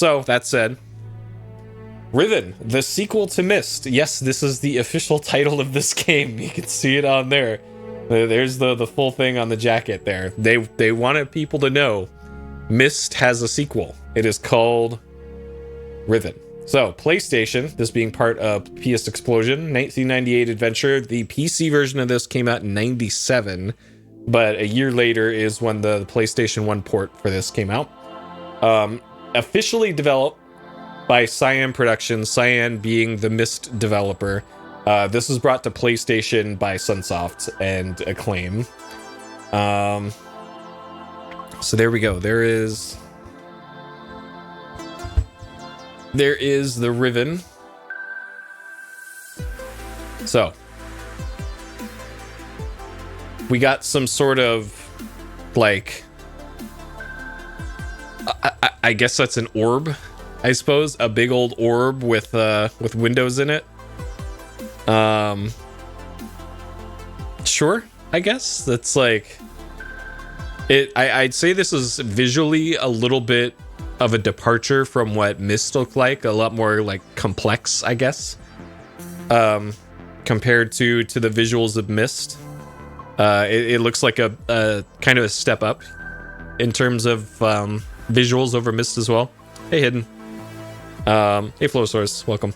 So that said, Riven, the sequel to Myst. Yes, this is the official title of this game. You can see it on there. There's the full thing on the jacket there. They wanted people to know Myst has a sequel. It is called Riven. So, PlayStation, this being part of PSXplosion, 1998 adventure. The PC version of this came out in 97, but a year later is when the PlayStation 1 port for this came out. Officially developed by Cyan Productions, Cyan being the Myst developer. This was brought to PlayStation by Sunsoft and Acclaim. So there we go. There is the Riven. So we got some sort of like I guess that's an orb, I suppose, a big old orb with windows in it. Sure, I guess that's like it. I'd say this is visually a little bit of a departure from what Myst looked like, a lot more like complex, I guess, compared to the visuals of Myst. It looks like a kind of a step up in terms of visuals over Myst as well. Hey, Hidden. Hey, Flowsource, welcome.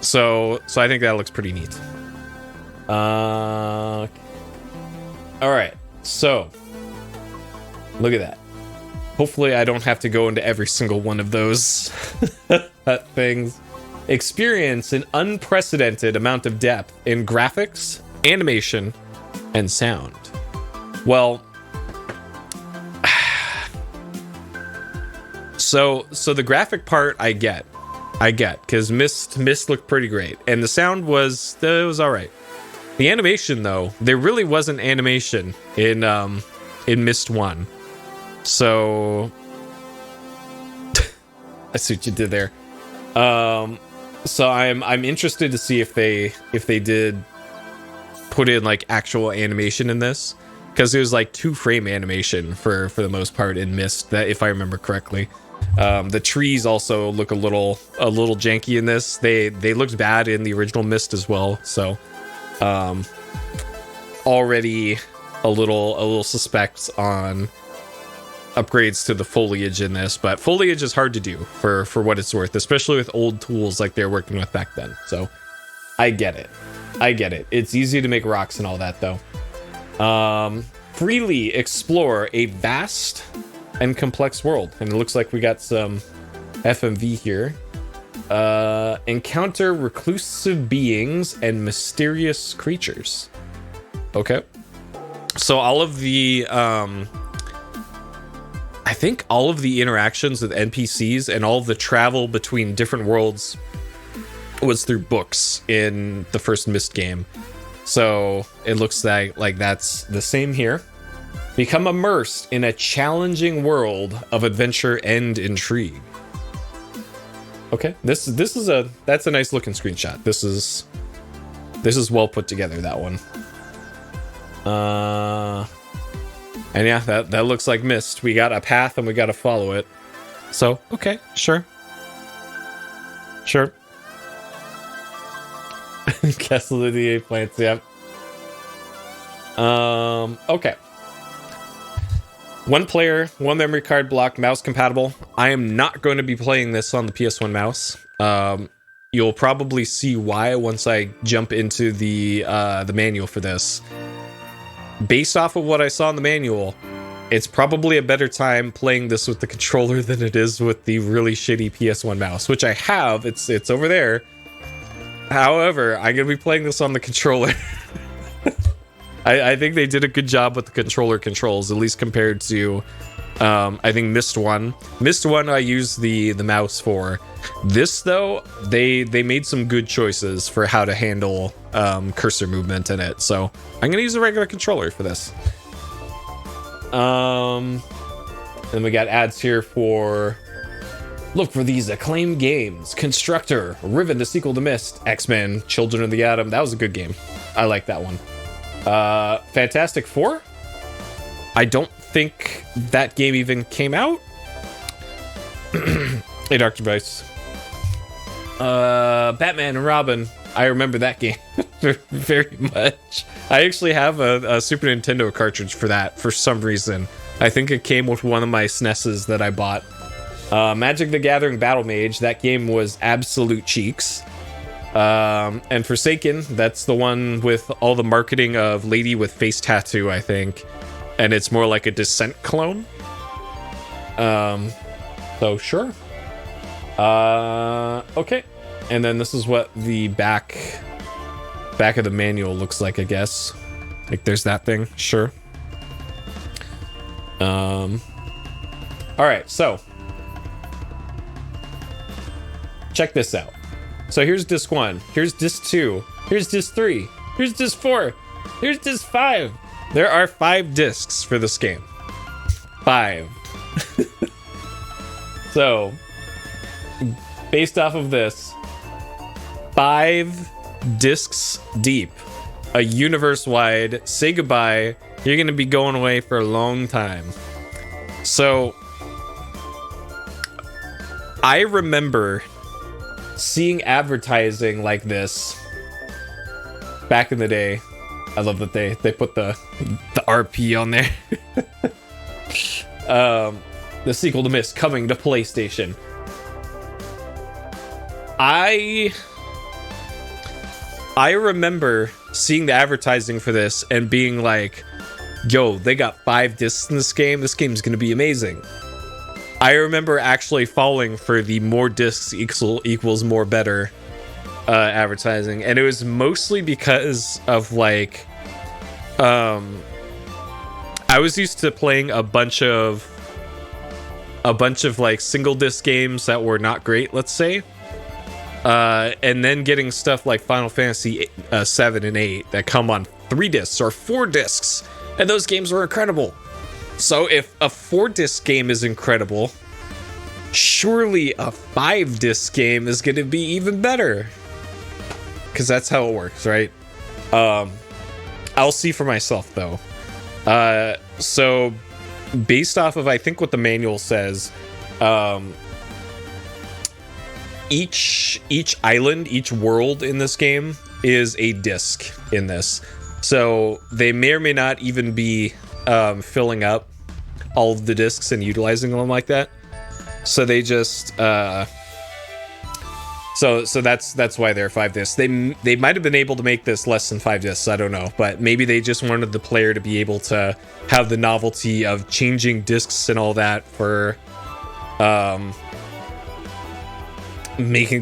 So I think that looks pretty neat. All right, so look at that. Hopefully I don't have to go into every single one of those things. Experience an unprecedented amount of depth in graphics, animation, and sound. Well, so the graphic part I get, because Myst looked pretty great, and the sound was all right. The animation, though, there really wasn't animation in Myst 1. So I see what you did there. So I'm interested to see if they did put in like actual animation in this, because it was like 2-frame animation for the most part in Myst, that if I remember correctly. The trees also look a little janky in this. They looked bad in the original Myst as well. So already a little suspect on upgrades to the foliage in this, but foliage is hard to do for what it's worth, especially with old tools like they're working with back then. So I get it. It's easy to make rocks and all that, though. Freely explore a vast and complex world, and it looks like we got some FMV here. Encounter reclusive beings and mysterious creatures. Okay, so all of the I think all of the interactions with NPCs and all of the travel between different worlds was through books in the first Myst game. So it looks like that's the same here. Become immersed in a challenging world of adventure and intrigue. Okay, that's a nice looking screenshot. This is well put together, that one. And yeah, that looks like Myst. We got a path and we got to follow it. So, okay, sure. Castle of the 8 plants, yep. Okay. 1 player, 1 memory card block, mouse compatible. I am not going to be playing this on the PS1 mouse. You'll probably see why once I jump into the manual for this. Based off of what I saw in the manual, it's probably a better time playing this with the controller than it is with the really shitty PS1 mouse, which I have. It's over there. However, I'm going to be playing this on the controller. I think they did a good job with the controller controls, at least compared to, I think, Myst 1. Myst 1 I used the mouse for. This, though, they made some good choices for how to handle cursor movement in it. So I'm going to use a regular controller for this. And we got ads here for... Look for these acclaimed games. Constructor, Riven, the sequel to Myst, X-Men, Children of the Atom. That was a good game. I like that one. Fantastic Four? I don't think that game even came out. Hey, Dr. Vice. Batman and Robin. I remember that game very much. I actually have a Super Nintendo cartridge for that for some reason. I think it came with one of my SNESs that I bought. Magic the Gathering Battle Mage, that game was absolute cheeks. And Forsaken, that's the one with all the marketing of lady with face tattoo, I think. And it's more like a Descent clone. So sure. Okay. And then this is what the back of the manual looks like, I guess. Like there's that thing, sure. All right, so check this out. So here's disc 1, here's disc 2, here's disc 3, here's disc 4, here's disc 5. There are 5 discs for this game. 5. So, based off of this, 5 discs deep, a universe-wide, say goodbye, you're gonna be going away for a long time. So, I remember seeing advertising like this back in the day. I love that they put the RP on there. The sequel to Myst coming to PlayStation. I remember seeing the advertising for this and being like, yo, they got 5 discs in this game. This game's gonna be amazing. I remember actually falling for the more discs equals more better advertising, and it was mostly because of like I was used to playing a bunch of like single disc games that were not great, let's say, and then getting stuff like Final Fantasy 7 and 8 that come on 3 discs or 4 discs, and those games were incredible. So if a 4-disc game is incredible, surely a 5-disc game is going to be even better. Because that's how it works, right? I'll see for myself, though. So, based off of, I think, what the manual says, each island, each world in this game is a disc in this. So, they may or may not even be filling up all of the discs and utilizing them like that. So they just so that's why there are 5 discs. They might have been able to make this less than 5 discs, I don't know, but maybe they just wanted the player to be able to have the novelty of changing discs and all that for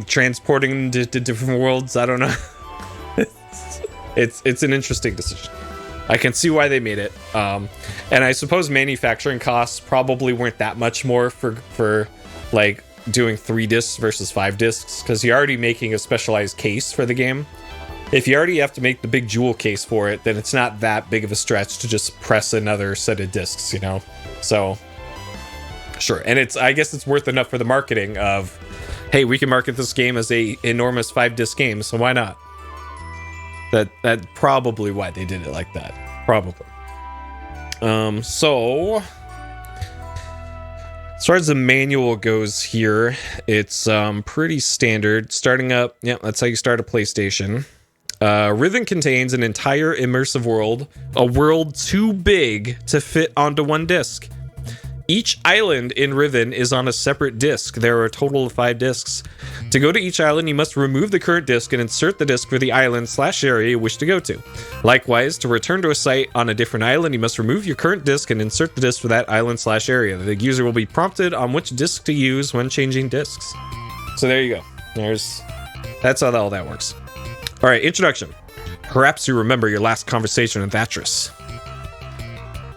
transporting them to different worlds. I don't know. It's an interesting decision. I can see why they made it. And I suppose manufacturing costs probably weren't that much more for like doing 3 discs versus 5 discs, because you're already making a specialized case for the game. If you already have to make the big jewel case for it, then it's not that big of a stretch to just press another set of discs, you know? So, sure. And I guess it's worth enough for the marketing of, hey, we can market this game as a enormous 5-disc game, so why not? That's probably why they did it like that. Probably. So as far as the manual goes here, it's pretty standard. Starting up, yeah, that's how you start a PlayStation. Riven contains an entire immersive world, a world too big to fit onto one disc. Each island in Riven is on a separate disc. There are a total of 5 discs. To go to each island, you must remove the current disc and insert the disc for the island/area you wish to go to. Likewise, to return to a site on a different island, you must remove your current disc and insert the disc for that island/area. The user will be prompted on which disc to use when changing discs. So there you go. That's how all that works. All right, introduction. Perhaps you remember your last conversation with Atris.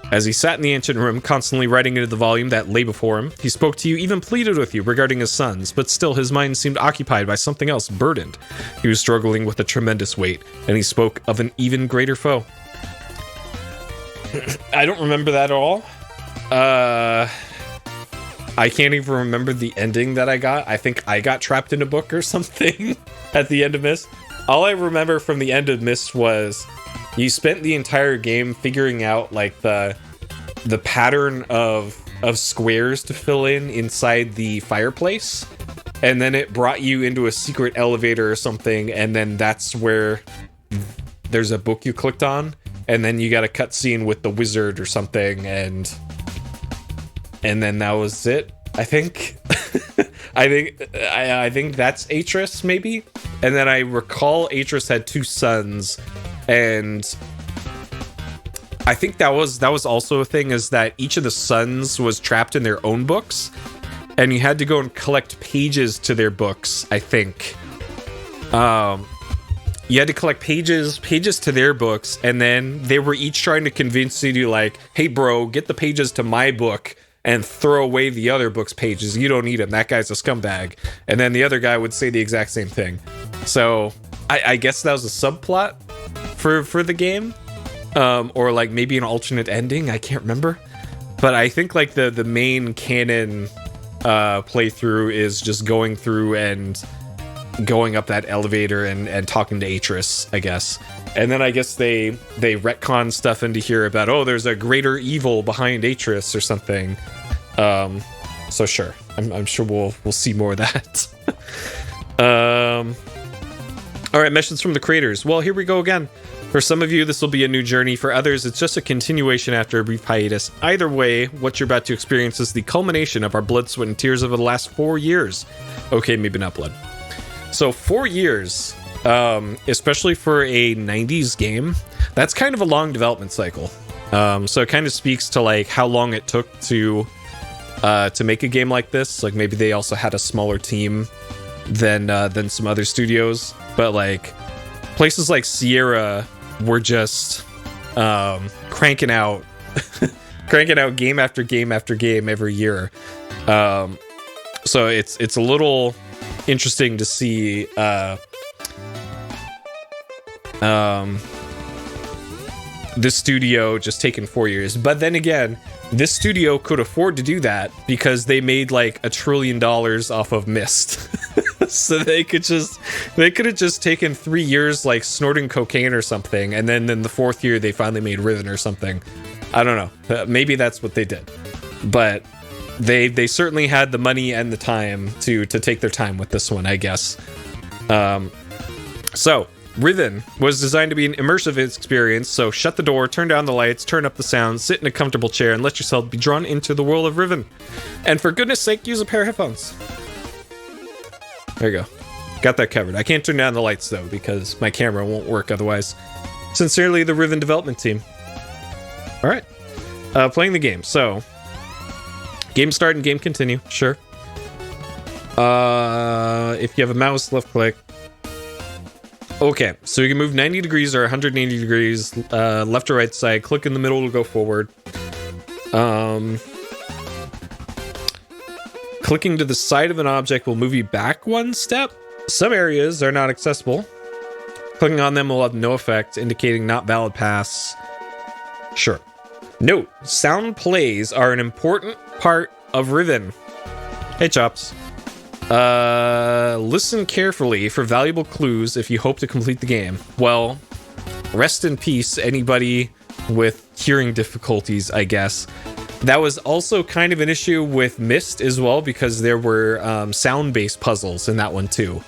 As he sat in the ancient room, constantly writing into the volume that lay before him, he spoke to you, even pleaded with you regarding his sons, but still his mind seemed occupied by something else, burdened. He was struggling with a tremendous weight, and he spoke of an even greater foe. I don't remember that at all. I can't even remember the ending that I got. I think I got trapped in a book or something at the end of Myst. All I remember from the end of Myst was you spent the entire game figuring out like the pattern of of squares to fill in inside the fireplace, and then it brought you into a secret elevator or something, and then that's where there's a book you clicked on, and then you got a cutscene with the wizard or something, and then that was it, I think. I think that's Atris, maybe? And then I recall Atris had 2 sons, and I think that was also a thing, is that each of the sons was trapped in their own books, and you had to go and collect pages to their books, I think. You had to collect pages to their books, and then they were each trying to convince you to, like, hey bro, get the pages to my book and throw away the other book's pages. You don't need him. That guy's a scumbag. And then the other guy would say the exact same thing. So I guess that was a subplot for the game. Or like maybe an alternate ending. I can't remember. But I think like the main canon playthrough is just going through and going up that elevator and talking to Atris, I guess. And then I guess they retcon stuff into here about, oh, there's a greater evil behind Atris or something. So sure, I'm sure we'll see more of that. All right, mentions from the creators. Well, here we go again. For some of you, this will be a new journey. For others, it's just a continuation after a brief hiatus. Either way, what you're about to experience is the culmination of our blood, sweat, and tears over the last 4 years. Okay, maybe not blood. So 4 years, especially for a 90s game, that's kind of a long development cycle. So it kind of speaks to like how long it took to make a game like this. Like maybe they also had a smaller team than some other studios, but like places like Sierra were just cranking out game after game after game every year. So it's a little interesting to see this studio just taking 4 years. But then again, this studio could afford to do that because they made like $1 trillion off of Myst. So they could have just taken 3 years like snorting cocaine or something, and then in the 4th year they finally made Riven or something. I don't know. Maybe that's what they did. But they certainly had the money and the time to take their time with this one, I guess. So Riven was designed to be an immersive experience, so shut the door, turn down the lights, turn up the sound, sit in a comfortable chair, and let yourself be drawn into the world of Riven. And for goodness sake, use a pair of headphones. There you go. Got that covered. I can't turn down the lights, though, because my camera won't work otherwise. Sincerely, the Riven development team. All right. Playing the game. So, game start and game continue. Sure. If you have a mouse, left click. Okay, so you can move 90 degrees or 180 degrees, left or right side. Click in the middle to go forward. Clicking to the side of an object will move you back 1 step. Some areas are not accessible. Clicking on them will have no effect, indicating not valid pass. Sure. Note, sound plays are an important part of Riven. Hey, Chops. Listen carefully for valuable clues if you hope to complete the game. Well, rest in peace, anybody with hearing difficulties, I guess. That was also kind of an issue with Myst as well, because there were sound-based puzzles in that one too.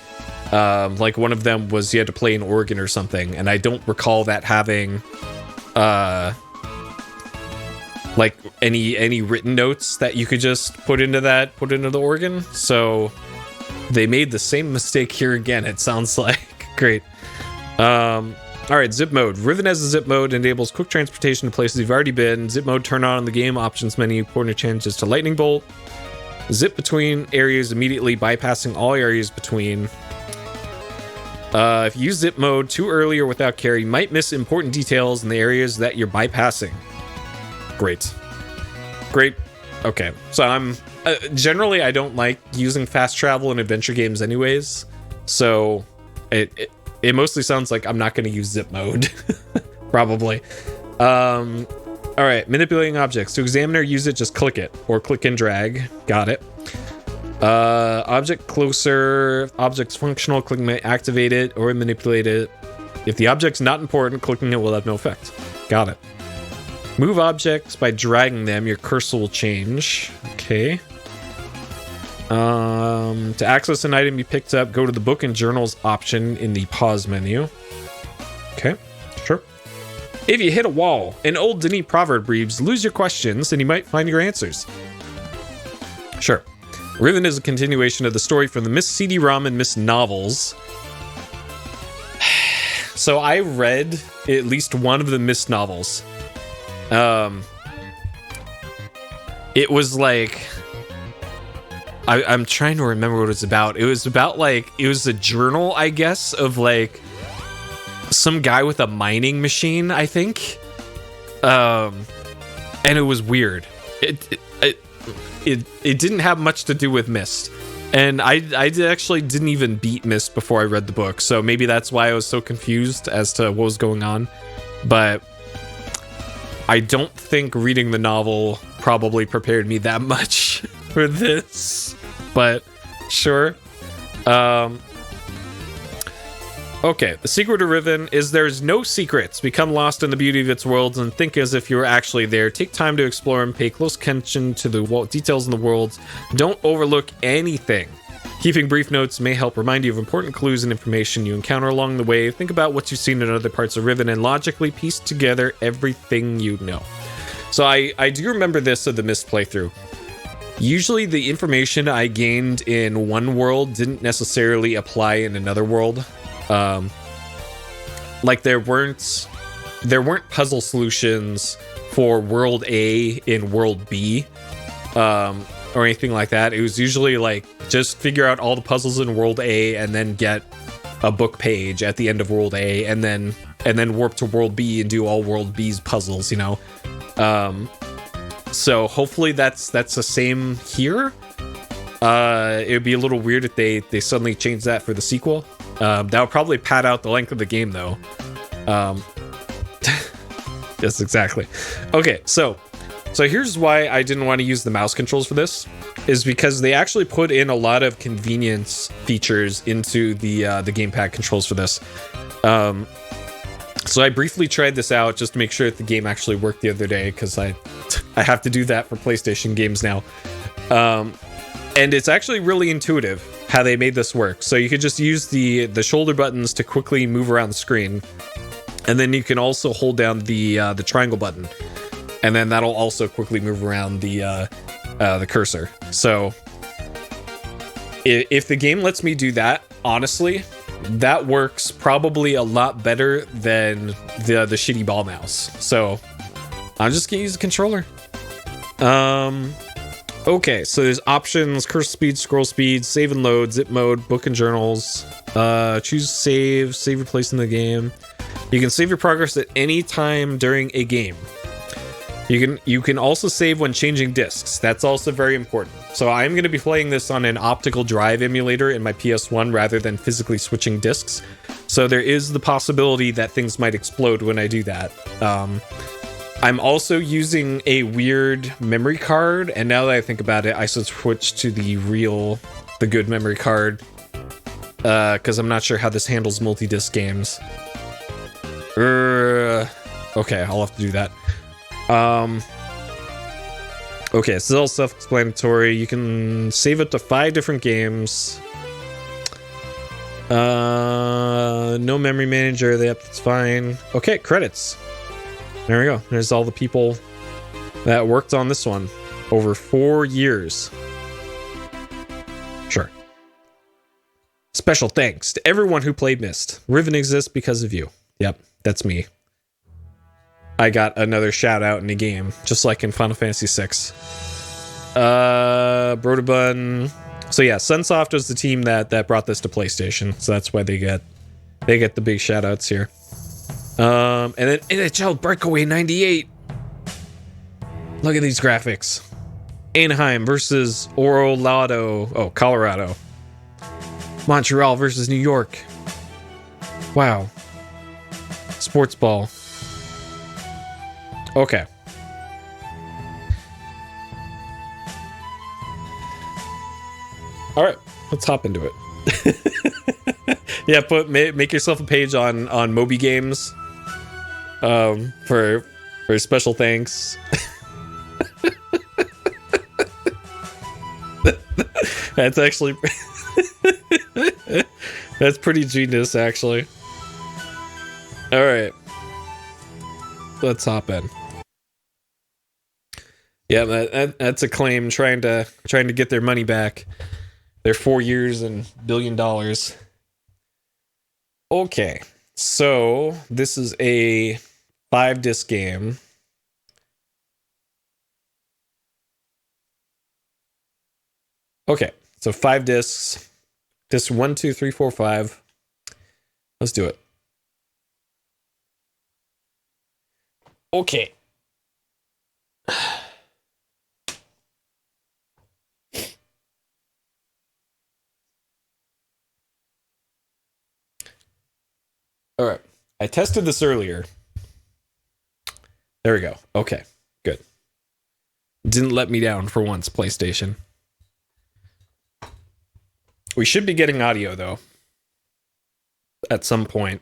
Like one of them was you had to play an organ or something, and I don't recall that having like any written notes that you could just put into the organ. So they made the same mistake here again, it sounds like. Great. All right, zip mode. Riven has a zip mode, enables quick transportation to places you've already been. Zip mode turn on in the game options menu. Pointer changes to lightning bolt. Zip between areas immediately, bypassing all areas between. If you use zip mode too early or without care, you might miss important details in the areas that you're bypassing. Great. Okay, so I'm generally I don't like using fast travel in adventure games anyways, so it mostly sounds like I'm not going to use zip mode. Probably. All right, manipulating objects. To examine or use it, just click it, or click and drag. Got it. Object closer. Object's functional. Clicking to activate it or manipulate it. If the object's not important, clicking it will have no effect. Got it. Move objects by dragging them. Your cursor will change. Okay. To access an item you picked up, go to the book and journals option in the pause menu. Okay, sure. If you hit a wall, an old Denis proverb reads, lose your questions and you might find your answers. Sure. Riven is a continuation of the story from the Myst CD-ROM and Myst novels. So I read at least one of the Myst novels. It was like... I'm trying to remember what it was about. It was about, like... It was a journal, I guess, of, like... some guy with a mining machine, I think. And it was weird. It didn't have much to do with Myst. And I actually didn't even beat Myst before I read the book, so maybe that's why I was so confused as to what was going on. But I don't think reading the novel probably prepared me that much for this. But sure. Okay, the secret to Riven is there's no secrets. Become lost in the beauty of its worlds and think as if you were actually there. Take time to explore and pay close attention to the details in the worlds. Don't overlook anything. Keeping brief notes may help remind you of important clues and information you encounter along the way. Think about what you've seen in other parts of Riven and logically piece together everything you know. So I do remember this of the Myst playthrough. Usually the information I gained in one world didn't necessarily apply in another world. Like there weren't puzzle solutions for world A in world B, or anything like that. It was usually like just figure out all the puzzles in world A and then get a book page at the end of world A and then warp to world B and do all world B's puzzles, you know. So hopefully that's the same here. It would be a little weird if they suddenly changed that for the sequel. That would probably pad out the length of the game, though. Yes, exactly. Okay, so here's why I didn't want to use the mouse controls for this, is because they actually put in a lot of convenience features into the gamepad controls for this. So I briefly tried this out just to make sure that the game actually worked the other day, because I have to do that for PlayStation games now. And it's actually really intuitive how they made this work. So you could just use the shoulder buttons to quickly move around the screen, and then you can also hold down the triangle button, and then that'll also quickly move around the cursor. So if the game lets me do that, honestly, that works probably a lot better than the shitty ball mouse. So I'm just gonna use the controller. Okay, so there's options: cursor speed, scroll speed, save and load, zip mode, book and journals. Choose save your place in the game. You can save your progress at any time during a game. You can also save when changing discs. That's also very important. So I'm going to be playing this on an optical drive emulator in my PS1 rather than physically switching discs. So there is the possibility that things might explode when I do that. I'm also using a weird memory card, and now that I think about it, I should switch to the good memory card, because I'm not sure how this handles multi-disc games. Okay, I'll have to do that. Okay, this is all self-explanatory. You can save up to 5 different games. No memory manager, that's fine. Okay, credits. There we go. There's all the people that worked on this one over 4 years. Sure. Special thanks to everyone who played Myst. Riven exists because of you. Yep, that's me. I got another shout out in the game, just like in Final Fantasy VI. Brotobun. So yeah, Sunsoft was the team that brought this to PlayStation, so that's why they get the big shout outs here. And then NHL Breakaway 98. Look at these graphics. Anaheim versus Colorado. Montreal versus New York. Wow. Sports ball. Okay. All right, let's hop into it. Yeah, make yourself a page on Moby Games for For a special thanks. That's actually... That's pretty genius, actually. Alright. Let's hop in. Yeah, that's Acclaim trying to get their money back. Their 4 years and $1 billion. Okay, so this is a 5-disc game. Okay, so 5 discs. Disc 1, 2, 3, 4, 5. Let's do it. Okay. All right. I tested this earlier. There we go. Okay, good. Didn't let me down for once, PlayStation. We should be getting audio, though, at some point.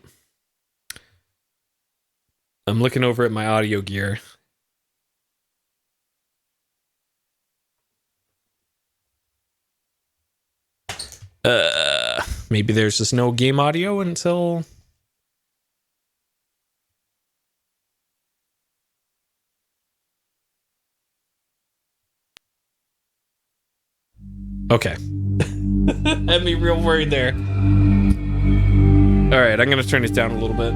I'm looking over at my audio gear. Maybe there's just no game audio until... Okay. Had me real worried there. Alright, I'm gonna turn it down a little bit.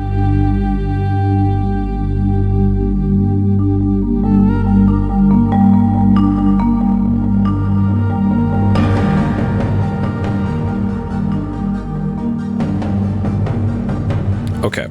Okay.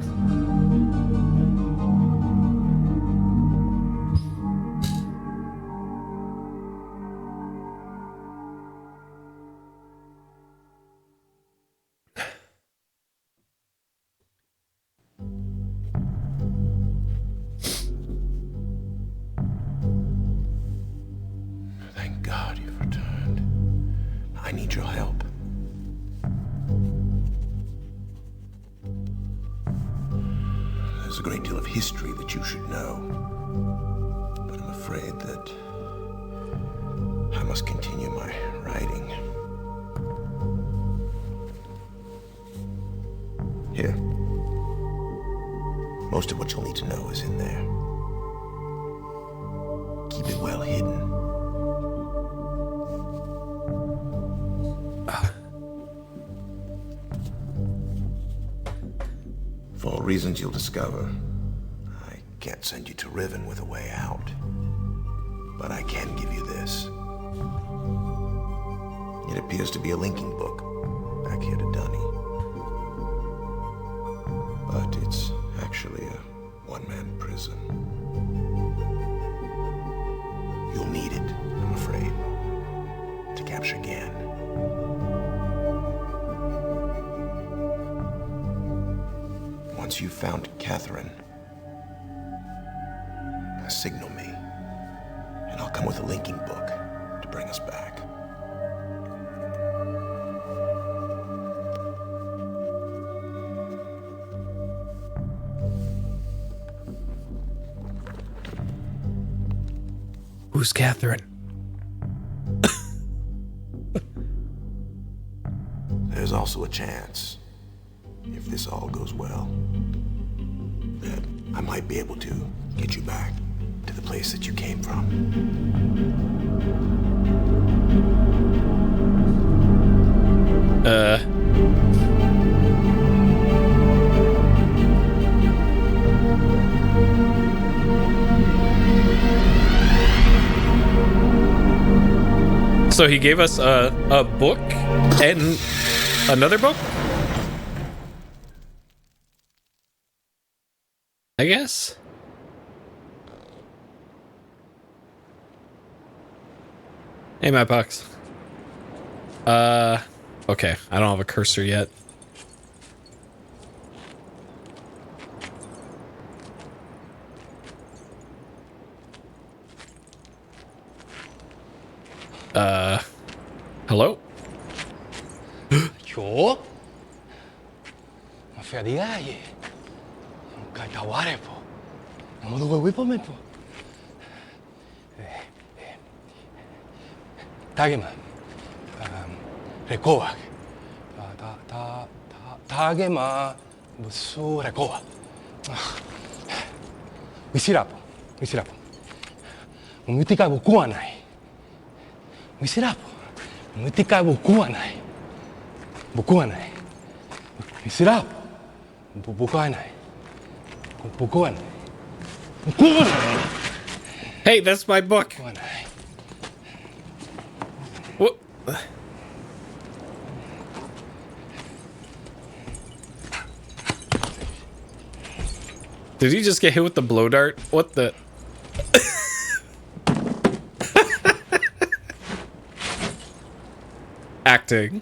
Thank God you've returned. I need your help. There's a great deal of history that you should know, but I'm afraid that I must continue my writing. Here. Most of what you'll need to know is in there. Keep it well hidden. For reasons you'll discover, I can't send you to Riven with a way out. But I can give you this. It appears to be a linking book back here to Dunny. But it's actually a one-man prison. You'll need it, I'm afraid, to capture Gan. Once you've found Catherine, signal me, and I'll come with a linking book to bring us back. Who's Catherine? There's also a chance, if this all goes well, that I might be able to get you back to the place that you came from. So he gave us a book and another book? I guess. Hey, my box. Okay. I don't have a cursor yet. Hello? Yo? Mafia di galle. Un cacaware po. modo huevo po po. Tagema. Rekoa. Tagema. Busu rekoa. Wisirapo. Umutika boku wa nai. Wisirapo. Umutika boku wa nai. Boku wa nai. Wisirapo. Boku wa nai. Boku wa nai. Hey, that's my book. What? Did he just get hit with the blow dart? What the? Acting.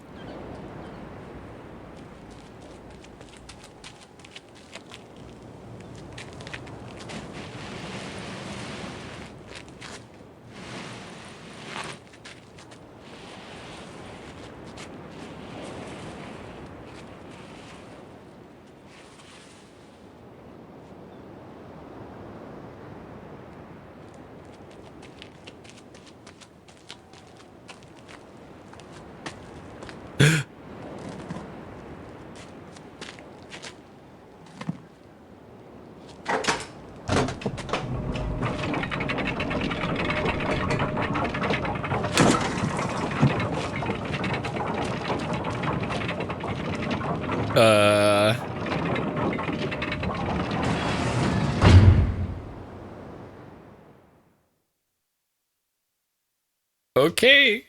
Okay.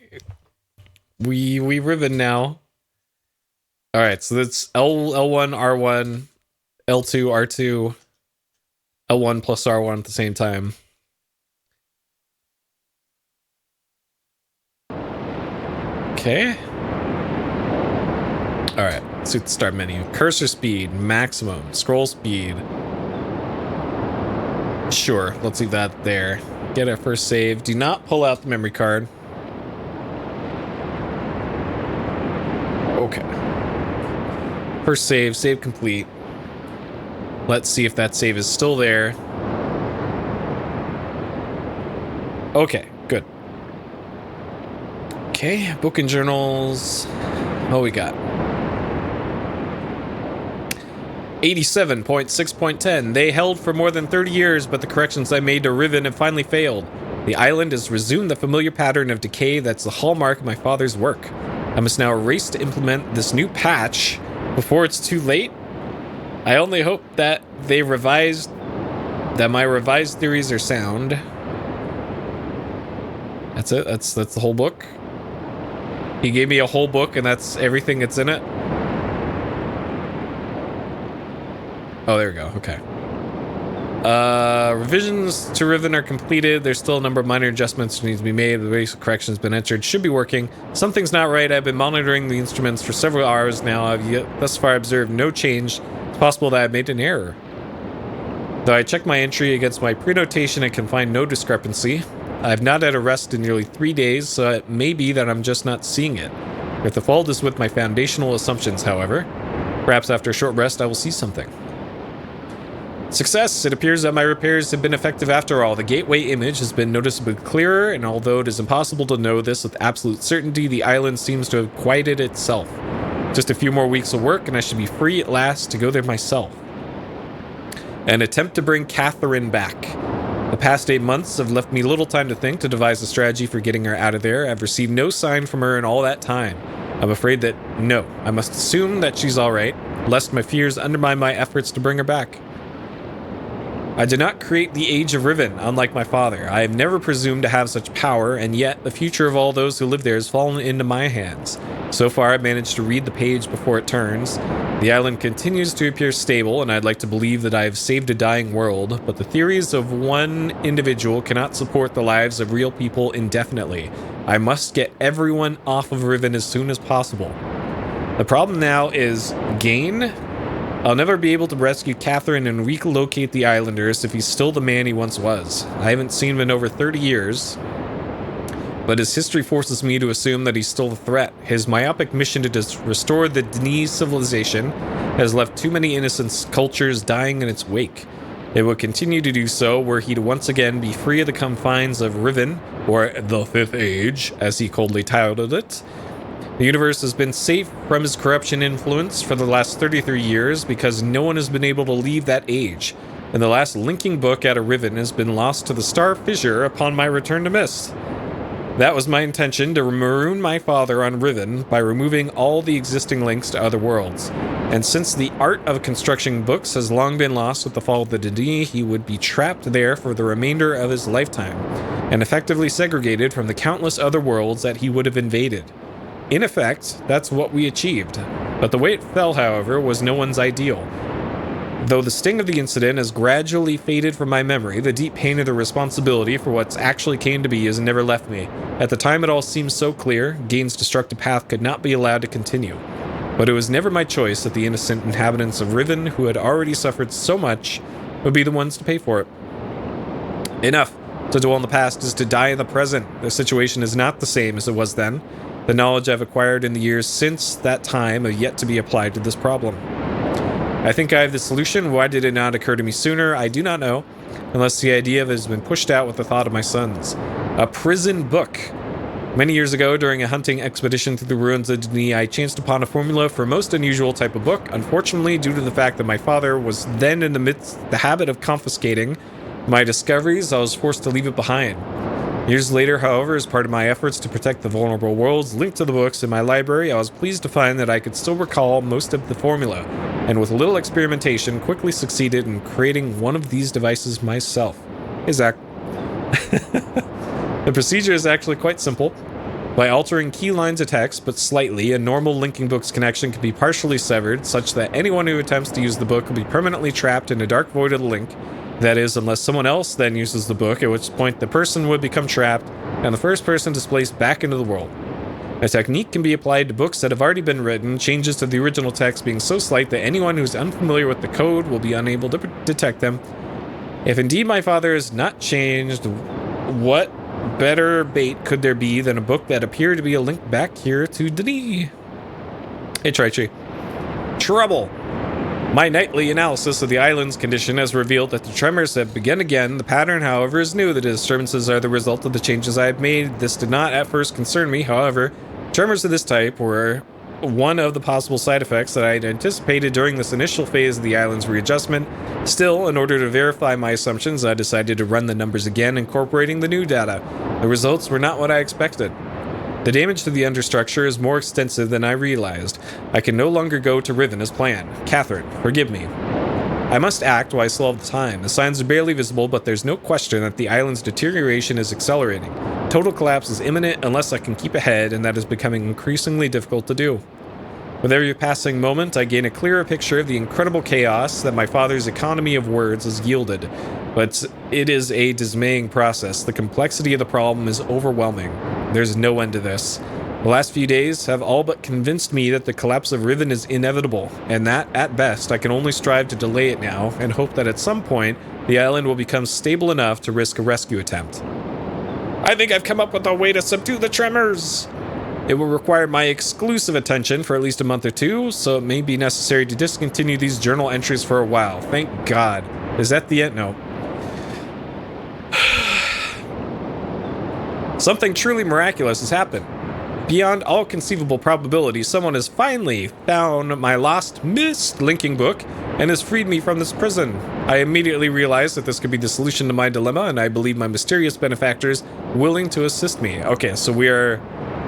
We Riven now. All right, so that's L1 R1 L2 R2 L1 plus R1 at the same time. Okay. All right, let's see the start menu. Cursor speed, maximum. Scroll speed. Sure, let's leave that there. Get our first save. Do not pull out the memory card. Okay. First save complete. Let's see if that save is still there. Okay, good. Okay, book and journals. What we got? 87.6.10. They held for more than 30 years, but the corrections I made to Riven have finally failed. The island has resumed the familiar pattern of decay that's the hallmark of my father's work. I must now race to implement this new patch before it's too late. I only hope that my revised theories are sound. That's it. That's the whole book. He gave me a whole book, and that's everything that's in it. Oh, there we go. Okay. Revisions to Riven are completed. There's still a number of minor adjustments that need to be made. The basic corrections been entered. Should be working. Something's not right. I've been monitoring the instruments for several hours now. I've thus far observed no change. It's possible that I've made an error. Though I checked my entry against my pre-notation and can find no discrepancy. I've not had a rest in nearly 3 days, so it may be that I'm just not seeing it. If the fault is with my foundational assumptions, however, perhaps after a short rest I will see something. Success! It appears that my repairs have been effective after all. The gateway image has been noticeably clearer, and although it is impossible to know this with absolute certainty, the island seems to have quieted itself. Just a few more weeks of work, and I should be free at last to go there myself. An attempt to bring Catherine back. The past 8 months have left me little time to think, to devise a strategy for getting her out of there. I've received no sign from her in all that time. I'm afraid that, no, I must assume that she's alright, lest my fears undermine my efforts to bring her back. I did not create the Age of Riven, unlike my father. I have never presumed to have such power, and yet the future of all those who live there has fallen into my hands. So far, I've managed to read the page before it turns. The island continues to appear stable, and I'd like to believe that I have saved a dying world, but the theories of one individual cannot support the lives of real people indefinitely. I must get everyone off of Riven as soon as possible. The problem now is gain. I'll never be able to rescue Catherine and relocate the islanders if he's still the man he once was. I haven't seen him in over 30 years, but his history forces me to assume that he's still a threat. His myopic mission to restore the Denise civilization has left too many innocent cultures dying in its wake. It would continue to do so were he to once again be free of the confines of Riven, or the Fifth Age, as he coldly titled it. The universe has been safe from his corruption influence for the last 33 years because no one has been able to leave that age, and the last linking book out of Riven has been lost to the star fissure upon my return to Myst. That was my intention, to maroon my father on Riven by removing all the existing links to other worlds. And since the art of constructing books has long been lost with the fall of the Denis, he would be trapped there for the remainder of his lifetime, and effectively segregated from the countless other worlds that he would have invaded. In effect, that's what we achieved. But the way it fell, however, was no one's ideal. Though the sting of the incident has gradually faded from my memory, the deep pain of the responsibility for what's actually came to be has never left me. At the time, it all seemed so clear. Gain's destructive path could not be allowed to continue. But it was never my choice that the innocent inhabitants of Riven, who had already suffered so much, would be the ones to pay for it. Enough. To dwell on the past is to die in the present. The situation is not the same as it was then. The knowledge I've acquired in the years since that time have yet to be applied to this problem. I think I have the solution. Why did it not occur to me sooner? I do not know, unless the idea of it has been pushed out with the thought of my sons. A prison book. Many years ago, during a hunting expedition through the ruins of Denis, I chanced upon a formula for a most unusual type of book. Unfortunately, due to the fact that my father was then in the habit of confiscating my discoveries, I was forced to leave it behind. Years later, however, as part of my efforts to protect the vulnerable worlds linked to the books in my library, I was pleased to find that I could still recall most of the formula, and with a little experimentation, quickly succeeded in creating one of these devices myself. Hey, Zach. The procedure is actually quite simple. By altering key lines of text, but slightly, a normal linking book's connection can be partially severed, such that anyone who attempts to use the book will be permanently trapped in a dark void of the link. That is, unless someone else then uses the book, at which point the person would become trapped, and the first person displaced back into the world. A technique can be applied to books that have already been written, changes to the original text being so slight that anyone who is unfamiliar with the code will be unable to detect them. If indeed my father has not changed, what better bait could there be than a book that appeared to be a link back here to Denis? Hey, Traichi. Trouble! My nightly analysis of the island's condition has revealed that the tremors have begun again. The pattern, however, is new. The disturbances are the result of the changes I have made. This did not at first concern me, however. Tremors of this type were one of the possible side effects that I had anticipated during this initial phase of the island's readjustment. Still, in order to verify my assumptions, I decided to run the numbers again, incorporating the new data. The results were not what I expected. The damage to the understructure is more extensive than I realized. I can no longer go to Riven as planned. Catherine, forgive me. I must act while I still have the time. The signs are barely visible, but there's no question that the island's deterioration is accelerating. Total collapse is imminent unless I can keep ahead, and that is becoming increasingly difficult to do. With every passing moment, I gain a clearer picture of the incredible chaos that my father's economy of words has yielded. But it is a dismaying process. The complexity of the problem is overwhelming. There's no end to this. The last few days have all but convinced me that the collapse of Riven is inevitable, and that, at best, I can only strive to delay it now and hope that at some point, the island will become stable enough to risk a rescue attempt. I think I've come up with a way to subdue the tremors! It will require my exclusive attention for at least a month or two, so it may be necessary to discontinue these journal entries for a while. Thank God. Is that the end? No. Something truly miraculous has happened. Beyond all conceivable probability, someone has finally found my lost Myst linking book and has freed me from this prison. I immediately realized that this could be the solution to my dilemma, and I believe my mysterious benefactors willing to assist me. Okay, so we are,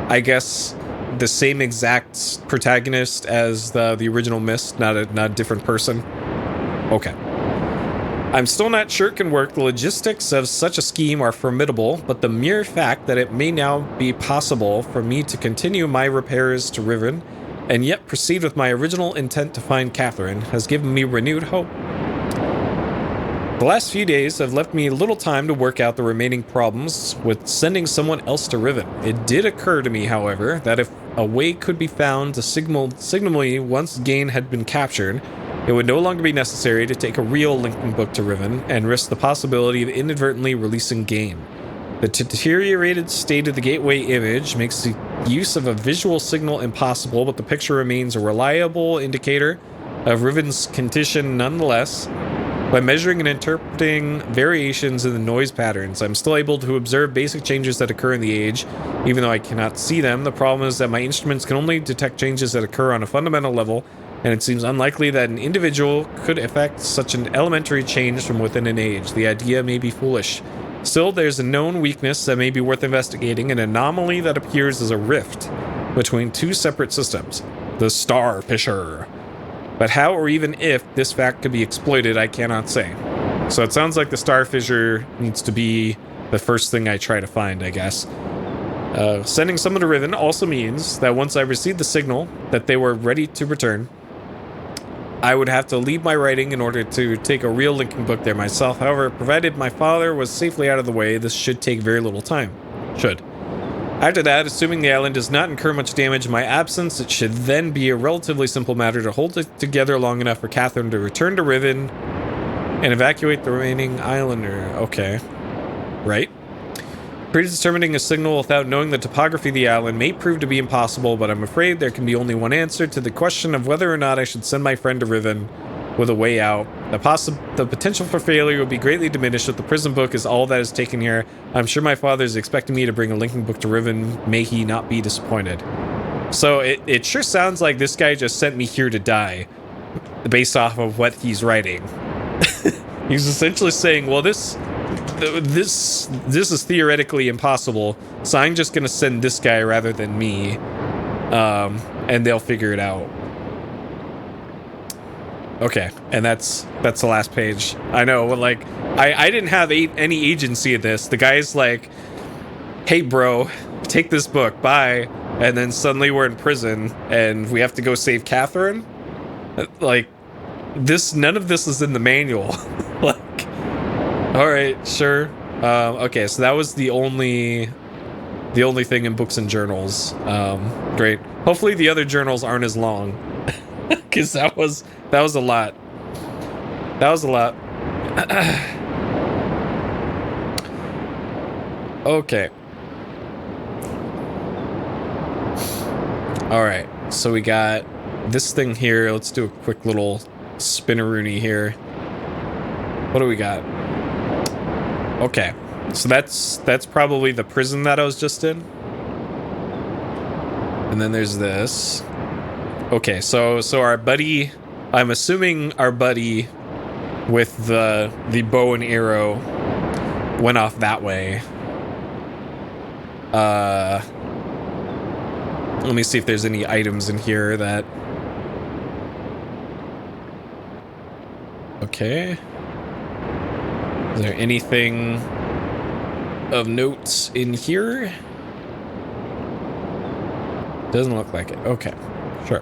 I guess, the same exact protagonist as the original Myst, not a different person. Okay. I'm still not sure it can work. The logistics of such a scheme are formidable, but the mere fact that it may now be possible for me to continue my repairs to Riven and yet proceed with my original intent to find Catherine has given me renewed hope. The last few days have left me little time to work out the remaining problems with sending someone else to Riven. It did occur to me, however, that if a way could be found to signal me once Gain had been captured, it would no longer be necessary to take a real linking book to Riven and risk the possibility of inadvertently releasing Gain. The deteriorated state of the gateway image makes the use of a visual signal impossible, but the picture remains a reliable indicator of Riven's condition nonetheless. By measuring and interpreting variations in the noise patterns, I'm still able to observe basic changes that occur in the age, even though I cannot see them. The problem is that my instruments can only detect changes that occur on a fundamental level, and it seems unlikely that an individual could affect such an elementary change from within an age. The idea may be foolish. Still, there's a known weakness that may be worth investigating, an anomaly that appears as a rift between two separate systems, the Star Fissure. But how or even if this fact could be exploited, I cannot say. So it sounds like the Star Fissure needs to be the first thing I try to find, I guess. Sending someone to Riven also means that once I receive the signal that they were ready to return, I would have to leave my writing in order to take a real linking book there myself. However, provided my father was safely out of the way, this should take very little time. Should. After that, assuming the island does not incur much damage in my absence, it should then be a relatively simple matter to hold it together long enough for Catherine to return to Riven and evacuate the remaining islander. Okay. Right. Predetermining a signal without knowing the topography of the island may prove to be impossible, but I'm afraid there can be only one answer to the question of whether or not I should send my friend to Riven with a way out. The potential for failure will be greatly diminished if the prison book is all that is taken here. I'm sure my father is expecting me to bring a linking book to Riven. May he not be disappointed. So it sure sounds like this guy just sent me here to die based off of what he's writing. He's essentially saying, well, this is theoretically impossible, so I'm just gonna send this guy rather than me, and they'll figure it out. Okay, and that's the last page. I know, but like, I didn't have any agency in this. The guy's like, hey bro, take this book, bye. And then suddenly we're in prison and we have to go save Catherine. Like, none of this is in the manual. Like, all right, sure. Okay, so that was the only thing in books and journals. Great. Hopefully the other journals aren't as long, because that was a lot. That was a lot. Okay. All right. So we got this thing here. Let's do a quick little spinneroony here. What do we got? Okay. So that's probably the prison that I was just in. And then there's this. Okay, so our buddy, I'm assuming our buddy with the bow and arrow went off that way. Let me see if there's any items in here that... Okay. Is there anything of notes in here? Doesn't look like it. Okay, sure.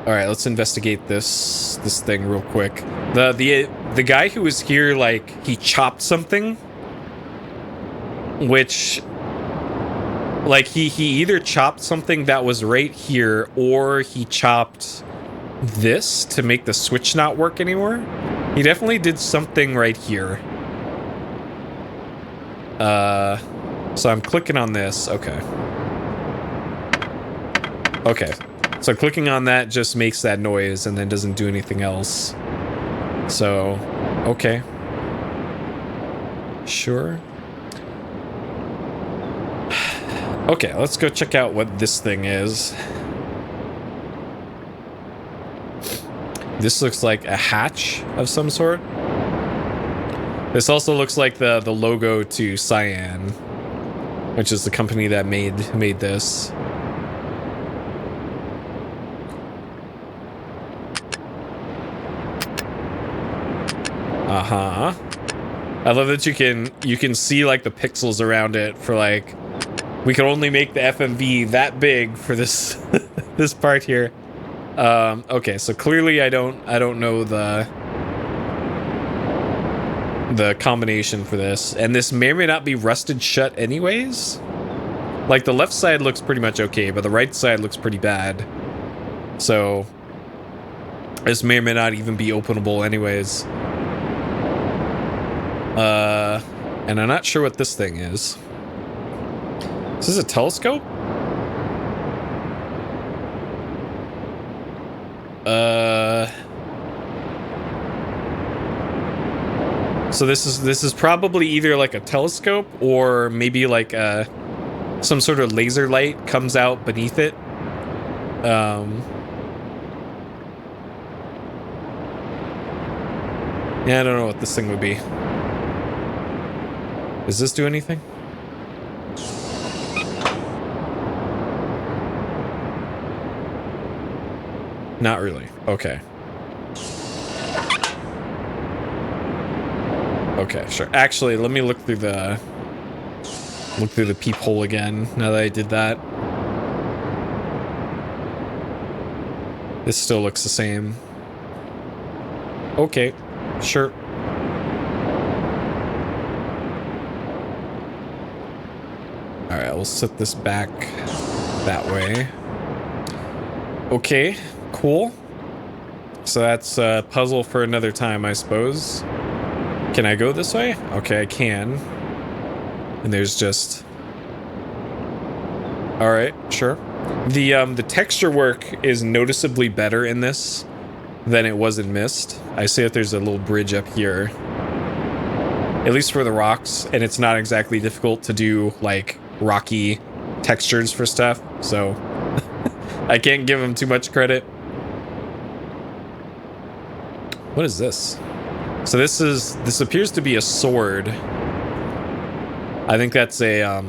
All right, let's investigate this thing real quick. The guy who was here, like, he chopped something, which, like, he either chopped something that was right here, or he chopped this to make the switch not work anymore. He definitely did something right here. So I'm clicking on this. Okay. Okay. So clicking on that just makes that noise and then doesn't do anything else. So, okay. Sure. Okay, let's go check out what this thing is. This looks like a hatch of some sort. This also looks like the logo to Cyan, which is the company that made this. Uh-huh. I love that you can see like the pixels around it for like, we can only make the FMV that big for this this part here. Okay, so clearly I don't know the combination for this, and this may or may not be rusted shut anyways. Like, the left side looks pretty much okay, but the right side looks pretty bad. So this may or may not even be openable anyways. And I'm not sure what this thing is. Is this a telescope? So this is probably either like a telescope or maybe like some sort of laser light comes out beneath it. Yeah, I don't know what this thing would be. Does this do anything? Not really. Okay. Okay, sure. Actually, let me look through the peephole again now that I did that. This still looks the same. Okay, sure. Alright, we'll set this back that way. Okay, cool. So that's a puzzle for another time, I suppose. Can I go this way? Okay, I can. And there's just... Alright, sure. The texture work is noticeably better in this than it was in Myst. I see that there's a little bridge up here. At least for the rocks, and it's not exactly difficult to do, like, rocky textures for stuff, so... I can't give them too much credit. What is this? So this appears to be a sword. I think that's a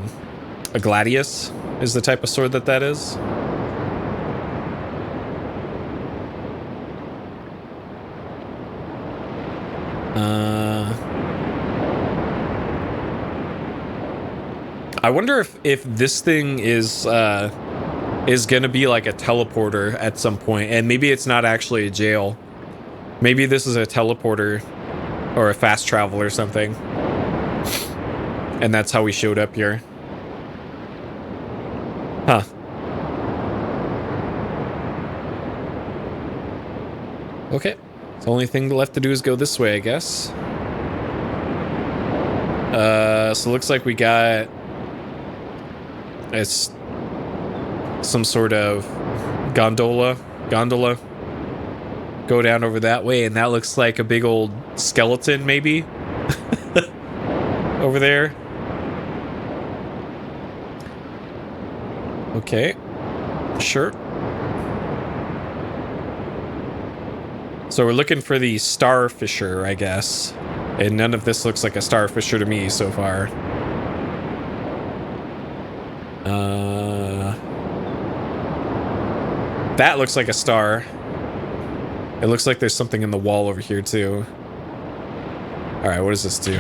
gladius is the type of sword that is. I wonder if this thing is gonna be like a teleporter at some point, and maybe it's not actually a jail. Maybe this is a teleporter or a fast travel or something. And that's how we showed up here. Huh. Okay. The only thing left to do is go this way, I guess. So it looks like we got... It's some sort of gondola. Go down over that way, and that looks like a big old skeleton, maybe? Over there. Okay. Sure. So we're looking for the starfisher, I guess. And none of this looks like a starfisher to me so far. That looks like a star. It looks like there's something in the wall over here, too. Alright, what does this do?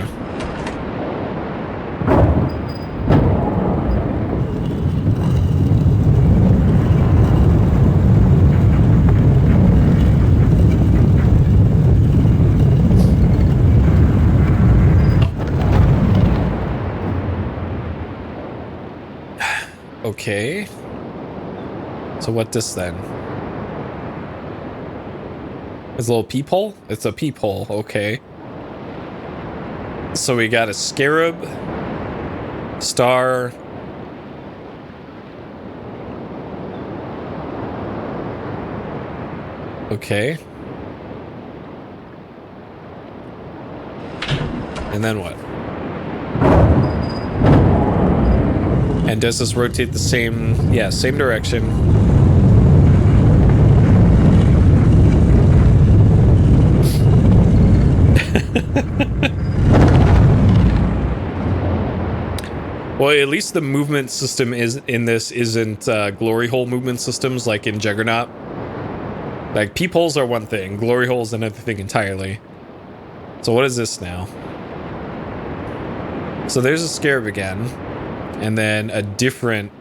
Okay. So what this then? It's a little peephole? It's a peephole, okay. So we got a scarab, star, okay. And then what? And does this rotate the same, yeah, same direction? Well, at least the movement system is in this isn't glory hole movement systems like in Juggernaut. Like, peepholes are one thing, glory holes another thing entirely. So what is this now? So there's a scarab again, and then a different...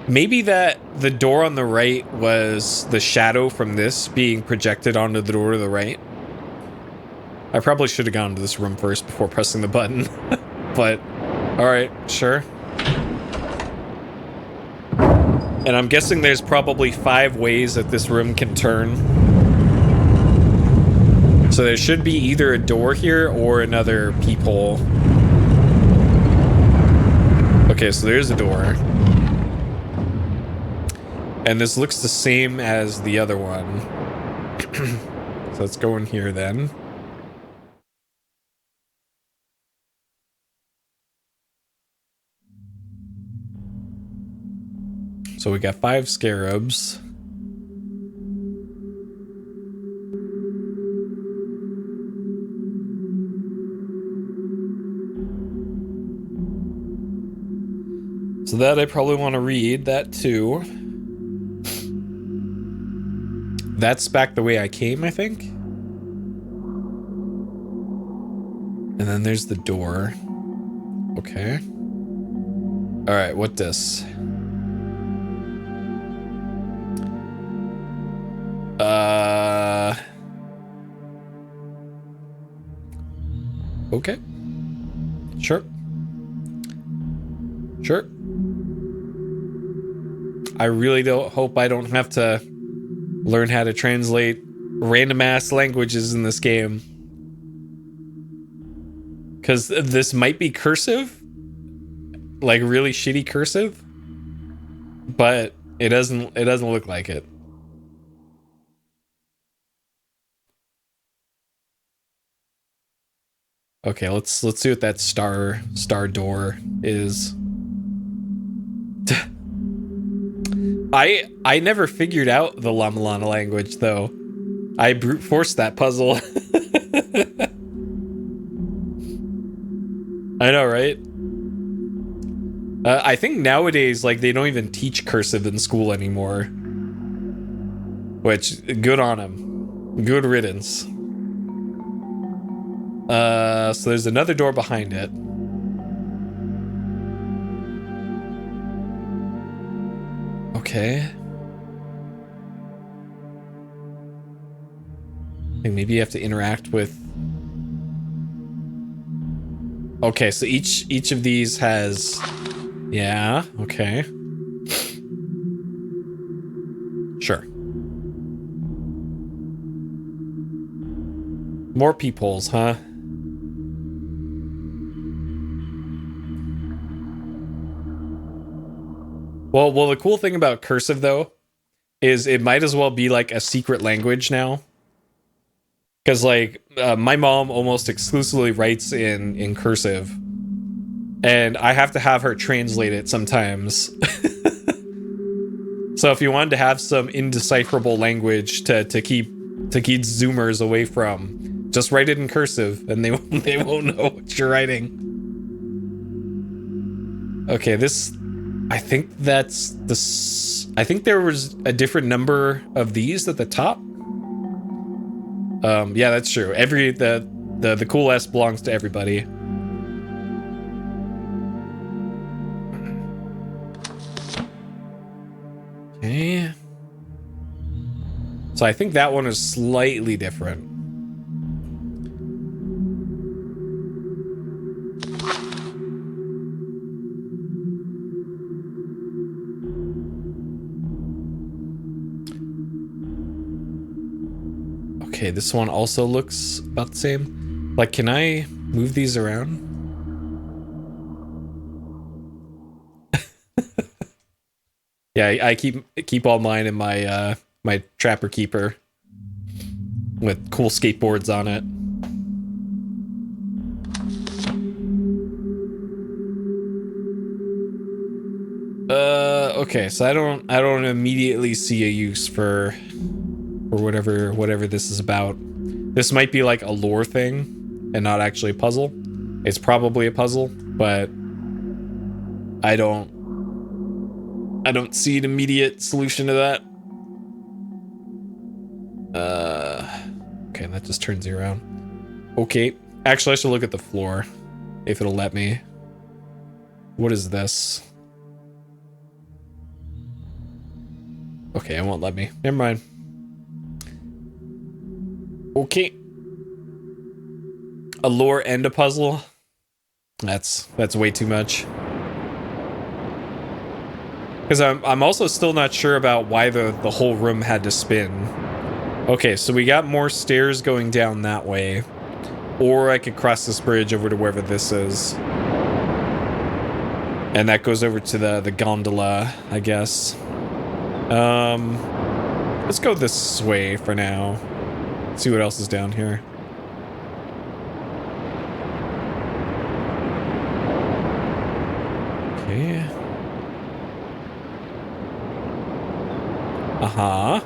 Maybe that the door on the right was the shadow from this being projected onto the door to the right. I probably should have gone to this room first before pressing the button, but... Alright, sure. And I'm guessing there's probably 5 ways that this room can turn. So there should be either a door here or another peephole. Okay, so there's a door. And this looks the same as the other one. So let's go in here then. So we got 5 scarabs. So that I probably want to read that too. That's back the way I came, I think. And then there's the door. Okay. All right, what this? Okay. Sure. Sure. I really hope I don't have to learn how to translate random ass languages in this game. Cause this might be cursive. Like really shitty cursive. But it doesn't look like it. Okay, let's see what that star door is. I never figured out the Lamalana language though. I brute forced that puzzle. I know, right? I think nowadays, like, they don't even teach cursive in school anymore. Which, good on them. Good riddance. So there's another door behind it. Okay. I think maybe you have to interact with... Okay, so each of these has... Yeah, okay. Sure. More peepholes, huh? Well, the cool thing about cursive, though, is it might as well be, like, a secret language now. Because, like, my mom almost exclusively writes in cursive. And I have to have her translate it sometimes. So if you wanted to have some indecipherable language to keep Zoomers away from, just write it in cursive, and they won't know what you're writing. Okay, this... I think that's the... I think there was a different number of these at the top. Yeah, that's true. The cool S belongs to everybody. Okay. So I think that one is slightly different. Okay, this one also looks about the same. Like, can I move these around? Yeah, I keep all mine in my my Trapper Keeper with cool skateboards on it. Okay, so I don't immediately see a use for whatever this is about. This might be like a lore thing and not actually a puzzle. It's probably a puzzle, but I don't see an immediate solution to that. Okay, that just turns you around. Okay, actually I should look at the floor if it'll let me. What is this? Okay, it won't let me. Never mind. Okay. A lore and a puzzle? That's way too much. Because I'm also still not sure about why the whole room had to spin. Okay, so we got more stairs going down that way. Or I could cross this bridge over to wherever this is. And that goes over to the gondola, I guess. Let's go this way for now. See what else is down here. Okay. Uh-huh.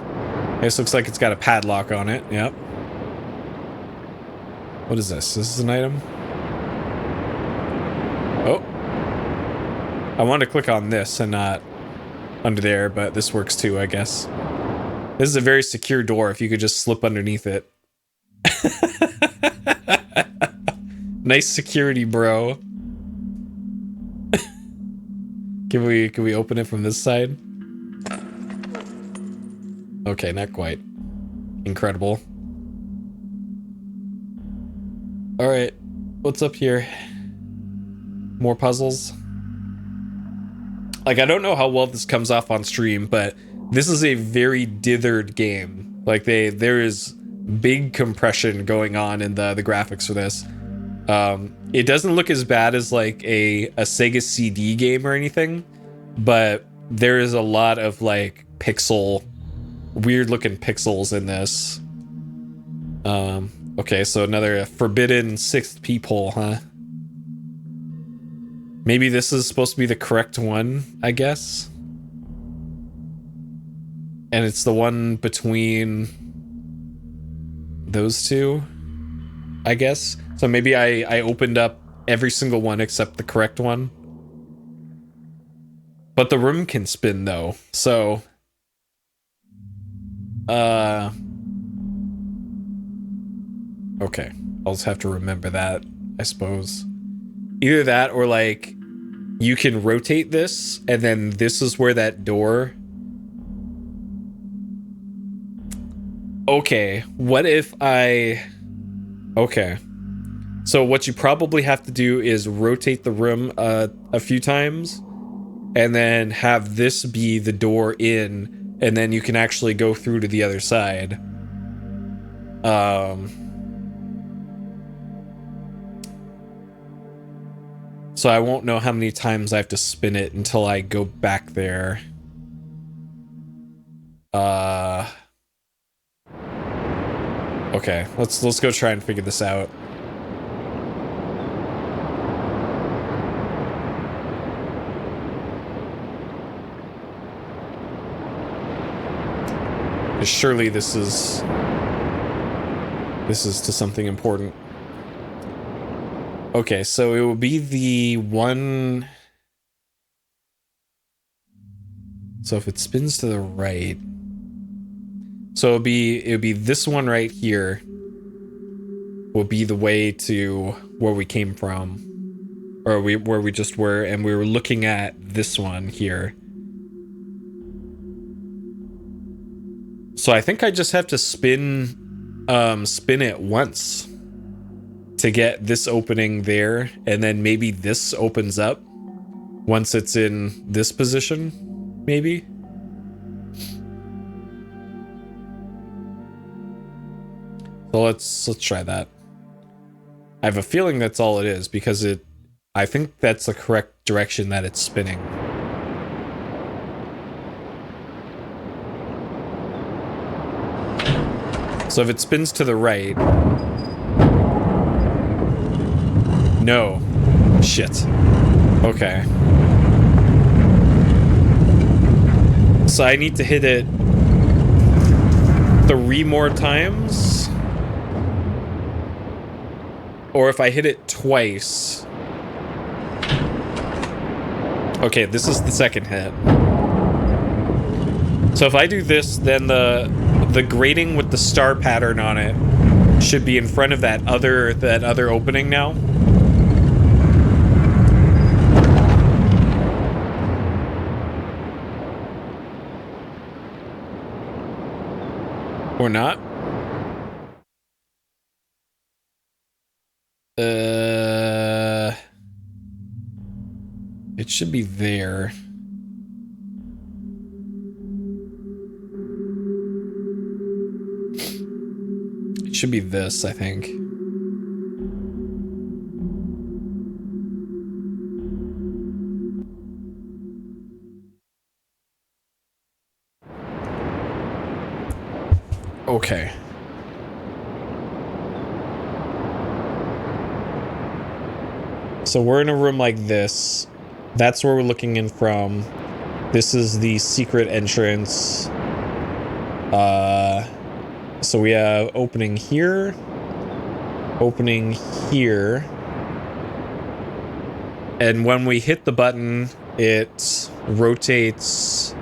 This looks like it's got a padlock on it. Yep. What is this? This is an item? Oh. I wanted to click on this and not under there, but this works too, I guess. This is a very secure door if you could just slip underneath it. Nice security, bro. Can we open it from this side? Okay, not quite. Incredible. All right, what's up here? More puzzles. Like, I don't know how well this comes off on stream, but this is a very dithered game. Like, there is big compression going on in the graphics for this. It doesn't look as bad as like a Sega CD game or anything, but there is a lot of like weird looking pixels in this. Okay, so another forbidden sixth peephole, huh? Maybe this is supposed to be the correct one, I guess. And it's the one between those two, I guess. So maybe I opened up every single one except the correct one. But the room can spin though, so okay, I'll just have to remember that, I suppose. Either that or like you can rotate this and then this is where that door. Okay, what if okay. So what you probably have to do is rotate the room a few times and then have this be the door in, and then you can actually go through to the other side. So I won't know how many times I have to spin it until I go back there. Okay, let's go try and figure this out. Surely this is to something important. Okay, so it will be the one. So if it spins to the right, so it'll be this one right here. Will be the way to where we came from, or where we just were, and we were looking at this one here. So I think I just have to spin it once to get this opening there, and then maybe this opens up once it's in this position, maybe. So let's try that. I have a feeling that's all it is because I think that's the correct direction that it's spinning. So if it spins to the right... No. Shit. Okay. So I need to hit it 3 more times? Or if I hit it twice... Okay, this is the second hit. So if I do this, then the grating with the star pattern on it should be in front of that other opening now. Or not. It should be there. It should be this, I think. Okay. So we're in a room like this. That's where we're looking in from. This is the secret entrance. So we have opening here. Opening here. And when we hit the button, it rotates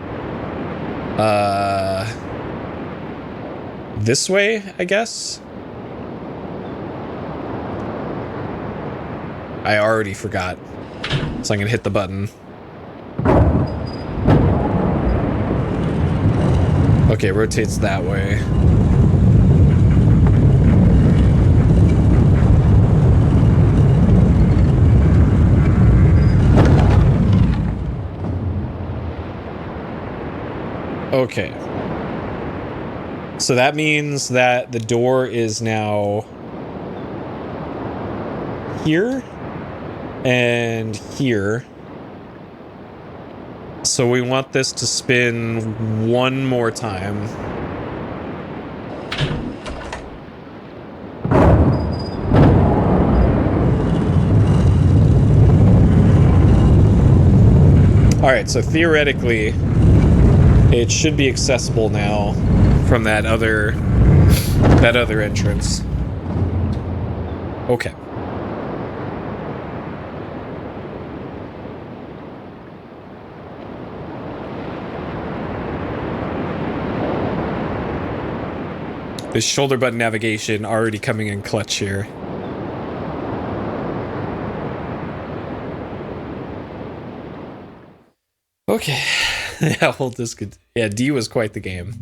this way, I guess. I already forgot. So I'm gonna hit the button. Okay, it rotates that way. Okay. So that means that the door is now here and here. So we want this to spin one more time. All right, so theoretically, it should be accessible now from that other entrance. Okay. This shoulder button navigation already coming in clutch here. Okay. Yeah, we'll discontinue. Yeah, D was quite the game.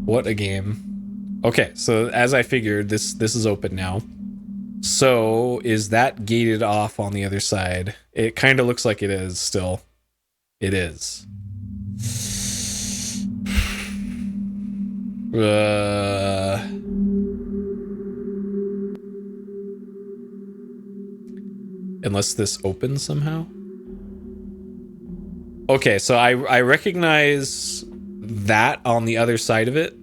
What a game. Okay, so as I figured, this is open now. So is that gated off on the other side? It kind of looks like it is still. It is. Unless this opens somehow. Okay, so I recognize that on the other side of it.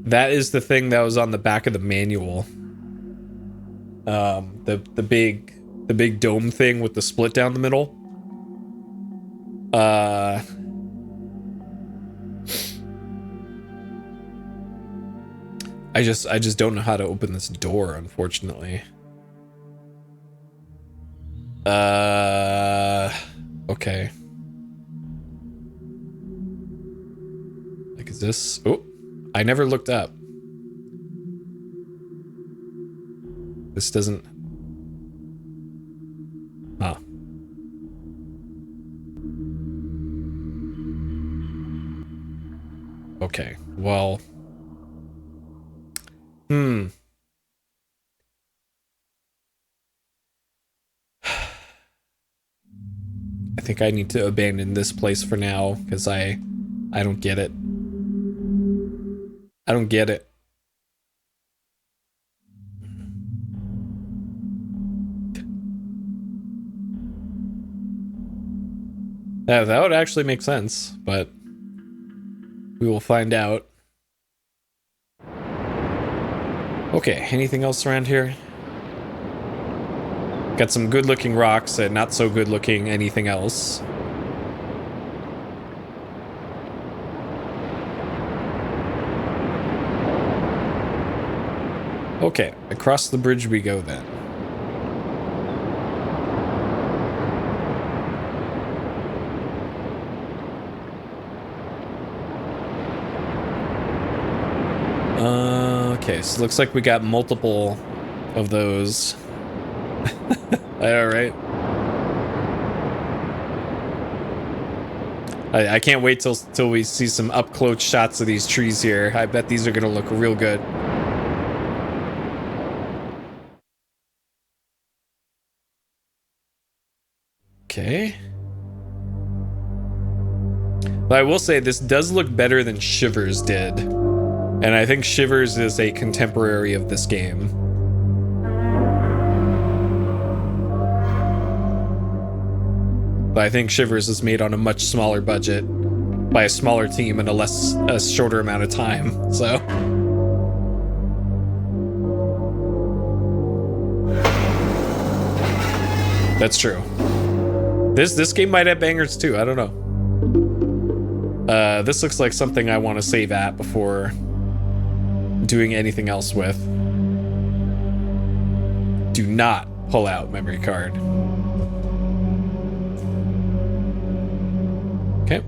That is the thing that was on the back of the manual. The big dome thing with the split down the middle. I just don't know how to open this door, unfortunately. Okay. Like, is this... Oh, I never looked up. This doesn't... Huh. Okay, well... I think I need to abandon this place for now, because I don't get it. I don't get it. Yeah, that would actually make sense, but we will find out. Okay, anything else around here? Got some good-looking rocks and not so good-looking anything else. Okay, across the bridge we go then. Okay, so it looks like we got multiple of those. All right. I can't wait till we see some up close shots of these trees here. I bet these are gonna look real good. Okay. But I will say this does look better than Shivers did. And I think Shivers is a contemporary of this game. But I think Shivers is made on a much smaller budget. by a smaller team in a shorter amount of time. So that's true. This game might have bangers too. I don't know. This looks like something I want to save at before doing anything else with. Do not pull out memory card. Okay.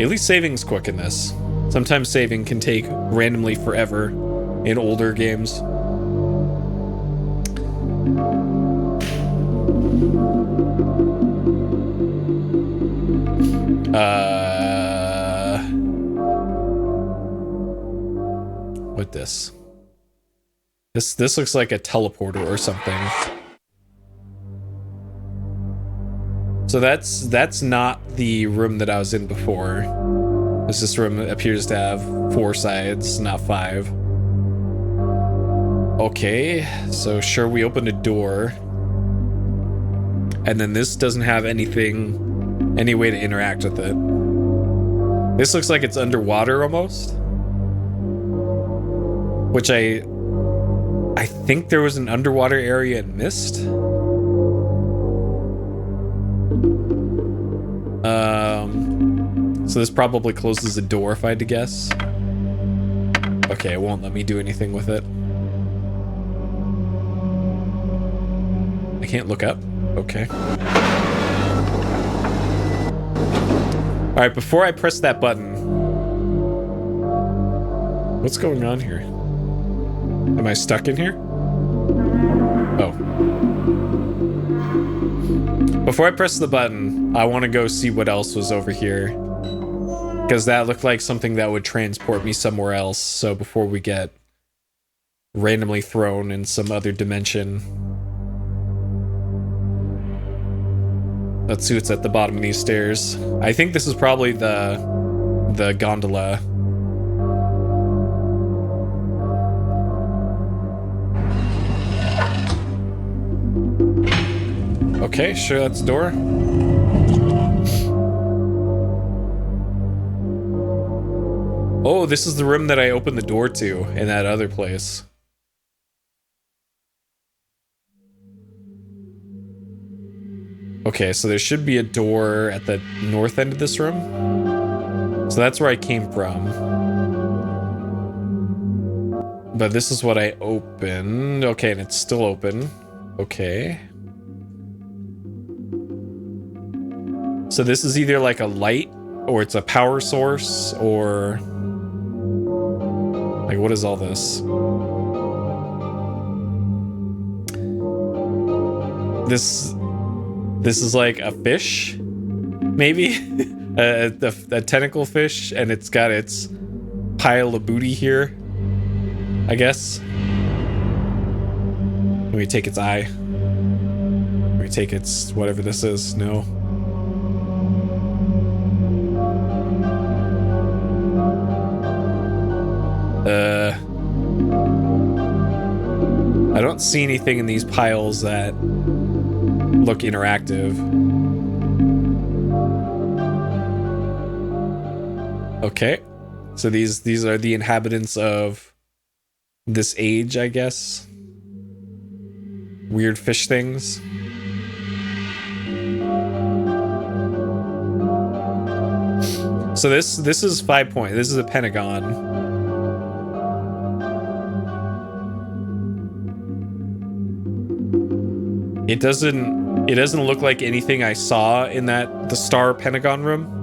At least saving's quick in this. Sometimes saving can take randomly forever in older games. What this? This looks like a teleporter or something. So that's not the room that I was in before. This room appears to have 4 sides, not 5. Okay, so sure, we opened a door. And then this doesn't have any way to interact with it. This looks like it's underwater almost. Which I think there was an underwater area in Myst. So this probably closes the door if I had to guess. Okay, it won't let me do anything with it. I can't look up. Okay. Alright, before I press that button... What's going on here? Am I stuck in here? Oh. Before I press the button, I want to go see what else was over here. Because that looked like something that would transport me somewhere else. So before we get randomly thrown in some other dimension. Let's see what's at the bottom of these stairs. I think this is probably the gondola. Okay, sure, that's the door. Oh, this is the room that I opened the door to in that other place. Okay, so there should be a door at the north end of this room. So that's where I came from. But this is what I opened. Okay, and it's still open. Okay. So this is either like a light, or it's a power source, or... Like, what is all this? This is like a fish, maybe? a tentacle fish, and it's got its pile of booty here, I guess. Let me take its eye. Let me take its whatever this is. No. I don't see anything in these piles that look interactive. Okay. So these are the inhabitants of this age, I guess. Weird fish things. So this is 5 point. This is a pentagon. It doesn't look like anything I saw in the star pentagon room.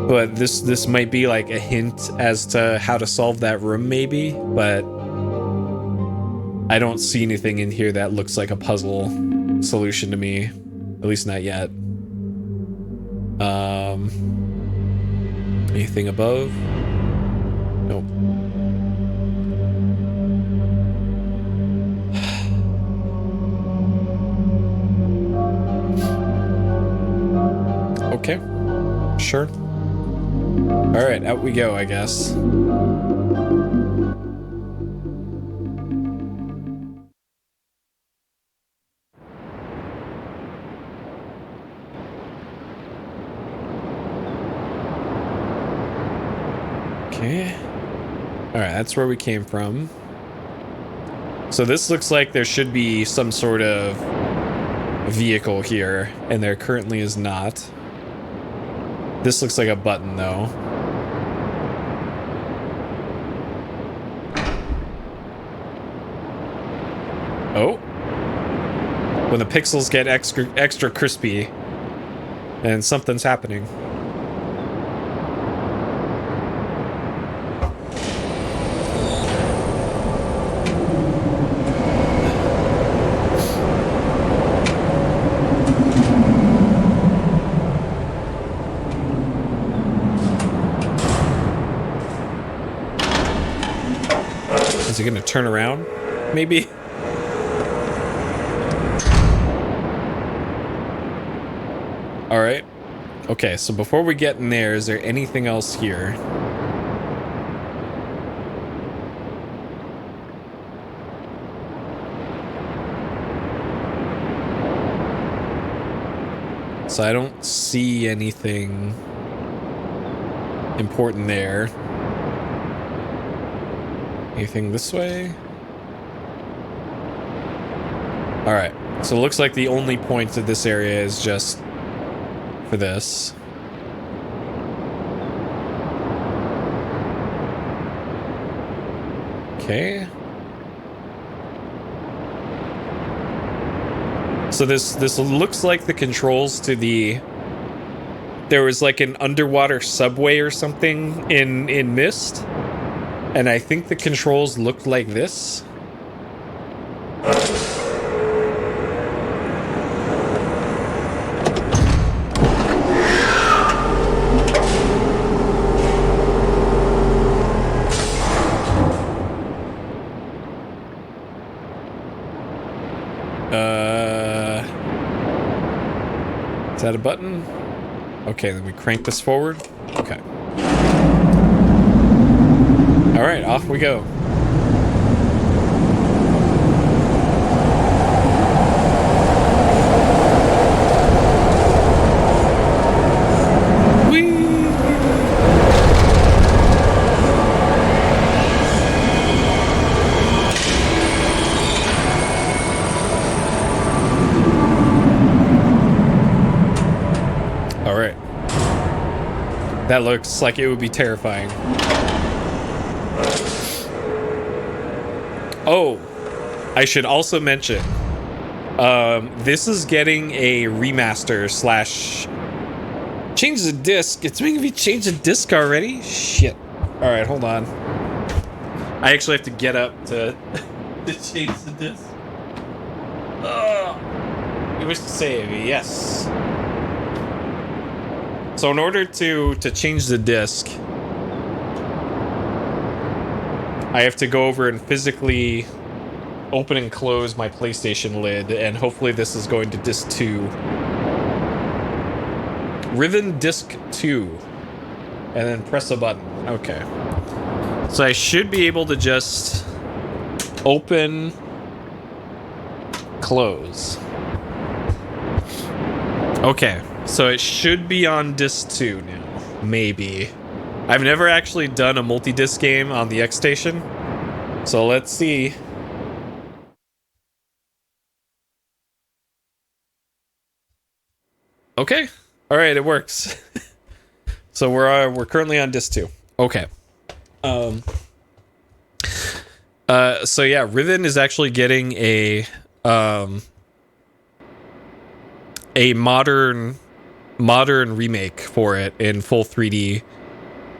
But this might be like a hint as to how to solve that room, maybe, but I don't see anything in here that looks like a puzzle solution to me. At least not yet. Anything above? Nope. Okay, sure. All right, out we go, I guess. Okay. Alright, that's where we came from. So this looks like there should be some sort of vehicle here, and there currently is not. This looks like a button, though. Oh. When the pixels get extra crispy, and something's happening. Is he gonna turn around? Maybe? Alright. Okay, so before we get in there, is there anything else here? So I don't see anything important there. Anything this way? Alright, so it looks like the only point of this area is just for this. Okay. So this looks like the controls to the... There was like an underwater subway or something in Myst. And I think the controls looked like this. Is that a button? Okay, then we crank this forward. Okay. All right, off we go. That looks like it would be terrifying. Oh, I should also mention, this is getting a remaster slash change the disc. It's making me change the disc already? Shit. All right, hold on. I actually have to get up to change the disc. You wish to save? Yes. So in order to change the disc, I have to go over and physically open and close my PlayStation lid, and hopefully this is going to disc 2. Riven disc 2. And then press a button. Okay. So I should be able to just open, close. Okay. So it should be on disc 2 now. Maybe. I've never actually done a multi-disc game on the X Station. So let's see. Okay. All right, it works. So we're currently on disc 2. Okay. So yeah, Riven is actually getting a modern remake for it in full 3D,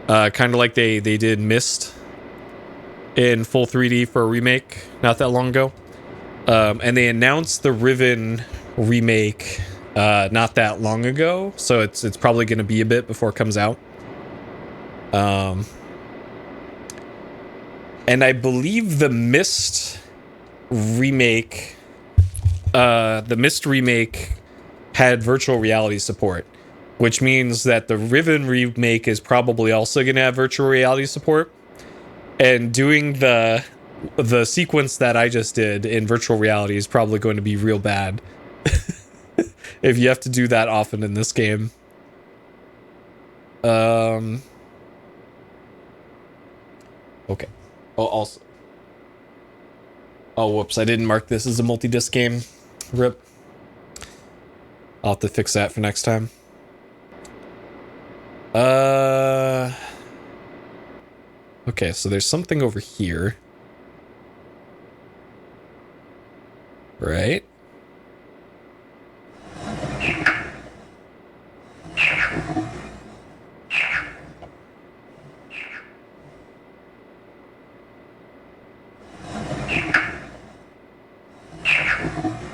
kind of like they did Myst in full 3D for a remake not that long ago, and they announced the Riven remake not that long ago, so it's probably going to be a bit before it comes out. And I believe the Myst remake had virtual reality support, which means that the Riven remake is probably also going to have virtual reality support. And doing the sequence that I just did in virtual reality is probably going to be real bad if you have to do that often in this game. Okay. Oh, also. Oh, whoops. I didn't mark this as a multi-disc game. Rip. I'll have to fix that for next time. Okay, so there's something over here. Right?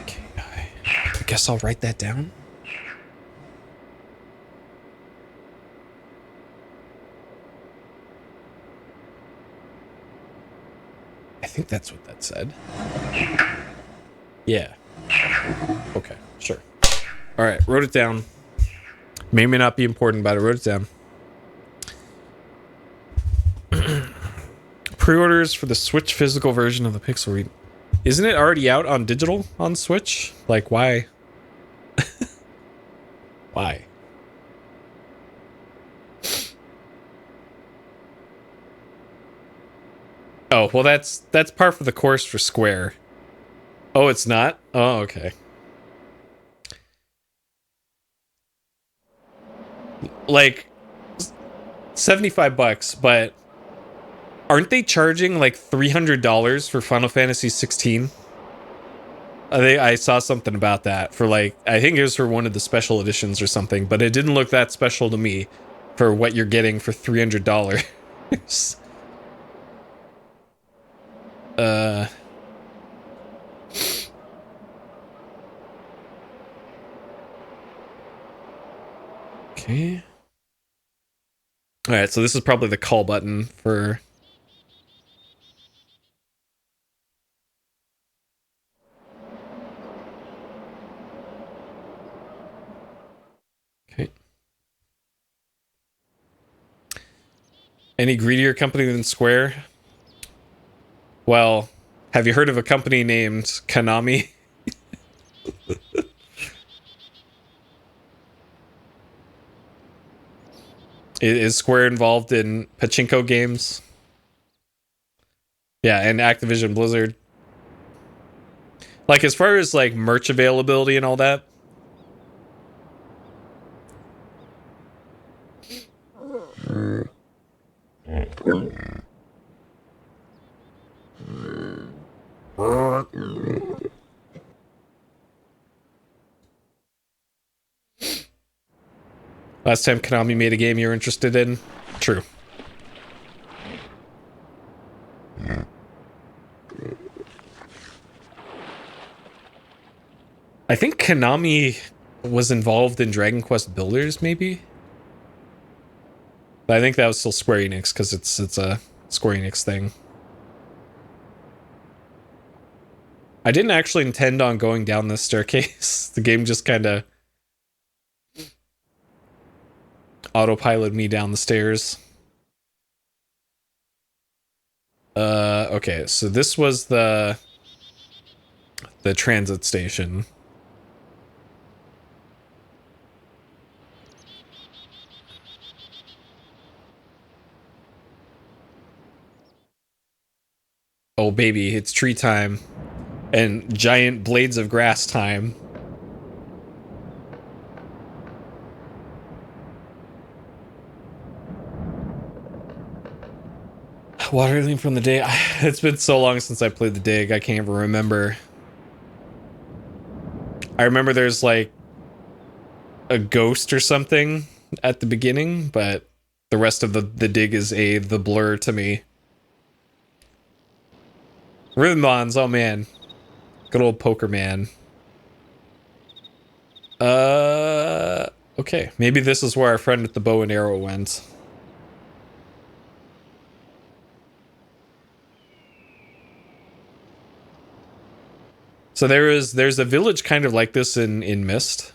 Okay, I guess I'll write that down. I think that's what that said. Yeah. Okay, sure. All right, wrote it down. May or may not be important, but I wrote it down. Pre-orders for the Switch physical version of the Pixel Read. Isn't it already out on digital on Switch? Like, why? Why? Oh, well, that's par for the course for Square. Oh, it's not? Oh, okay. Like, $75, but aren't they charging like $300 for Final Fantasy 16? I saw something about that for like, I think it was for one of the special editions or something, but it didn't look that special to me for what you're getting for $300. Okay. All right, so this is probably the call button for... Okay. Any greedier company than Square? Well, have you heard of a company named Konami? Is Square involved in pachinko games? Yeah, and Activision Blizzard. Like, as far as, like, merch availability and all that. Last time Konami made a game you're interested in? True. I think Konami was involved in Dragon Quest Builders, maybe? But I think that was still Square Enix, because it's a Square Enix thing. I didn't actually intend on going down this staircase. The game just kind of autopiloted me down the stairs. Okay, so this was the transit station. Oh baby, it's tree time. And giant blades of grass time. Waterling from the day. It's been so long since I played the dig, I can't even remember. I remember there's like a ghost or something at the beginning, but the rest of the dig is the blur to me. Riven bonds, oh man. Good old poker man. Okay. Maybe this is where our friend with the bow and arrow went. So there's a village kind of like this in Myst.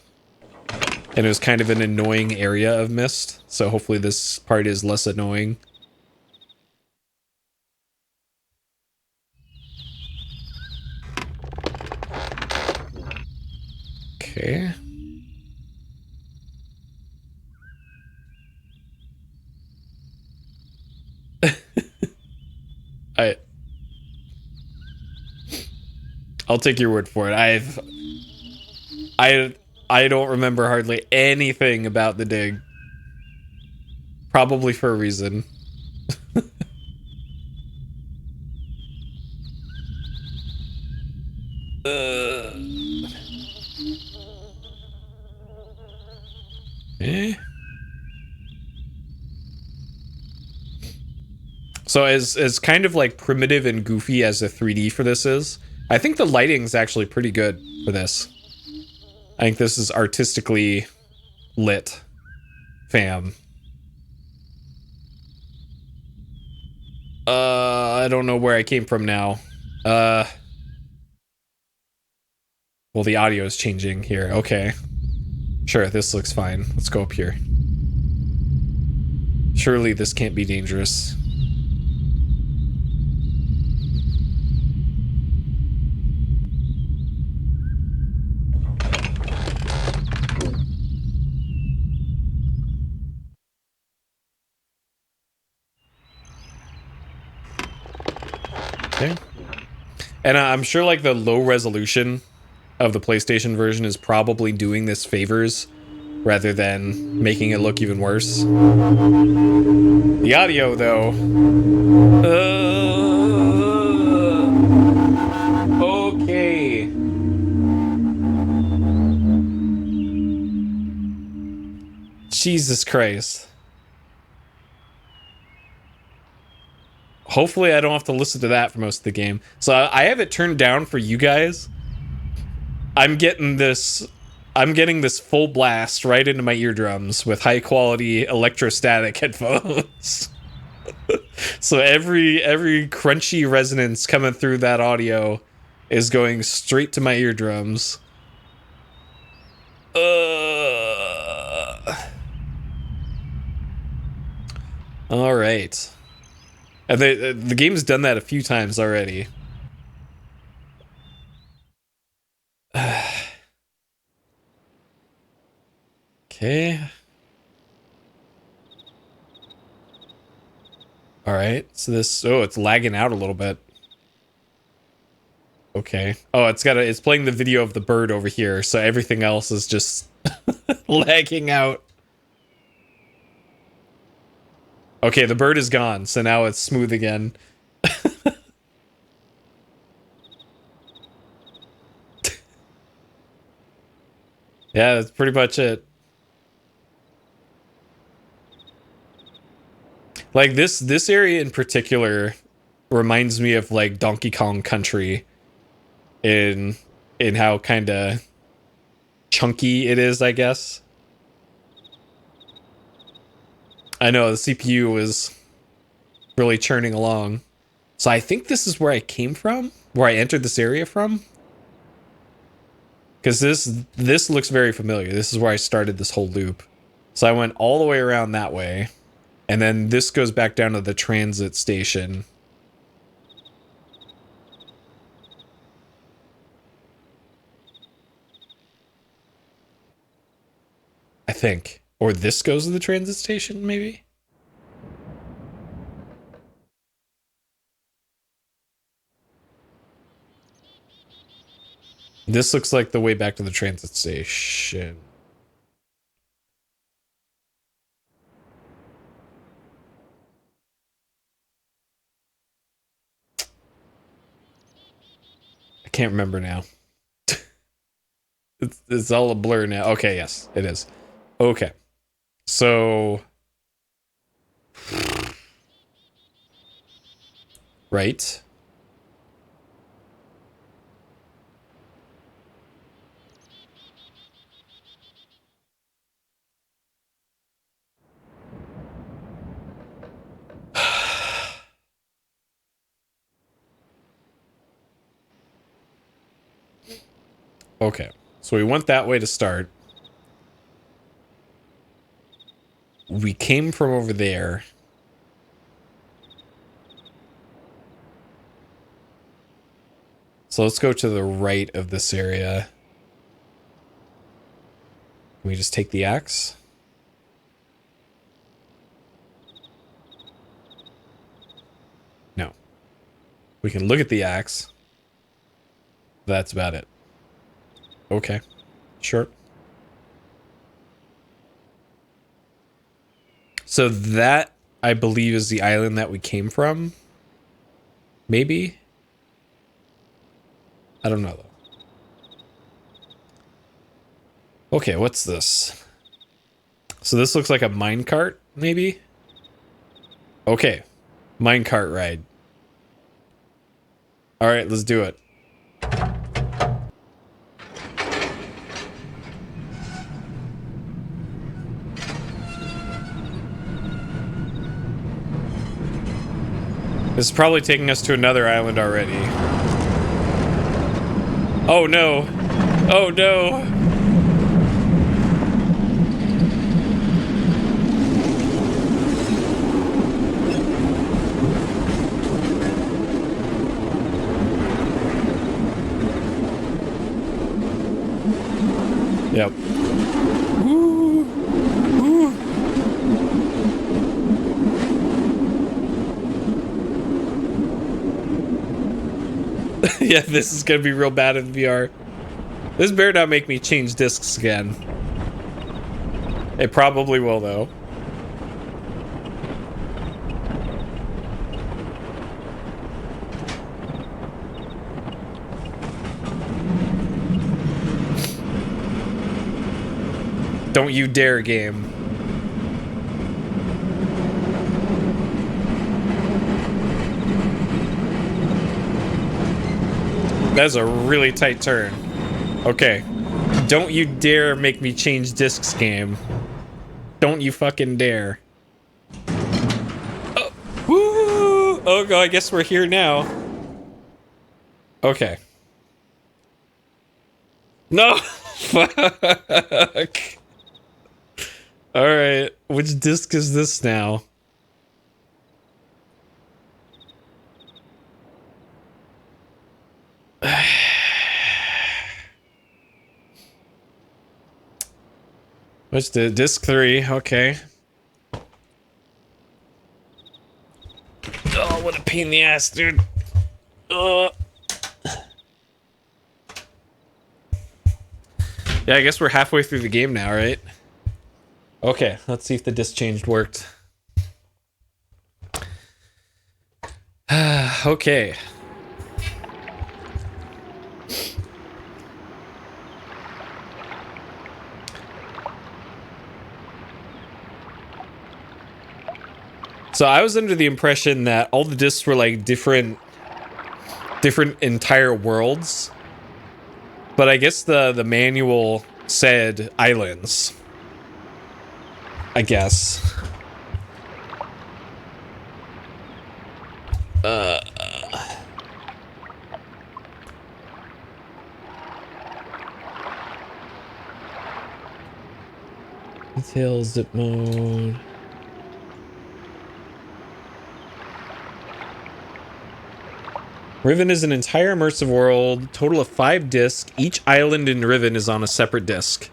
And it was kind of an annoying area of Myst. So hopefully this part is less annoying. Okay. I'll take your word for it. I don't remember hardly anything about the dig. Probably for a reason. Eh. So as kind of like primitive and goofy as the 3D for this is, I think the lighting's actually pretty good for this. I think this is artistically lit, fam. I don't know where I came from now. Well, the audio is changing here. Okay. Sure, this looks fine. Let's go up here. Surely this can't be dangerous. Okay. And I'm sure like the low resolution of the PlayStation version is probably doing this favors rather than making it look even worse. The audio, though. Okay. Jesus Christ. Hopefully I don't have to listen to that for most of the game. So I have it turned down for you guys. I'm getting this full blast right into my eardrums with high quality electrostatic headphones. So every crunchy resonance coming through that audio is going straight to my eardrums. All right. And the game's done that a few times already. Okay. All right. So this, oh, it's lagging out a little bit. Okay. Oh, it's playing the video of the bird over here, so everything else is just lagging out. Okay, the bird is gone, so now it's smooth again. Yeah, that's pretty much it. Like this area in particular reminds me of like Donkey Kong Country in how kind of chunky it is, I guess. I know the CPU was really churning along. So I think this is where I came from, where I entered this area from. Because this looks very familiar. This is where I started this whole loop. So I went all the way around that way. And then this goes back down to the transit station. I think. Or this goes to the transit station, maybe? This looks like the way back to the transit station. I can't remember now. It's all a blur now. Okay, yes, it is. Okay. So... Right. Okay. So we went that way to start. We came from over there. So let's go to the right of this area. Can we just take the axe? No. We can look at the axe. That's about it. Okay. Sure. So that, I believe, is the island that we came from. Maybe? I don't know, though. Okay, what's this? So this looks like a minecart, maybe? Okay. Minecart ride. Alright, let's do it. This is probably taking us to another island already. Oh no! Oh no! Yep. Woo. Woo. Yeah, this is gonna be real bad in VR. This better not make me change discs again. It probably will, though. Don't you dare, game. That's a really tight turn. Okay. Don't you dare make me change discs, game. Don't you fucking dare. Oh, woo! Oh, I guess we're here now. Okay. No! Fuck. Alright. Which disc is this now? What's the disc 3? Okay. Oh, what a pain in the ass, dude. Yeah, I guess we're halfway through the game now, right? Okay, let's see if the disc changed worked. Okay. So I was under the impression that all the discs were like different entire worlds. But I guess the manual said islands. I guess. Detail zip mode. Riven is an entire immersive world, total of 5 discs. Each island in Riven is on a separate disc.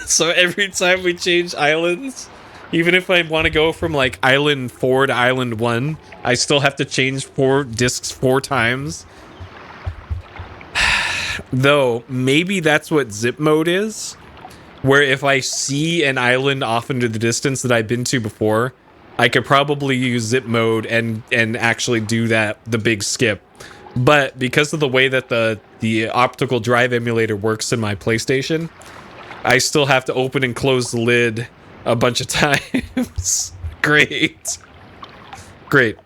So every time we change islands, even if I want to go from like island 4 to island 1, I still have to change 4 discs 4 times. Though, maybe that's what zip mode is, where if I see an island off into the distance that I've been to before, I could probably use zip mode and actually do the big skip. But because of the way that the optical drive emulator works in my PlayStation, I still have to open and close the lid a bunch of times. Great. Great.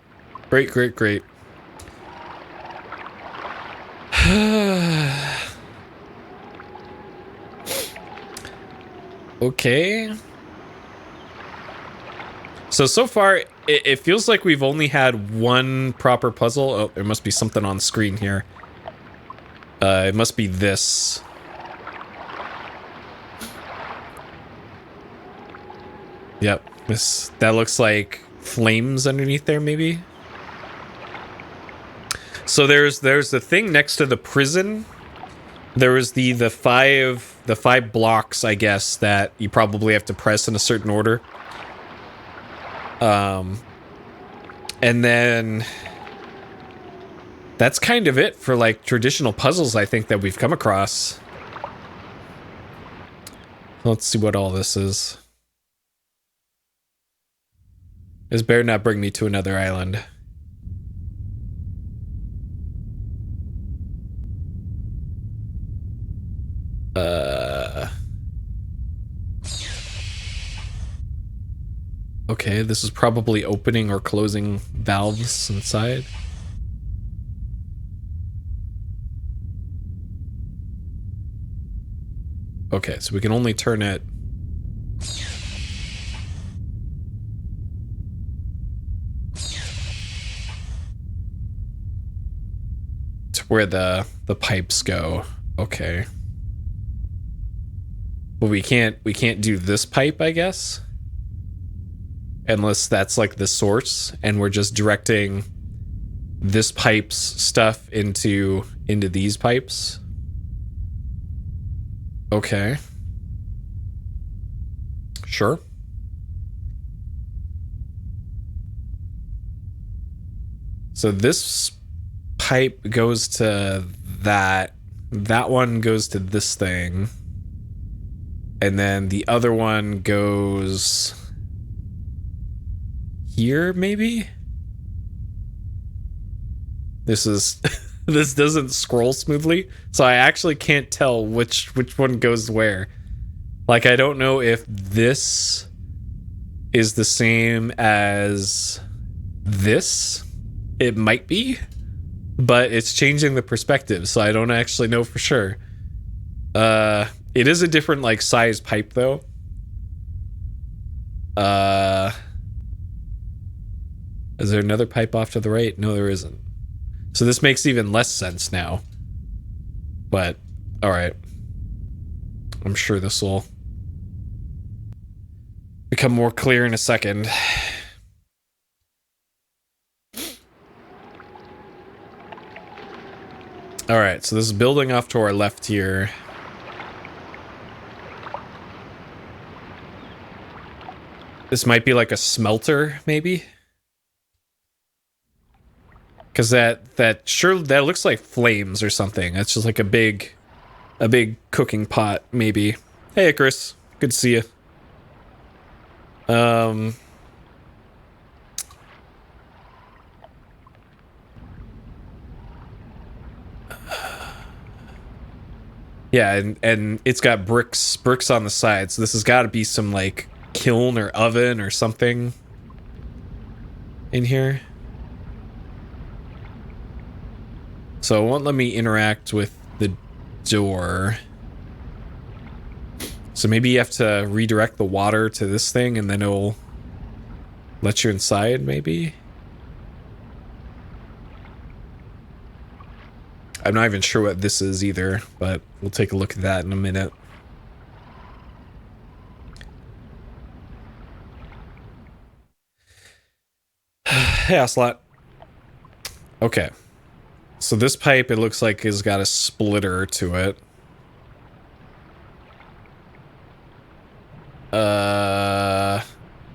Great, great, great. Okay. So far, it feels like we've only had one proper puzzle. Oh, there must be something on the screen here. It must be this. Yep, that looks like flames underneath there, maybe. So there's the thing next to the prison. There was the five blocks, I guess, that you probably have to press in a certain order. And then that's kind of it for like traditional puzzles I think that we've come across. Let's see what all this is. This better not bring me to another island. Okay, this is probably opening or closing valves inside. Okay, so we can only turn it. To where the pipes go. Okay. But we can't do this pipe, I guess. Unless that's like the source and we're just directing this pipe's stuff into these pipes. Okay. Sure. So this pipe goes to that. That one goes to this thing. And then the other one goes here, maybe? This is this doesn't scroll smoothly, so I actually can't tell which one goes where. Like, I don't know if this is the same as this. It might be, but it's changing the perspective, so I don't actually know for sure. It is a different, like, size pipe, though. Is there another pipe off to the right? No, there isn't. So this makes even less sense now. But, alright. I'm sure this will become more clear in a second. Alright, so this is building off to our left here. This might be like a smelter, maybe? Because that looks like flames or something. That's just like a big cooking pot, maybe. Hey, Icarus. Good to see you. Yeah, and it's got bricks on the sides. So this has got to be some like kiln or oven or something in here. So it won't let me interact with the door. So maybe you have to redirect the water to this thing and then it'll let you inside, maybe? I'm not even sure what this is either, but we'll take a look at that in a minute. Hey, Ocelot. Okay. So this pipe, it looks like, has got a splitter to it.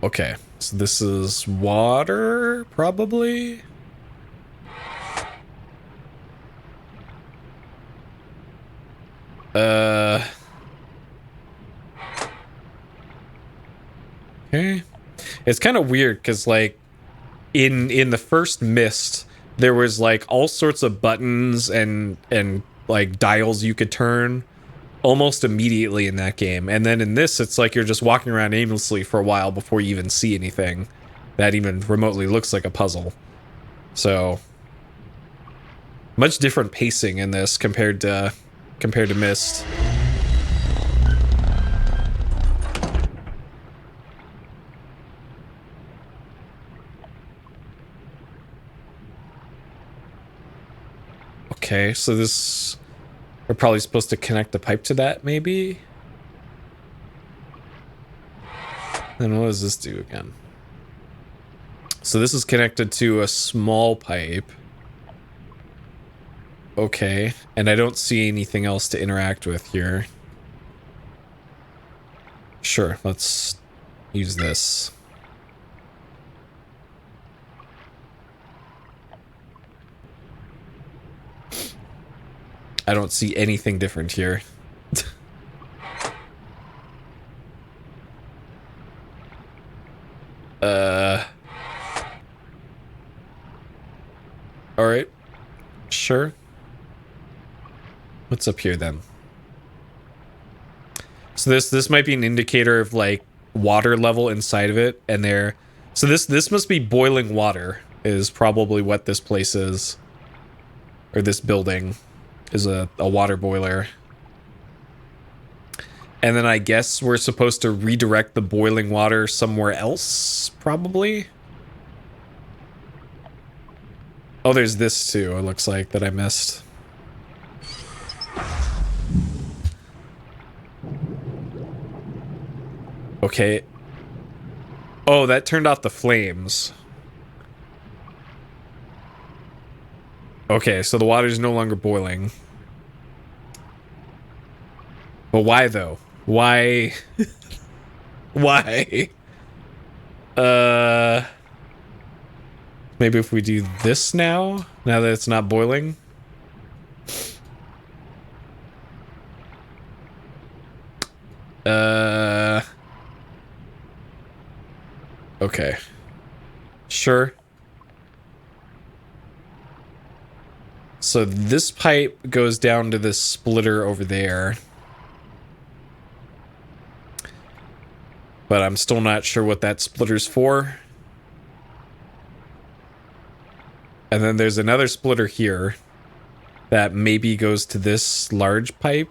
Okay. So this is water, probably? Okay. It's kind of weird, because, like, in the first Myst, there was like all sorts of buttons and like dials you could turn almost immediately in that game, and then in this it's like you're just walking around aimlessly for a while before you even see anything that even remotely looks like a puzzle. So much different pacing in this compared to Myst. Okay, so this... We're probably supposed to connect the pipe to that, maybe? Then what does this do again? So this is connected to a small pipe. Okay, and I don't see anything else to interact with here. Sure, let's use this. I don't see anything different here. All right. Sure. What's up here then? So this might be an indicator of like water level inside of it, and there. So this must be boiling water is probably what this place is, or this building is a water boiler. And then I guess we're supposed to redirect the boiling water somewhere else, probably. Oh, there's this too, it looks like, that I missed. Okay. Oh, that turned off the flames. Okay, so the water's no longer boiling. But why though? Why? Why? Maybe if we do this now that it's not boiling. Okay. Sure. So this pipe goes down to this splitter over there. But I'm still not sure what that splitter's for. And then there's another splitter here that maybe goes to this large pipe.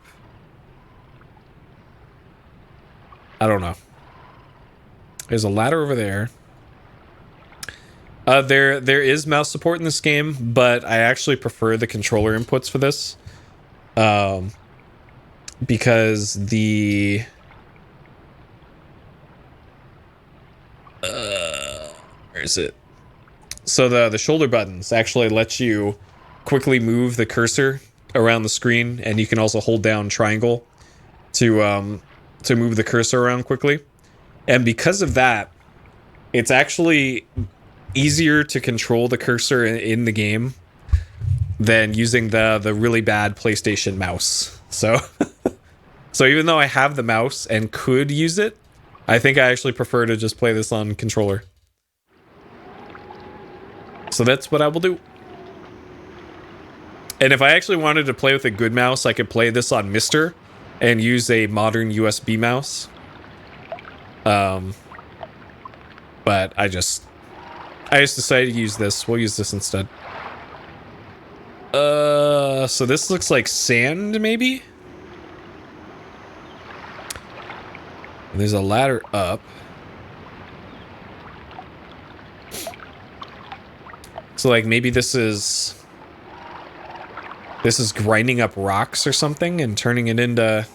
I don't know. There's a ladder over there. There is mouse support in this game, but I actually prefer the controller inputs for this. Because the... where is it? So the shoulder buttons actually let you quickly move the cursor around the screen, and you can also hold down triangle to move the cursor around quickly. And because of that, it's actually easier to control the cursor in the game than using the really bad PlayStation mouse. So so even though I have the mouse and could use it, I think I actually prefer to just play this on controller. So that's what I will do. And if I actually wanted to play with a good mouse, I could play this on Myst and use a modern USB mouse. But I just decided to use this. We'll use this instead. So this looks like sand, maybe? And there's a ladder up. So like maybe this is grinding up rocks or something and turning it into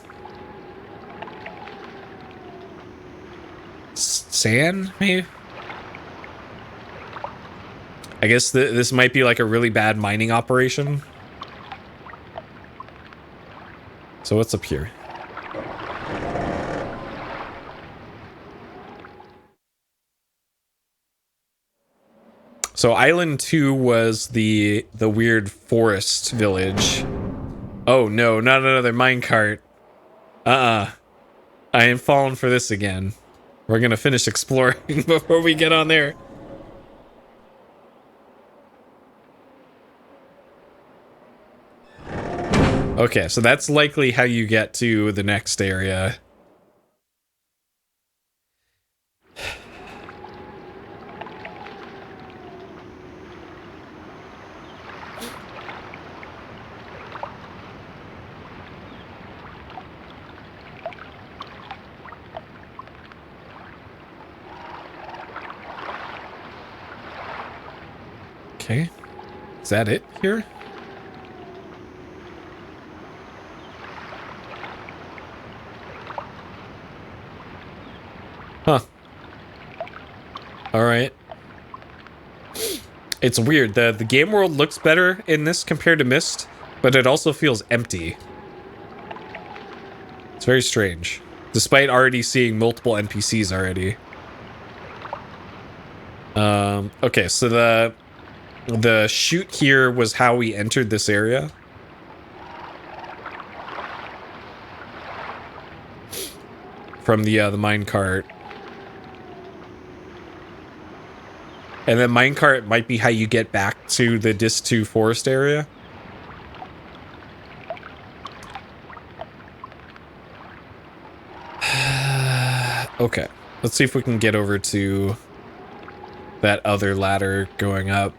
sand, maybe? I guess this might be like a really bad mining operation. So what's up here? So Island 2 was the weird forest village. Oh no, not another minecart. I am falling for this again. We're gonna finish exploring before we get on there. Okay, so that's likely how you get to the next area. Okay, is that it here? Huh. All right. It's weird. The game world looks better in this compared to Myst, but it also feels empty. It's very strange, despite already seeing multiple NPCs already. Okay, so the chute here was how we entered this area. from the minecart. And then minecart might be how you get back to the Dis 2 forest area. Okay, let's see if we can get over to that other ladder going up.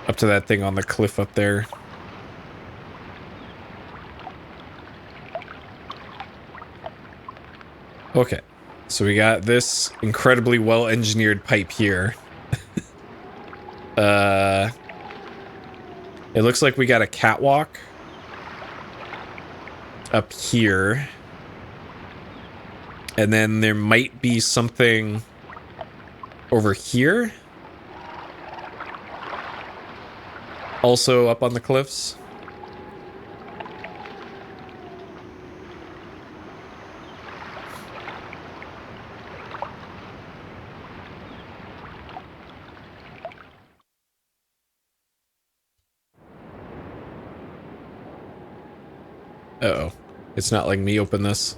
Up to that thing on the cliff up there. Okay, so we got this incredibly well-engineered pipe here. It looks like we got a catwalk up here. And then there might be something over here. Also up on the cliffs. Uh-oh. It's not letting me open this.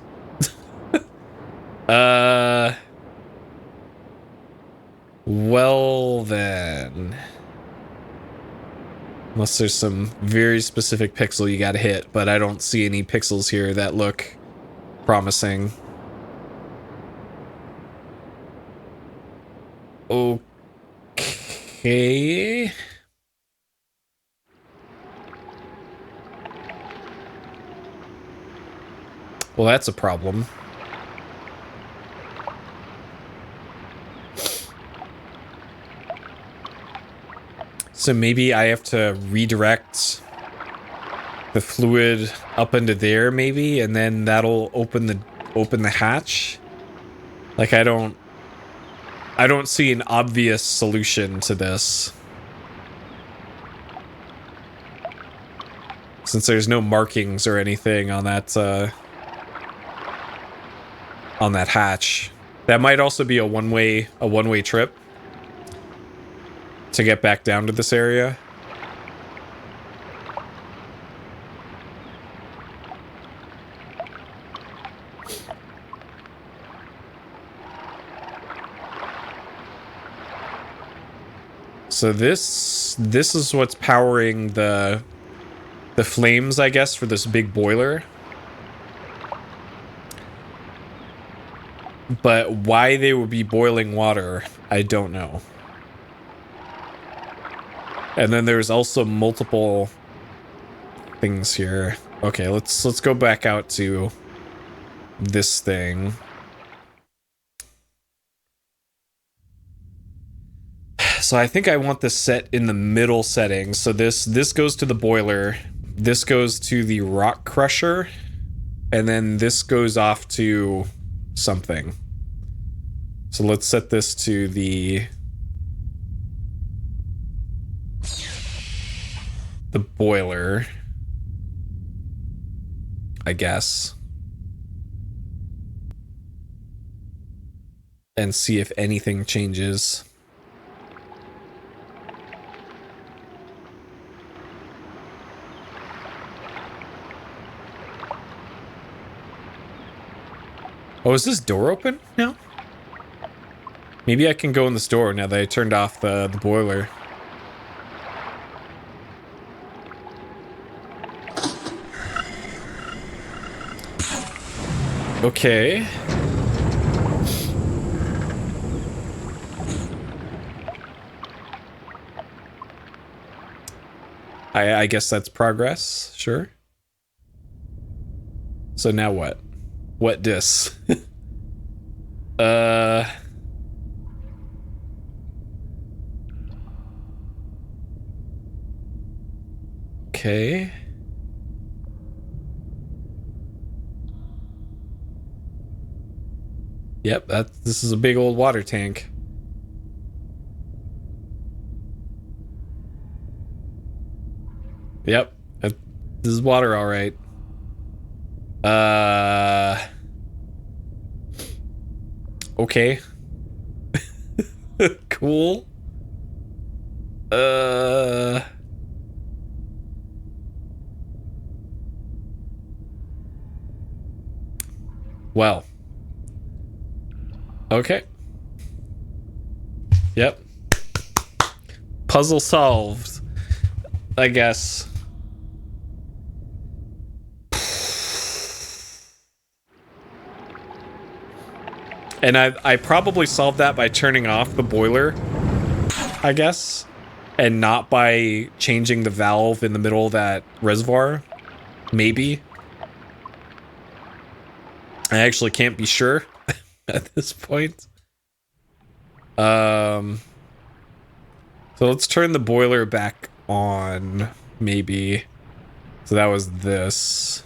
Well then. Unless there's some very specific pixel you gotta hit, but I don't see any pixels here that look promising. Okay. Well, that's a problem. So maybe I have to redirect the fluid up into there, maybe, and then that'll open the hatch. Like I don't see an obvious solution to this. Since there's no markings or anything on that hatch. That might also be a one-way trip to get back down to this area. So this is what's powering the flames, I guess, for this big boiler. But why they would be boiling water, I don't know. And then there's also multiple things here. Okay, let's go back out to this thing. So I think I want this set in the middle setting. So this goes to the boiler, this goes to the rock crusher, and then this goes off to something. So let's set this to the boiler, I guess. And see if anything changes. Oh, is this door open now? Maybe I can go in this door now that I turned off the boiler. Okay. I guess that's progress, sure. So now what? What dis? Okay. Yep, this is a big old water tank. Yep, this is water, all right. Okay. Cool. Well. Okay. Yep. Puzzle solved, I guess. And I probably solved that by turning off the boiler, I guess, and not by changing the valve in the middle of that reservoir. Maybe. I actually can't be sure at this point. So let's turn the boiler back on, maybe. So that was this.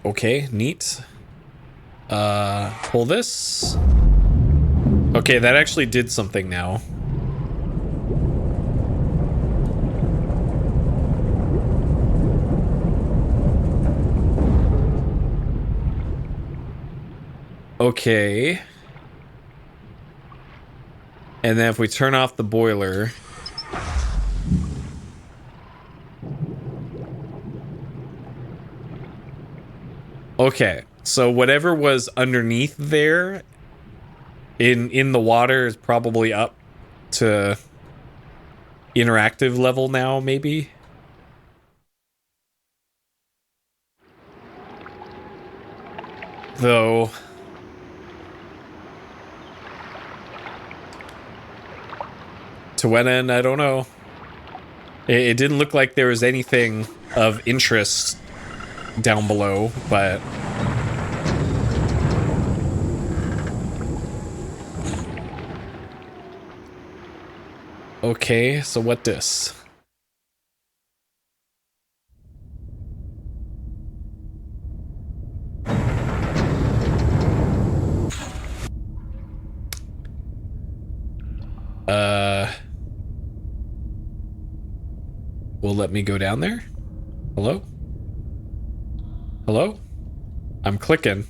Okay, neat. Pull this. Okay, that actually did something now. Okay. And then if we turn off the boiler... Okay, so whatever was underneath there in the water is probably up to interactive level now, maybe? Though... to what end, I don't know. It didn't look like there was anything of interest down below, but... Okay, so what this? Will let me go down there? Hello? Hello? I'm clicking.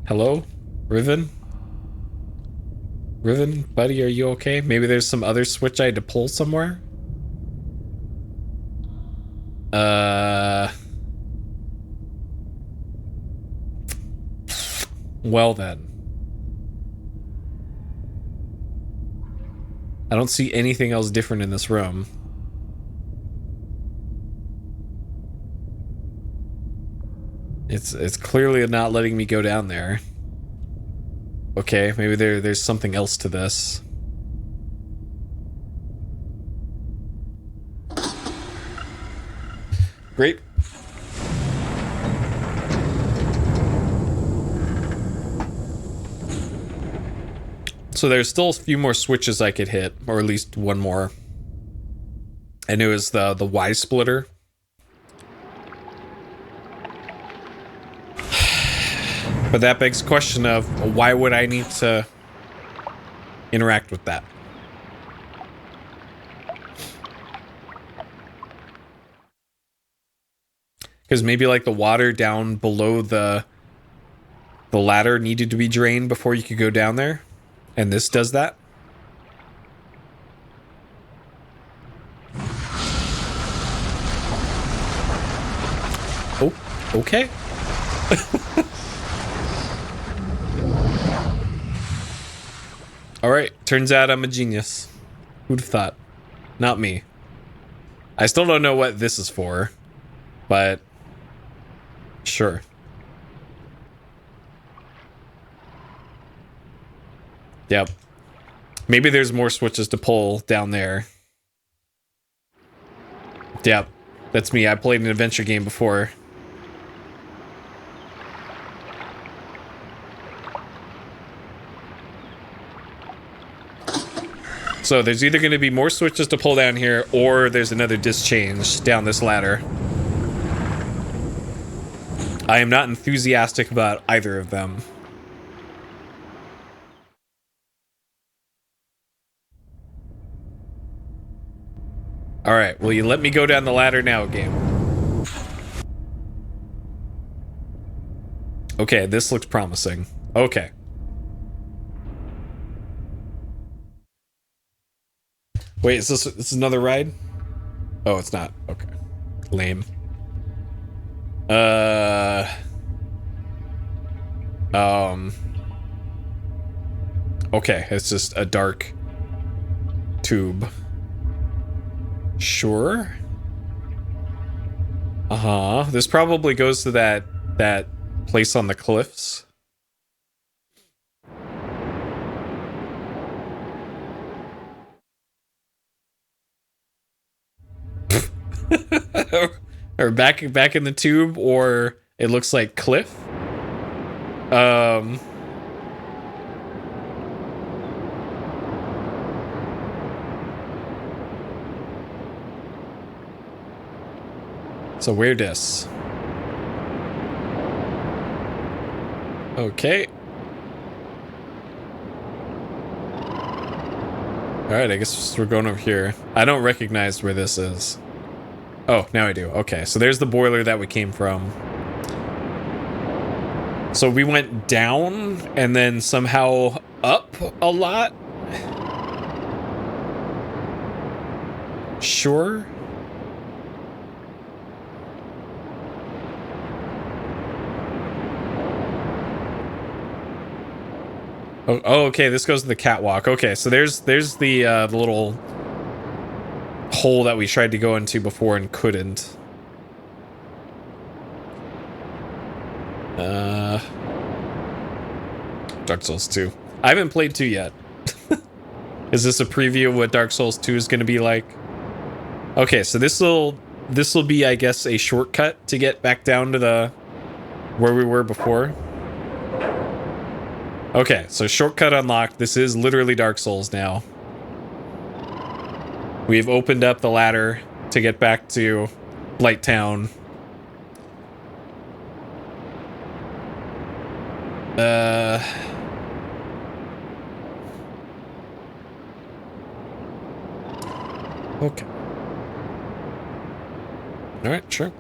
Hello? Riven? Riven, buddy, are you okay? Maybe there's some other switch I had to pull somewhere? Well then. I don't see anything else different in this room. It's clearly not letting me go down there. Okay, maybe there's something else to this. Great. So there's still a few more switches I could hit, or at least one more. And it was the Y splitter. But that begs the question of why would I need to interact with that? Because maybe like the water down below the ladder needed to be drained before you could go down there. And this does that. Oh, okay. All right, turns out I'm a genius. Who'd have thought? Not me. I still don't know what this is for, but sure. Yep. Maybe there's more switches to pull down there. Yep. That's me. I played an adventure game before. So there's either going to be more switches to pull down here, or there's another disc change down this ladder. I am not enthusiastic about either of them. All right, will you let me go down the ladder now, game? Okay, this looks promising. Okay. Wait, is this another ride? Oh, it's not. Okay. Lame. Okay, it's just a dark tube. Sure. Uh-huh. This probably goes to that place on the cliffs. Or back in the tube, or it looks like cliff. So weirdness. Okay. Alright, I guess we're going over here. I don't recognize where this is. Oh, now I do. Okay, so there's the boiler that we came from. So we went down and then somehow up a lot? Sure. Oh, okay, this goes to the catwalk. Okay, so there's the little hole that we tried to go into before and couldn't. Dark Souls 2. I haven't played 2 yet. Is this a preview of what Dark Souls 2 is going to be like? Okay, so this will be, I guess, a shortcut to get back down to the where we were before. Okay, so shortcut unlocked. This is literally Dark Souls now. We've opened up the ladder to get back to Light Town. Okay. All right, sure.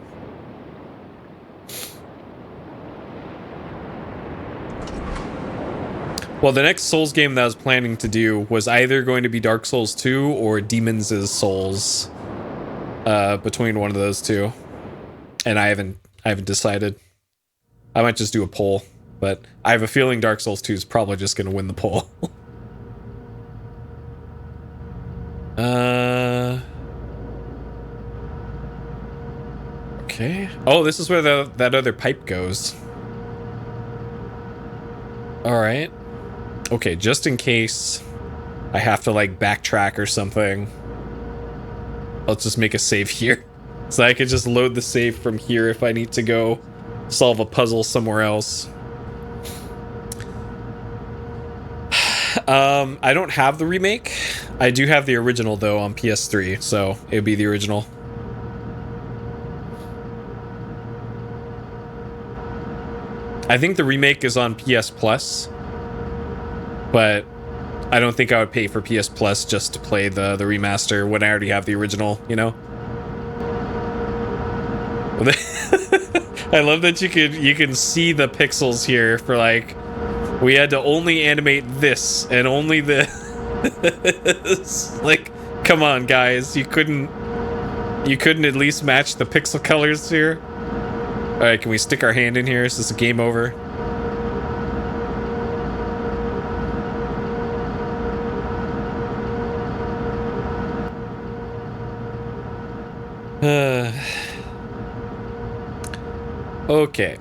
Well, the next Souls game that I was planning to do was either going to be Dark Souls 2 or Demon's Souls. Between one of those two. And I haven't decided. I might just do a poll, but I have a feeling Dark Souls 2 is probably just going to win the poll. Okay. Oh, this is where that other pipe goes. All right. Okay, just in case I have to like backtrack or something, let's just make a save here. So I could just load the save from here if I need to go solve a puzzle somewhere else. I don't have the remake. I do have the original though on PS3, so it would be the original. I think the remake is on PS Plus, but I don't think I would pay for PS Plus just to play the remaster when I already have the original, you know? I love that you can see the pixels here for like, we had to only animate this and only this. Like, come on guys, you couldn't at least match the pixel colors here? Alright, can we stick our hand in here? Is this a game over? Okay,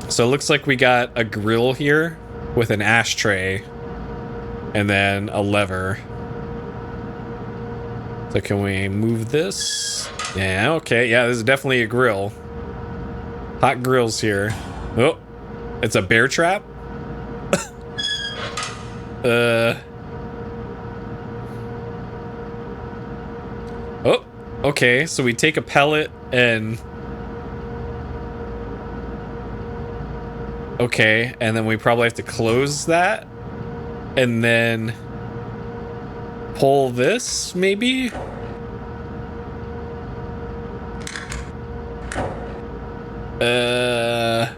so it looks like we got a grill here with an ashtray and then a lever. So can we move this? Yeah, okay, yeah, this is definitely a grill. Hot grills here. Oh, it's a bear trap? Oh, okay, so we take a pellet and... Okay, and then we probably have to close that. And then... pull this, maybe? Can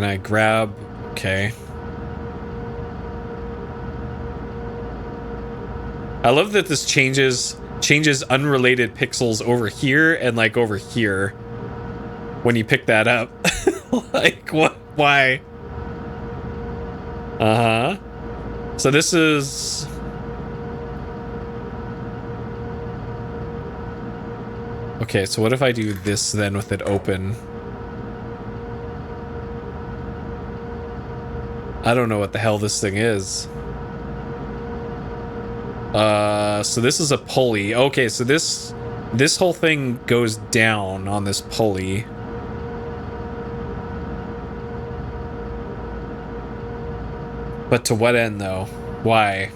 I grab? Okay. I love that this changes unrelated pixels over here and like over here when you pick that up. Like what? Why? Uh-huh. So this is... Okay, so what if I do this then with it open? I don't know what the hell this thing is. So this is a pulley. Okay, so this whole thing goes down on this pulley. But to what end, though? Why?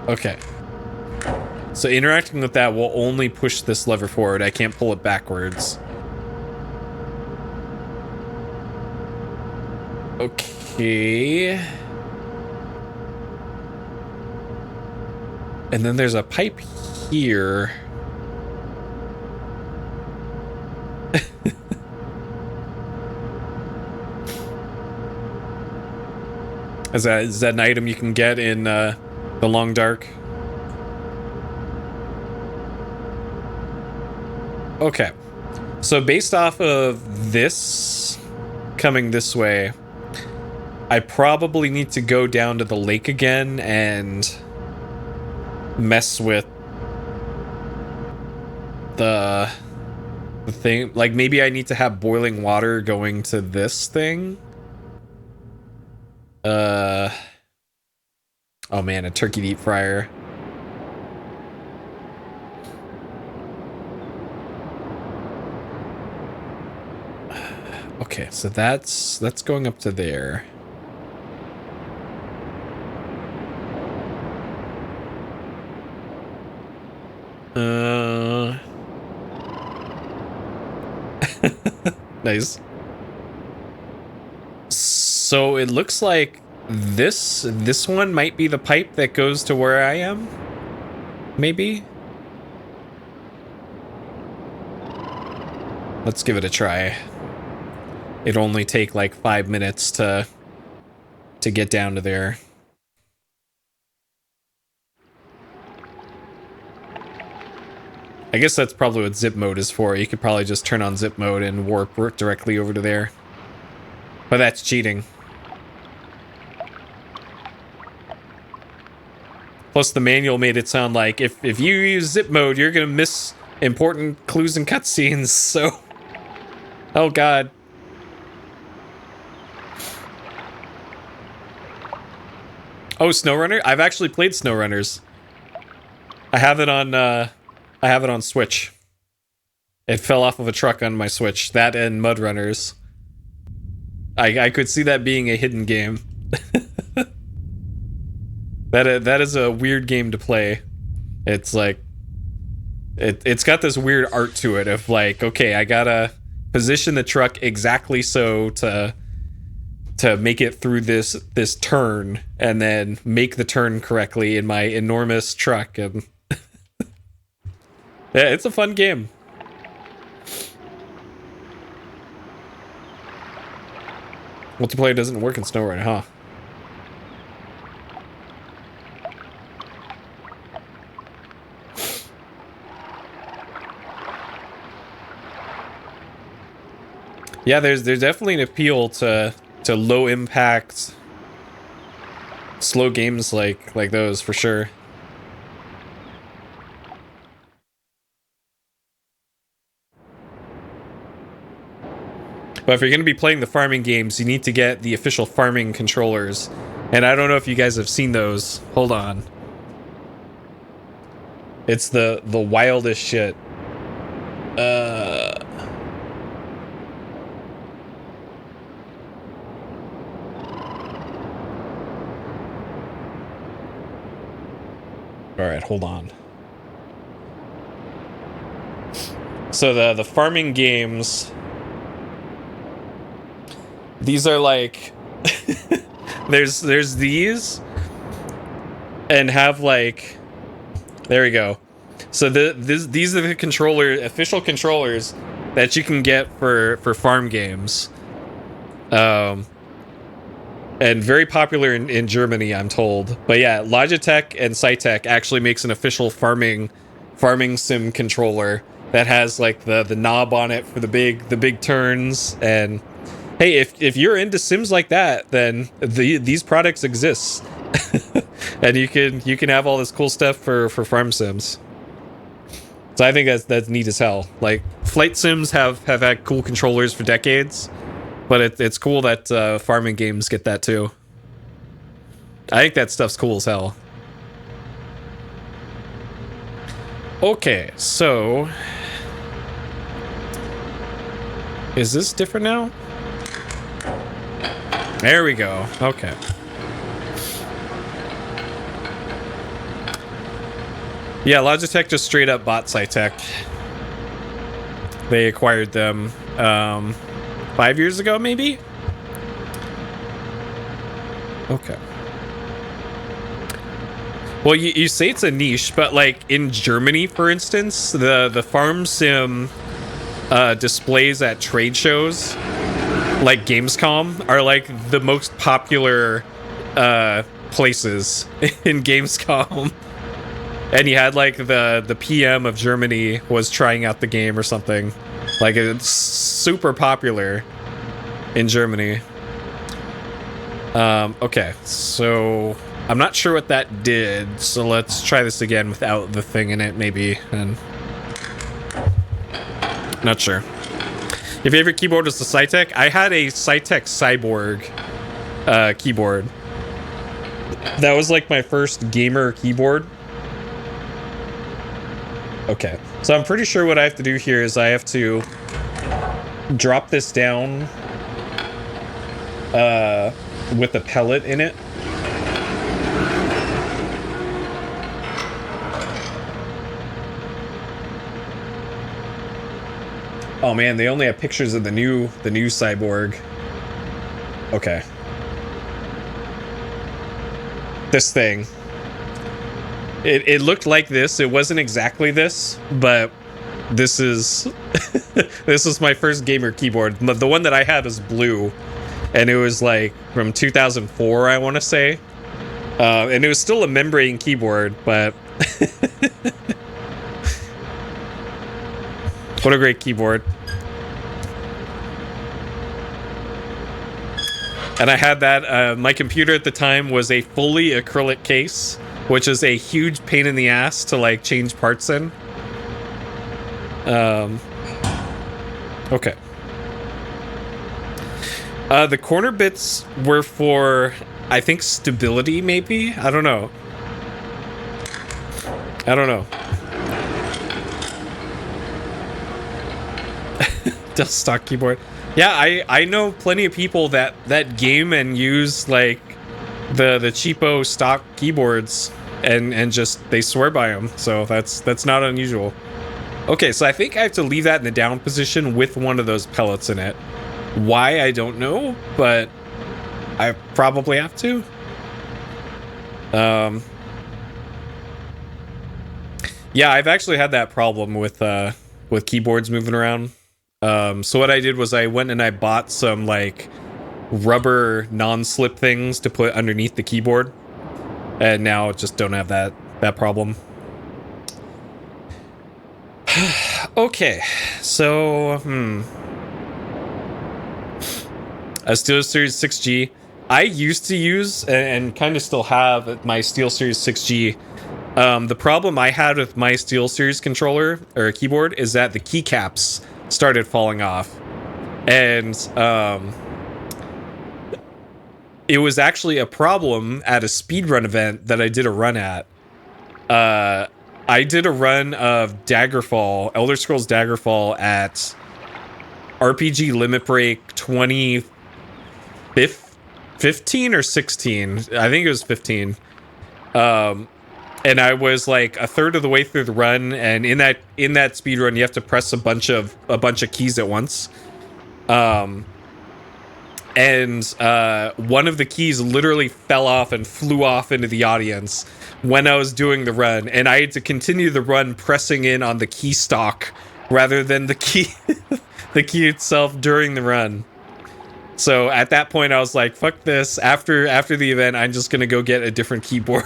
Okay. So interacting with that will only push this lever forward. I can't pull it backwards. Okay. And then there's a pipe here. Is that an item you can get in the Long Dark? Okay. So based off of this coming this way, I probably need to go down to the lake again and mess with the thing. Like maybe I need to have boiling water going to this thing. Oh man, a turkey deep fryer. Okay, so that's going up to there. Nice. So it looks like this one might be the pipe that goes to where I am. Maybe. Let's give it a try. It'll only take like 5 minutes to get down to there. I guess that's probably what zip mode is for. You could probably just turn on zip mode and warp directly over to there. But that's cheating. Plus the manual made it sound like if you use zip mode, you're gonna miss important clues and cutscenes, so... Oh god. Oh, SnowRunner? I've actually played SnowRunners. I have it on Switch. It fell off of a truck on my Switch. That and Mud Runners. I could see that being a hidden game. That is a weird game to play. It's like it's got this weird art to it of like, okay, I gotta position the truck exactly so to make it through this turn and then make the turn correctly in my enormous truck. And yeah, it's a fun game. Multiplayer doesn't work in SnowRunner, huh? Yeah, there's definitely an appeal to low impact, slow games like those for sure. But if you're going to be playing the farming games, you need to get the official farming controllers. And I don't know if you guys have seen those. Hold on. It's the wildest shit. Alright, hold on. So the farming games... These are like... there's these, and have like, there we go. So these are the official controllers that you can get for farm games. And very popular in Germany, I'm told. But yeah, Logitech and Cytec actually makes an official farming sim controller that has like the knob on it for the big turns. And hey, if you're into sims like that, then these products exist, and you can have all this cool stuff for farm sims. So I think that's neat as hell. Like flight sims have had cool controllers for decades. But it's cool that farming games get that too. I think that stuff's cool as hell. Okay, so... is this different now? There we go. Okay. Yeah, Logitech just straight up bought Cytec. They acquired them 5 years ago, maybe? Okay. Well, you say it's a niche, but like in Germany, for instance, the farm sim displays at trade shows, like Gamescom, are like the most popular places in Gamescom. And you had like the PM of Germany was trying out the game or something. Like it's super popular in Germany. Okay, so I'm not sure what that did, so let's try this again without the thing in it, maybe. And not sure. Your favorite keyboard was the Cytec? I had a Cytec Cyborg keyboard. That was like my first gamer keyboard. Okay, so I'm pretty sure what I have to do here is I have to drop this down with a pellet in it. Oh man, they only have pictures of the new Cyborg. Okay. This thing. It looked like this. It wasn't exactly this, but this is this was my first gamer keyboard. The one that I had is blue, and it was like from 2004, I want to say. And it was still a membrane keyboard, but what a great keyboard. And I had that. My computer at the time was a fully acrylic case, which is a huge pain in the ass to like change parts in. Okay. The corner bits were for, I think, stability, maybe? I don't know. Dell stock keyboard. Yeah, I know plenty of people that game and use like the cheapo stock keyboards and just they swear by them. So that's not unusual. Okay, so I think I have to leave that in the down position with one of those pellets in it. Why, I don't know, but I probably have to. Yeah, I've actually had that problem with keyboards moving around. So what I did was I went and I bought some like rubber non-slip things to put underneath the keyboard, and now just don't have that problem. Okay, so a SteelSeries 6G. I used to use and kind of still have my SteelSeries 6G. The problem I had with my SteelSeries controller or keyboard is that the keycaps started falling off, and it was actually a problem at a speedrun event that I did a run at. I did a run of Daggerfall, Elder Scrolls Daggerfall at RPG Limit Break 2015 or 16. I think it was 15. And I was like a third of the way through the run, and in that speed run, you have to press a bunch of keys at once. And one of the keys literally fell off and flew off into the audience, when I was doing the run, and I had to continue the run pressing in on the key stalk rather than the key the key itself during the run. So at that point I was like, fuck this. After the event, I'm just gonna go get a different keyboard.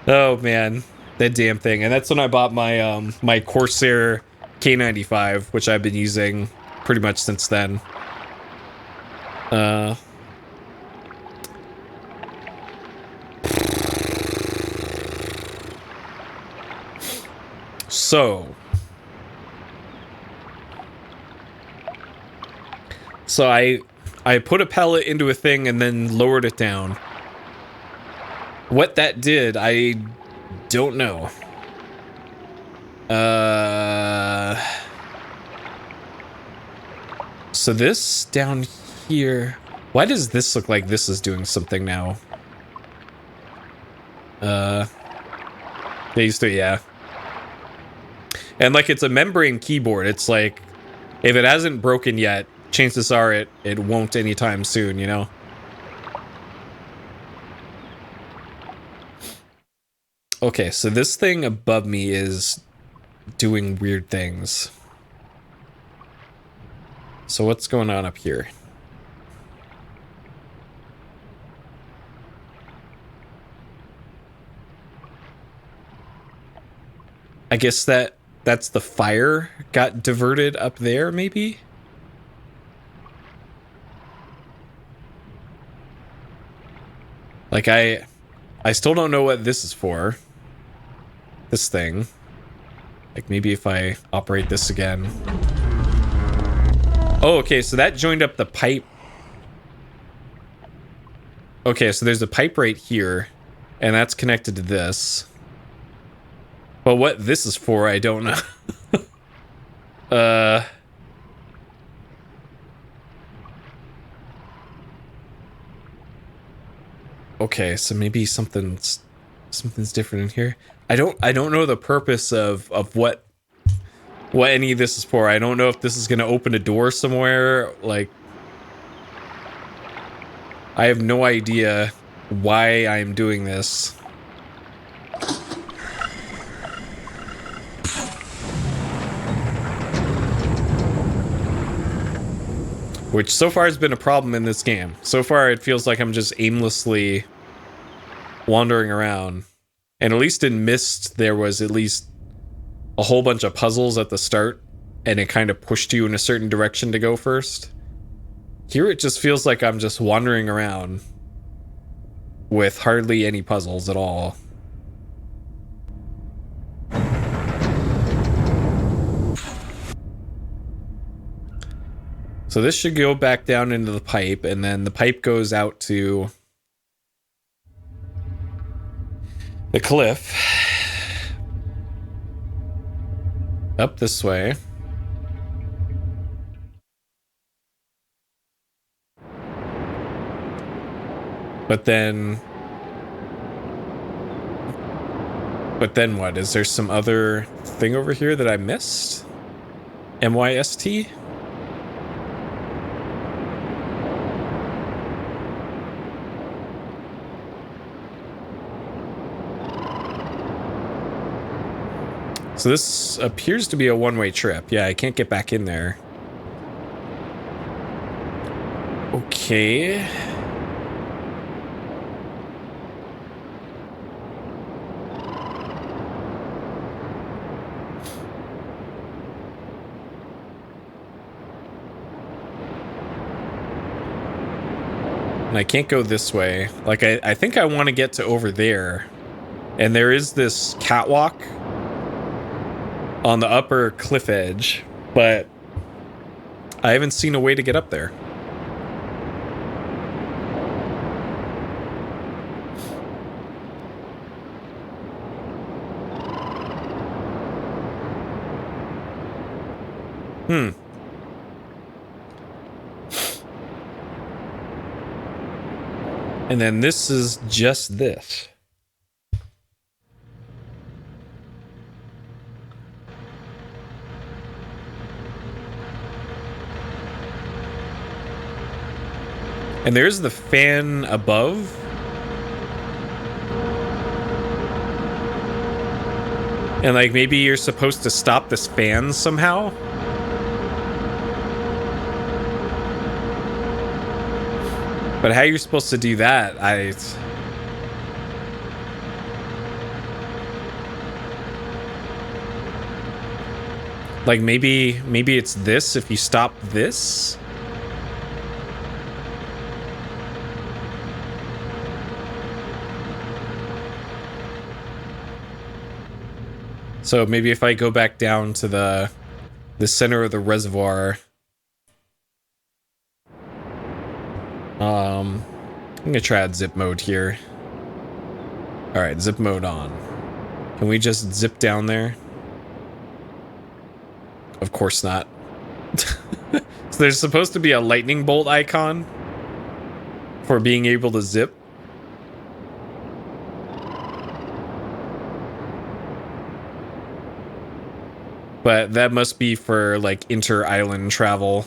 Oh man, that damn thing. And that's when I bought my my Corsair K95, which I've been using pretty much since then. So I put a pellet into a thing and then lowered it down. What that did, I don't know. So this down here, why does this look like this is doing something now? They used to, yeah. And like it's a membrane keyboard. It's like if it hasn't broken yet, chances are it won't anytime soon, you know? Okay, so this thing above me is doing weird things. So what's going on up here? I guess that's the fire got diverted up there, maybe? Like I still don't know what this is for. This thing. Like maybe if I operate this again. Oh, okay, so that joined up the pipe. Okay, so there's a pipe right here, and that's connected to this. But what this is for, I don't know. Okay, so maybe something's different in here. I don't know the purpose of what any of this is for. I don't know if this is gonna open a door somewhere. Like, I have no idea why I'm doing this. Which so far has been a problem in this game. So far it feels like I'm just aimlessly wandering around. And at least in Myst, there was at least a whole bunch of puzzles at the start, and it kind of pushed you in a certain direction to go first. Here it just feels like I'm just wandering around with hardly any puzzles at all. So this should go back down into the pipe, and then the pipe goes out to the cliff. Up this way. But then what? Is there some other thing over here that I missed? MYST? So this appears to be a one-way trip. Yeah, I can't get back in there. Okay. And I can't go this way. Like, I think I want to get to over there. And there is this catwalk on the upper cliff edge, but I haven't seen a way to get up there. And then this is just this. And there's the fan above. And like maybe you're supposed to stop this fan somehow. But how you're supposed to do that, like maybe it's this if you stop this. So maybe if I go back down to the center of the reservoir, I'm gonna try out zip mode here. All right, zip mode on. Can we just zip down there? Of course not. So there's supposed to be a lightning bolt icon for being able to zip. But that must be for like inter-island travel.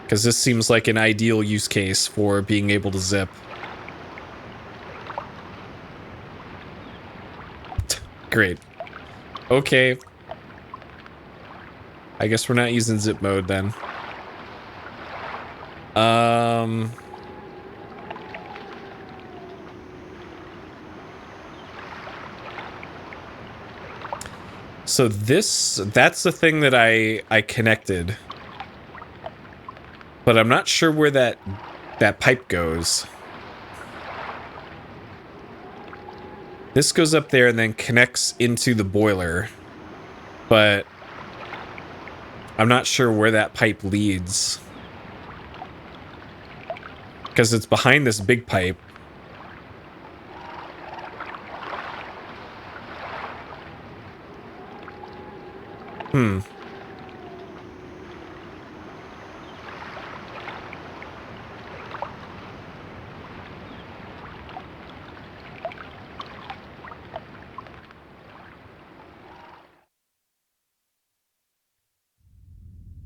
Because this seems like an ideal use case for being able to zip. Great. Okay. I guess we're not using zip mode then. So that's the thing that I connected. But I'm not sure where that pipe goes. This goes up there and then connects into the boiler. But I'm not sure where that pipe leads. Because it's behind this big pipe.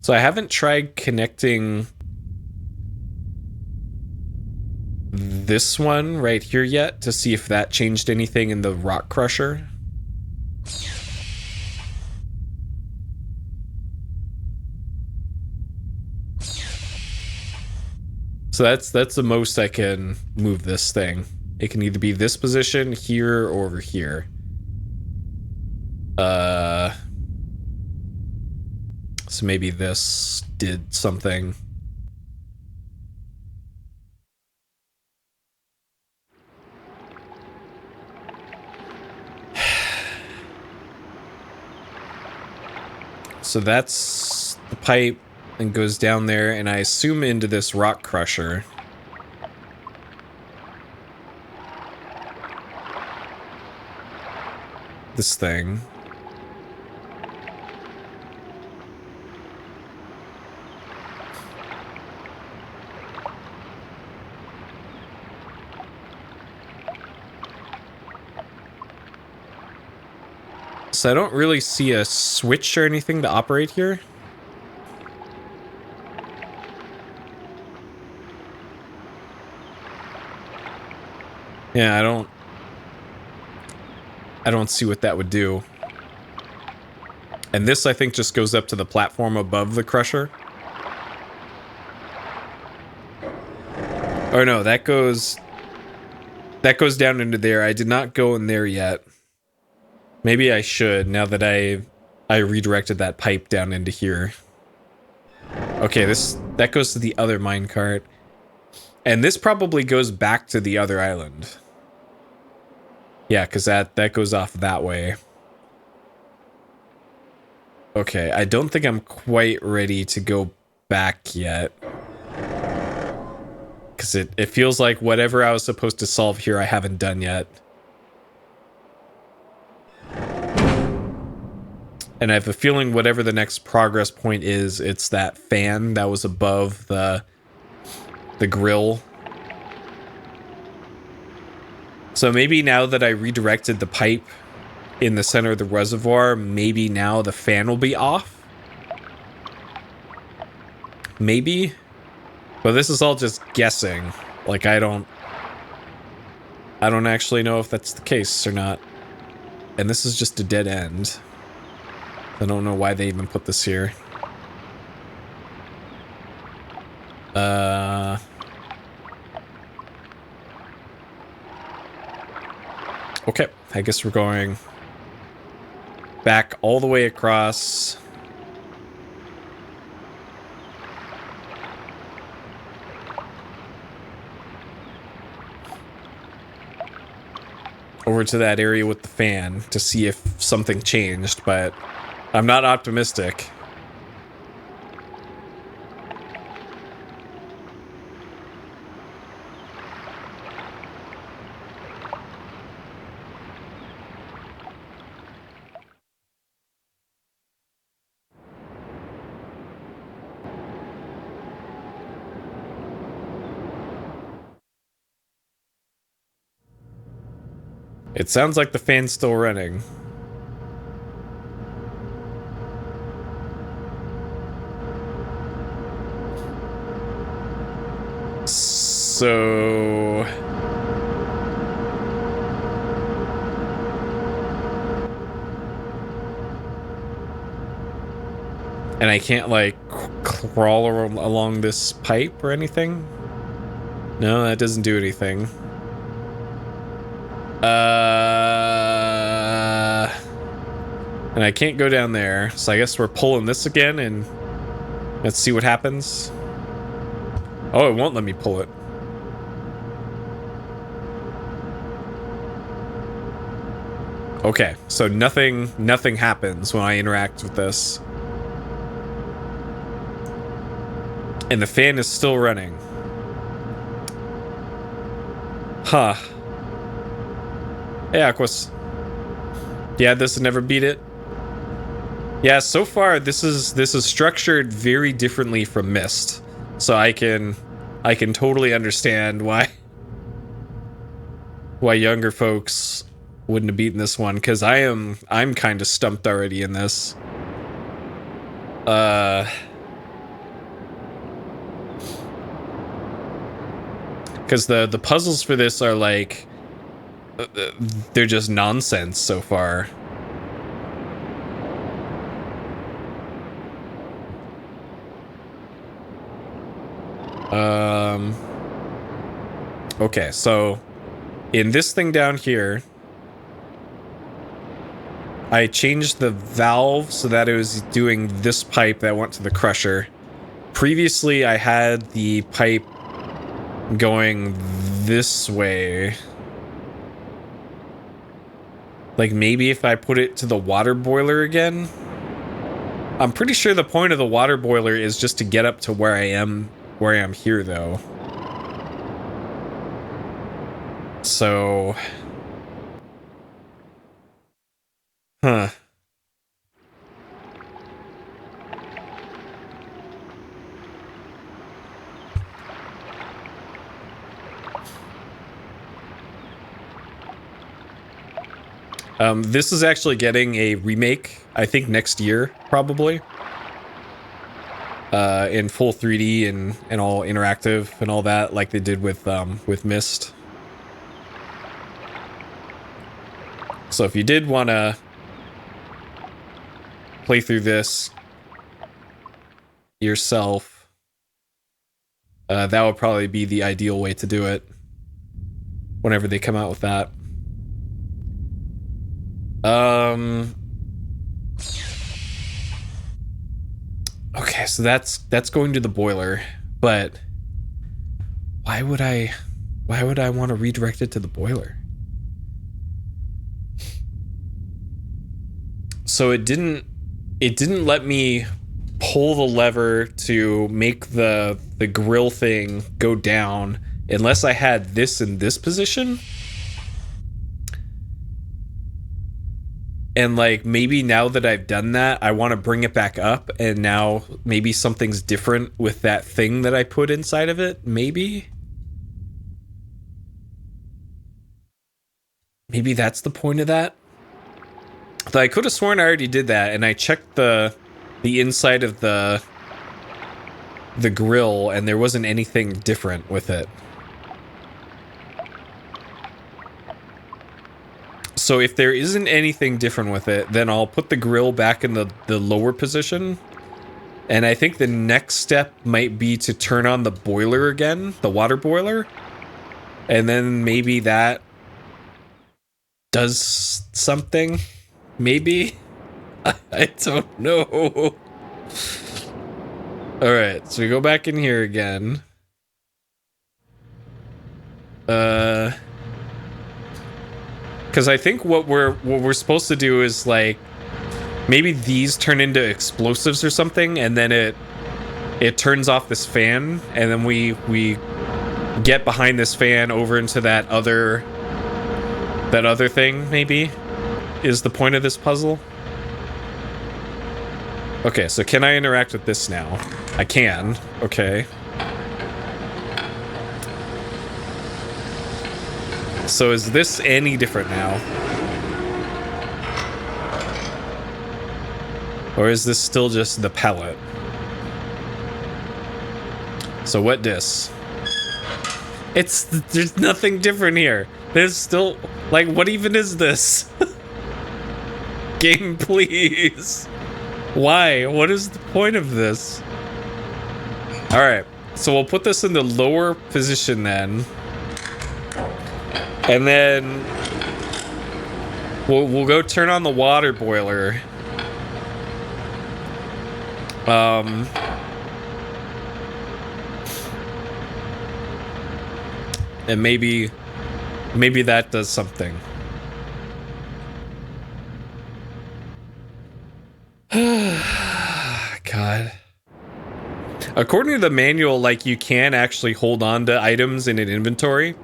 So I haven't tried connecting this one right here yet to see if that changed anything in the rock crusher. So that's the most I can move this thing. It can either be this position, here, or over here. So maybe this did something. So that's the pipe and goes down there, and I assume into this rock crusher. This thing. So I don't really see a switch or anything to operate here. Yeah, I don't see what that would do. And this, I think, just goes up to the platform above the crusher. Or no, that goes down into there. I did not go in there yet. Maybe I should, now that I redirected that pipe down into here. Okay, that goes to the other minecart. And this probably goes back to the other island. Yeah, because that goes off that way. Okay, I don't think I'm quite ready to go back yet. Because it feels like whatever I was supposed to solve here I haven't done yet. And I have a feeling whatever the next progress point is, it's that fan that was above the grill. So maybe now that I redirected the pipe in the center of the reservoir, maybe now the fan will be off? Maybe? But this is all just guessing. Like, I don't actually know if that's the case or not. And this is just a dead end. I don't know why they even put this here. Okay, I guess we're going back all the way across. Over to that area with the fan to see if something changed, but I'm not optimistic. It sounds like the fan's still running. So... And I can't, like, crawl along this pipe or anything? No, that doesn't do anything. And I can't go down there, so I guess we're pulling this again and let's see what happens. Oh, it won't let me pull it. Okay, so nothing happens when I interact with this. And the fan is still running. Huh. Hey, Aquas. Yeah, this would never beat it. Yeah, so far this is structured very differently from Myst. So I can totally understand why younger folks wouldn't have beaten this one, because I'm kind of stumped already in this. Because the puzzles for this are like, they're just nonsense so far. Okay, so in this thing down here, I changed the valve so that it was doing this pipe that went to the crusher. Previously, I had the pipe going this way. Like, maybe if I put it to the water boiler again? I'm pretty sure the point of the water boiler is just to get up to where I am here, though. So... Huh. This is actually getting a remake, I think next year, probably. In full 3D and all interactive and all that, like they did with Myst. So if you did want to play through this yourself, that would probably be the ideal way to do it whenever they come out with that. Okay, so that's going to the boiler, but why would I want to redirect it to the boiler? So it didn't let me pull the lever to make the grill thing go down unless I had this in this position. And like, maybe now that I've done that, I want to bring it back up, and now maybe something's different with that thing that I put inside of it. Maybe that's the point of that. But I could have sworn I already did that, and I checked the inside of the grill, and there wasn't anything different with it. So if there isn't anything different with it, then I'll put the grill back in the lower position. And I think the next step might be to turn on the boiler again, the water boiler. And then maybe that does something. Maybe. I don't know. Alright, so we go back in here again. Because I think what we're supposed to do is like maybe these turn into explosives or something, and then it turns off this fan, and then we get behind this fan over into that other thing. Maybe is the point of this puzzle. Okay, so can I interact with this now? I can. Okay. So is this any different now? Or is this still just the pellet? So what dis? There's nothing different here. There's still, like, what even is this? Game, please. Why? What is the point of this? Alright, so we'll put this in the lower position then. And then we'll go turn on the water boiler. And maybe that does something. God. According to the manual, like, you can actually hold on to items in an inventory,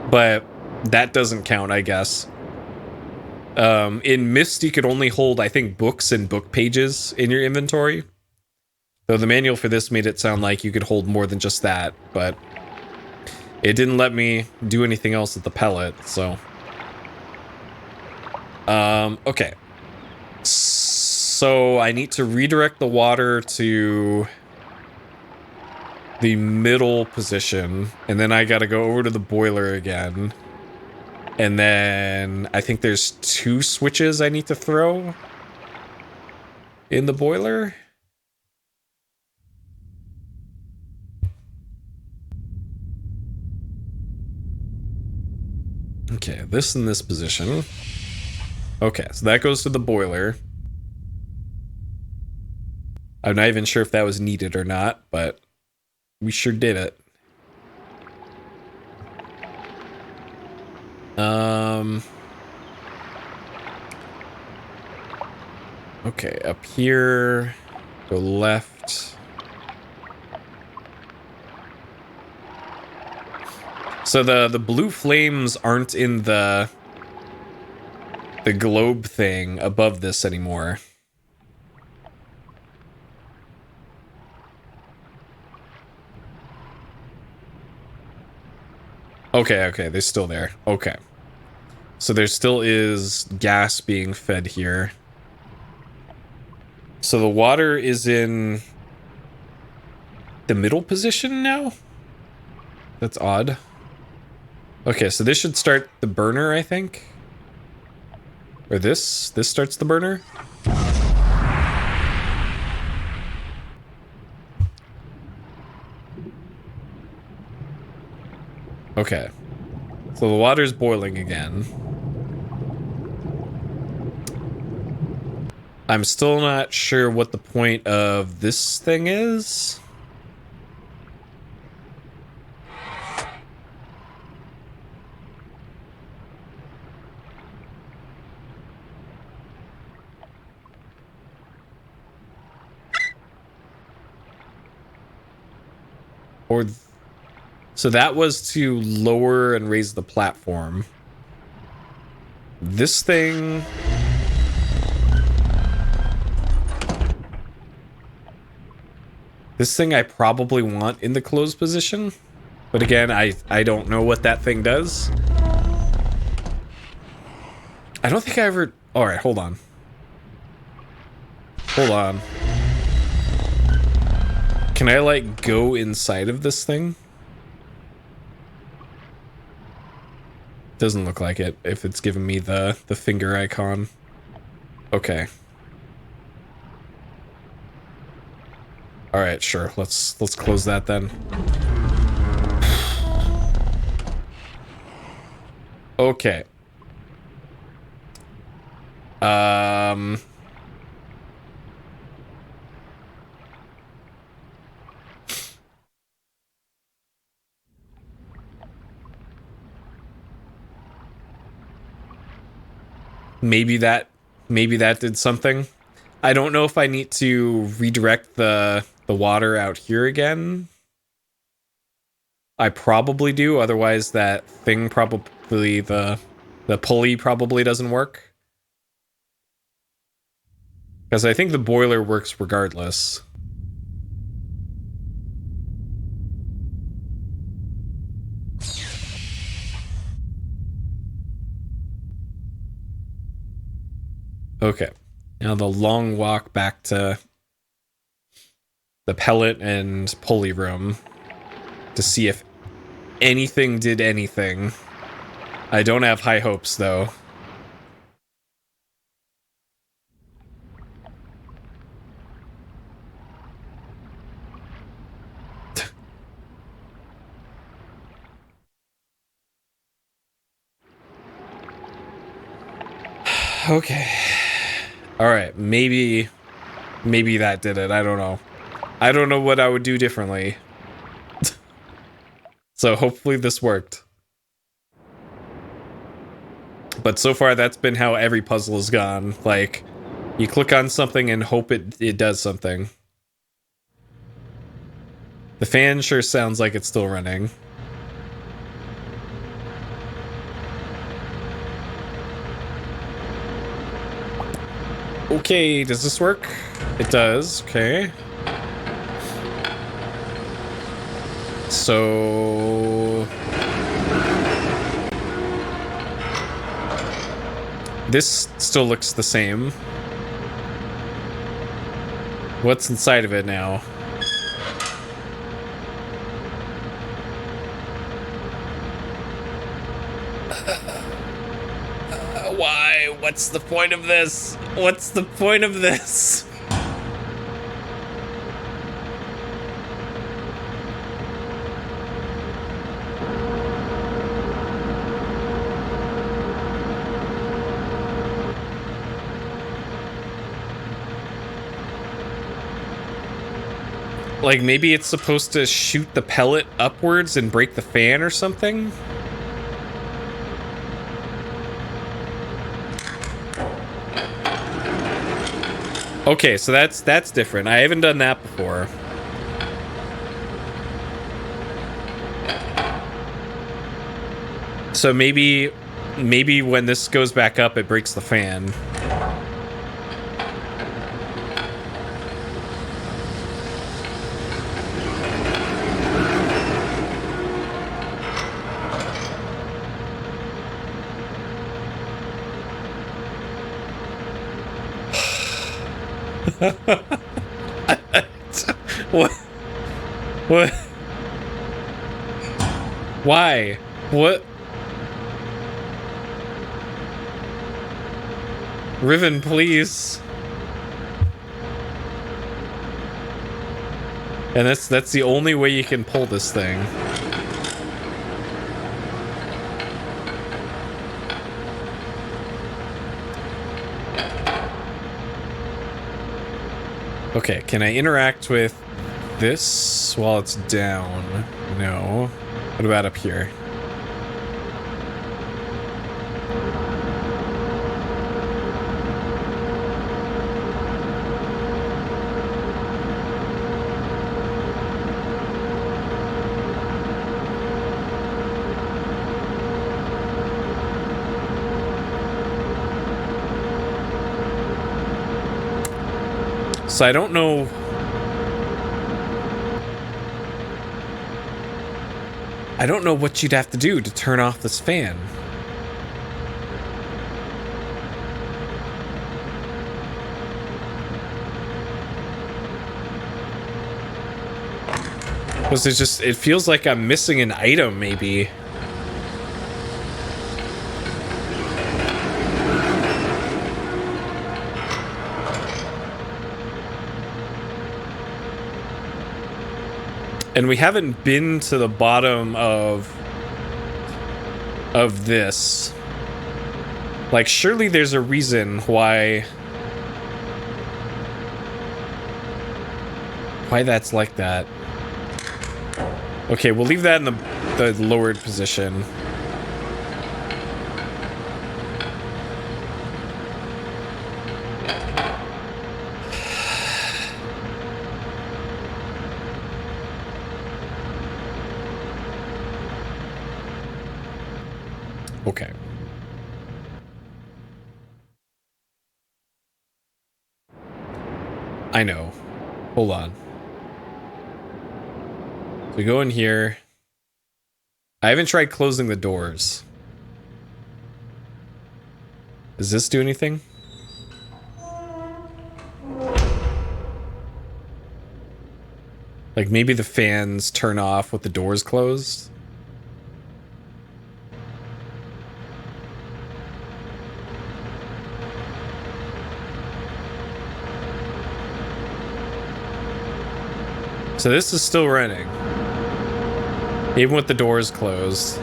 but that doesn't count, I guess. In Myst, you could only hold, I think, books and book pages in your inventory. Though the manual for this made it sound like you could hold more than just that, but it didn't let me do anything else with the pellet, so. Okay. So I need to redirect the water to the middle position, and then I gotta go over to the boiler again. And then I think there's 2 switches I need to throw in the boiler. Okay, this in this position. Okay, so that goes to the boiler. I'm not even sure if that was needed or not, but we sure did it. Okay, up here, go left. So the blue flames aren't in the globe thing above this anymore. Okay, they're still there. Okay. So there still is gas being fed here. So the water is in the middle position now? That's odd. Okay, so this should start the burner, I think. Or this starts the burner? Okay. So the water's boiling again. I'm still not sure what the point of this thing is. So that was to lower and raise the platform. This thing... This thing I probably want in the closed position. But again, I don't know what that thing does. I don't think I ever... Alright, hold on. Hold on. Can I, like, go inside of this thing? Doesn't look like it if it's giving me the finger icon. Okay. All right, sure. Let's close that then. Okay. Maybe that did something. I don't know if I need to redirect the water out here again. I probably do, otherwise that thing probably the pulley probably doesn't work. Because I think the boiler works regardless. Okay. Now the long walk back to the pellet and pulley room to see if anything did anything. I don't have high hopes, though. Okay. Alright, maybe that did it. I don't know. I don't know what I would do differently. So hopefully this worked. But so far that's been how every puzzle has gone. Like, you click on something and hope it does something. The fan sure sounds like it's still running. Okay, does this work? It does, okay. So... this still looks the same. What's inside of it now? Why? What's the point of this? What's the point of this? Like, maybe it's supposed to shoot the pellet upwards and break the fan or something? Okay, so that's different. I haven't done that before. So maybe when this goes back up, it breaks the fan. What? What? Why? What? Riven, please. And that's the only way you can pull this thing. Okay, can I interact with this while it's down? No. What about up here? So I don't know. I don't know what you'd have to do to turn off this fan. Because it feels like I'm missing an item, maybe. And we haven't been to the bottom of this. Like, surely there's a reason why that's like that. Okay, we'll leave that in the lowered position. Okay. I know. Hold on. We go in here. I haven't tried closing the doors. Does this do anything? Like maybe the fans turn off with the doors closed? So this is still running. Even with the doors closed.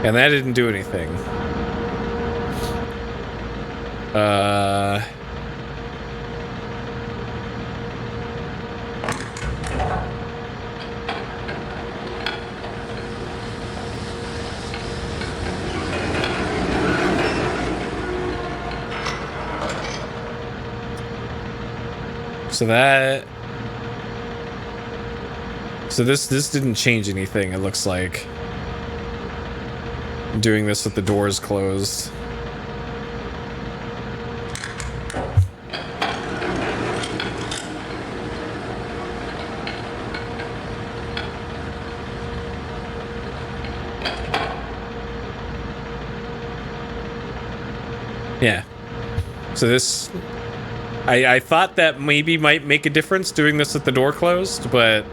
And that didn't do anything. So this didn't change anything, it looks like. Doing this with the doors closed. Yeah. So this... I thought that maybe might make a difference doing this with the door closed, but...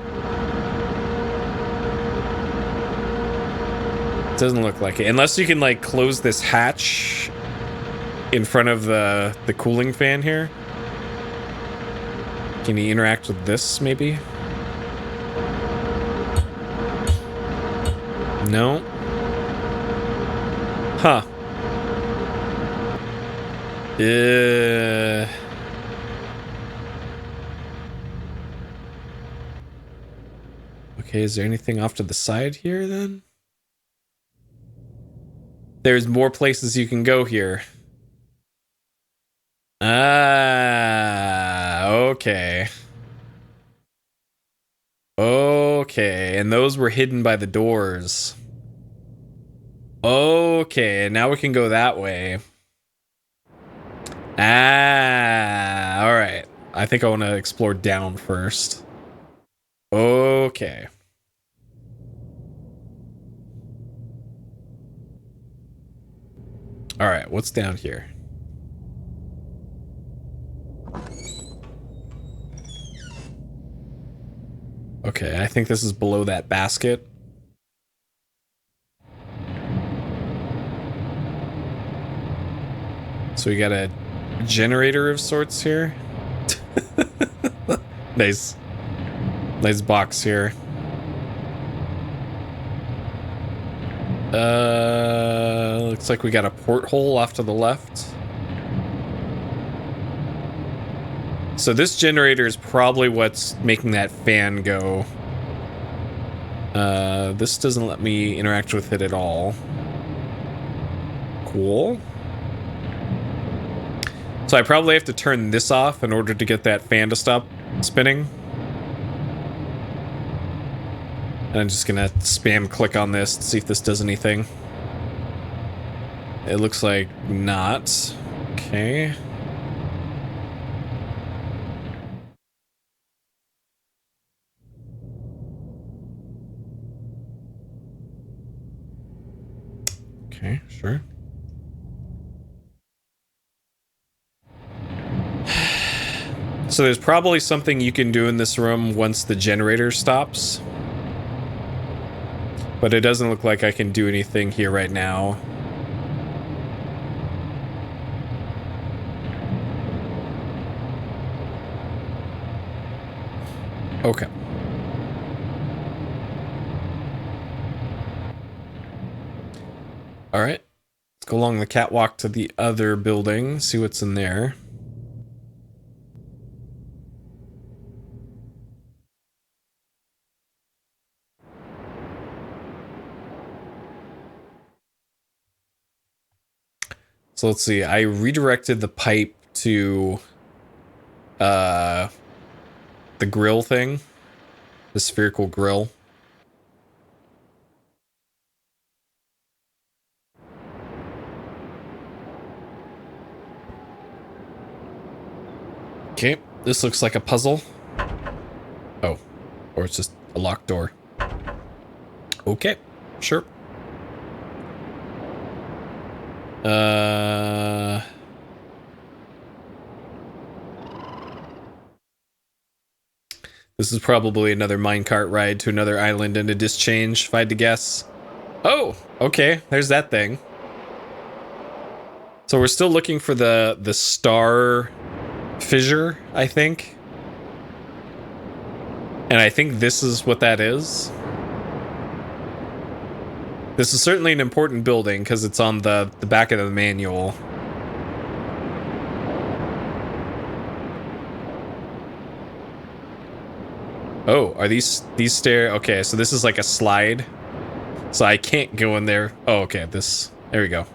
it doesn't look like it. Unless you can, like, close this hatch in front of the cooling fan here. Can you interact with this, maybe? No. Huh. Okay, is there anything off to the side here, then? There's more places you can go here. Ah, okay. Okay, and those were hidden by the doors. Okay, and now we can go that way. Ah, alright. I think I want to explore down first. Okay. Alright, what's down here? Okay, I think this is below that basket. So we got a generator of sorts here. Nice. Nice box here. Looks like we got a porthole off to the left. So this generator is probably what's making that fan go. This doesn't let me interact with it at all. Cool. So I probably have to turn this off in order to get that fan to stop spinning. And I'm just gonna spam click on this to see if this does anything. It looks like not. Okay. Okay, sure. So there's probably something you can do in this room once the generator stops. But it doesn't look like I can do anything here right now. Okay. All right. Let's go along the catwalk to the other building, see what's in there. So let's see. I redirected the pipe to the grill thing, the spherical grill. Okay, this looks like a puzzle. Oh, or it's just a locked door. Okay, sure. This is probably another minecart ride to another island and a dischange, if I had to guess. Oh, okay, there's that thing. So we're still looking for the star fissure, I think. And I think this is what that is. This is certainly an important building because it's on the back of the manual. Oh, are these stairs? Okay, so this is like a slide. So I can't go in there. Oh, okay, there we go.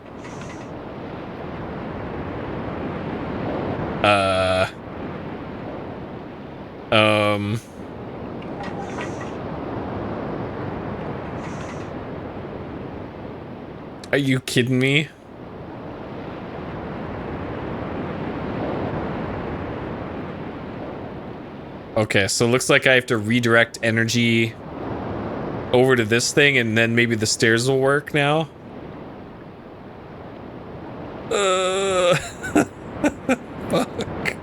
Are you kidding me? Okay, so it looks like I have to redirect energy over to this thing and then maybe the stairs will work now. Fuck.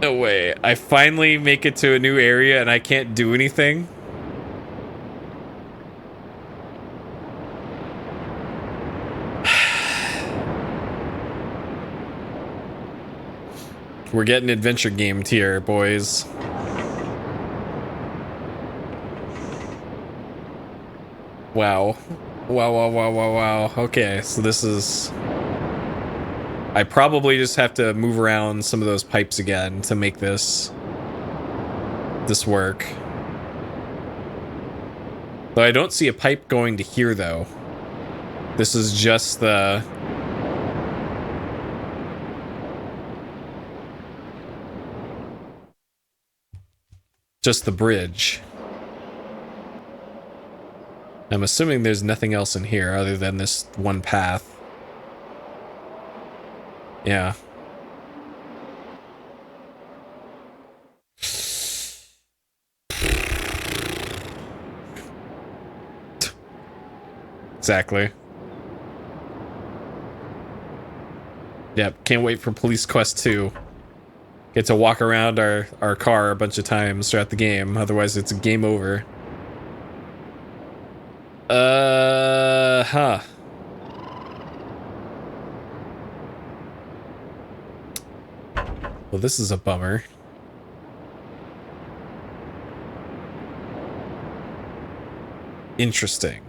No way. I finally make it to a new area and I can't do anything. We're getting adventure gamed here, boys. Wow. Wow. Okay, so this is... I probably just have to move around some of those pipes again to make this work. Though I don't see a pipe going to here, though. This is just the... just the bridge. I'm assuming there's nothing else in here other than this one path. Yeah. Exactly. Yep, can't wait for Police Quest 2. Get to walk around our car a bunch of times throughout the game, otherwise it's a game over. Huh. Well, this is a bummer. Interesting.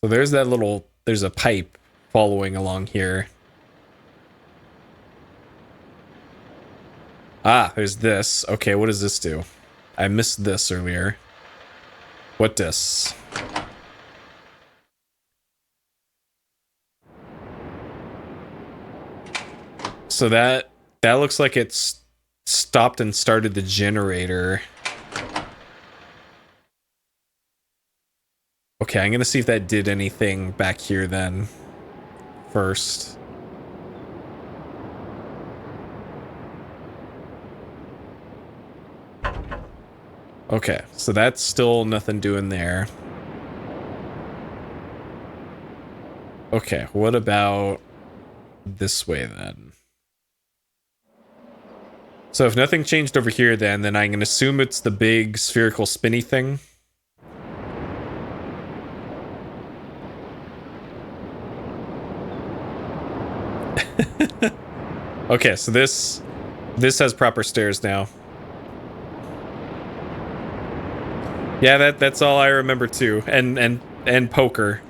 So there's that little, there's a pipe following along here. Ah, there's this. Okay, what does this do? I missed this earlier. What this? So that looks like it's stopped and started the generator. Okay, I'm gonna see if that did anything back here then. First. Okay, so that's still nothing doing there. Okay, what about this way then? So if nothing changed over here then I can assume it's the big spherical spinny thing. Okay, so this has proper stairs now. Yeah, that's all I remember too. And poker.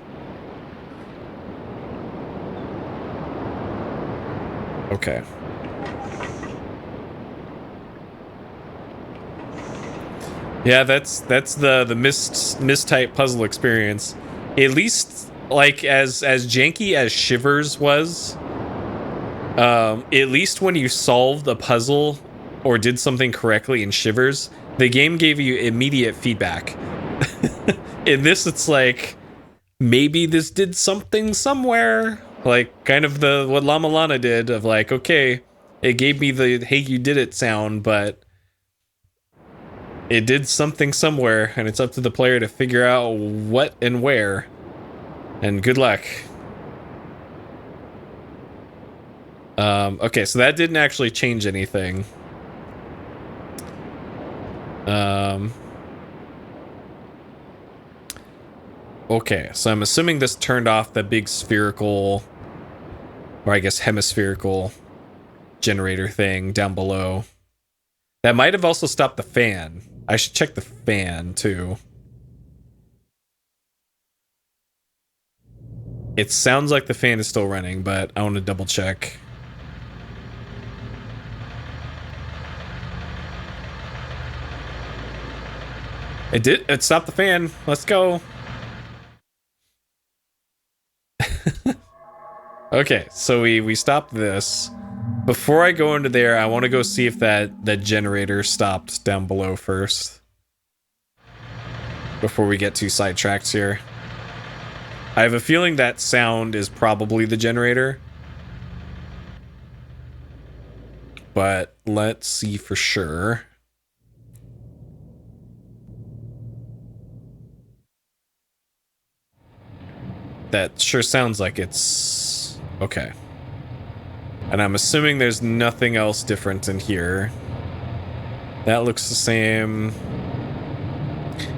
Okay. Yeah, that's the Myst type puzzle experience. At least like as janky as Shivers was, at least when you solved a puzzle or did something correctly in Shivers, the game gave you immediate feedback. In this, it's like maybe this did something somewhere, like kind of what Llama Lana did of like, okay, it gave me the hey you did it sound, but it did something somewhere, and it's up to the player to figure out what and where. And good luck. Okay, so that didn't actually change anything. Okay, so I'm assuming this turned off the big spherical, or I guess hemispherical generator thing down below. That might have also stopped the fan. I should check the fan, too. It sounds like the fan is still running, but I want to double check. It did. It stopped the fan. Let's go. Okay, so we stopped this. Before I go into there, I want to go see if that generator stopped down below first. Before we get too sidetracked here. I have a feeling that sound is probably the generator. But let's see for sure. That sure sounds like it's... okay. And I'm assuming there's nothing else different in here. That looks the same.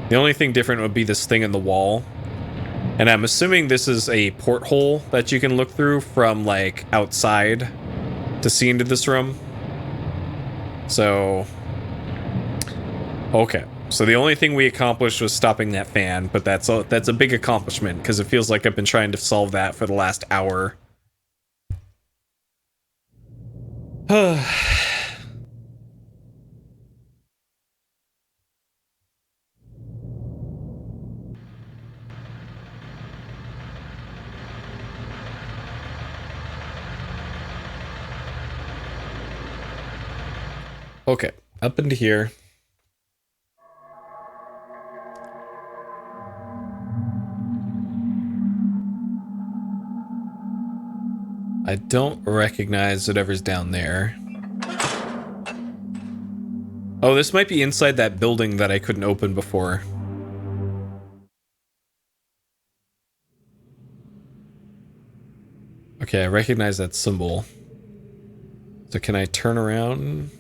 The only thing different would be this thing in the wall. And I'm assuming this is a porthole that you can look through from, like, outside to see into this room. So... okay. So the only thing we accomplished was stopping that fan, but that's a big accomplishment, because it feels like I've been trying to solve that for the last hour. Okay, up into here. I don't recognize whatever's down there. Oh, this might be inside that building that I couldn't open before. Okay, I recognize that symbol. So can I turn around?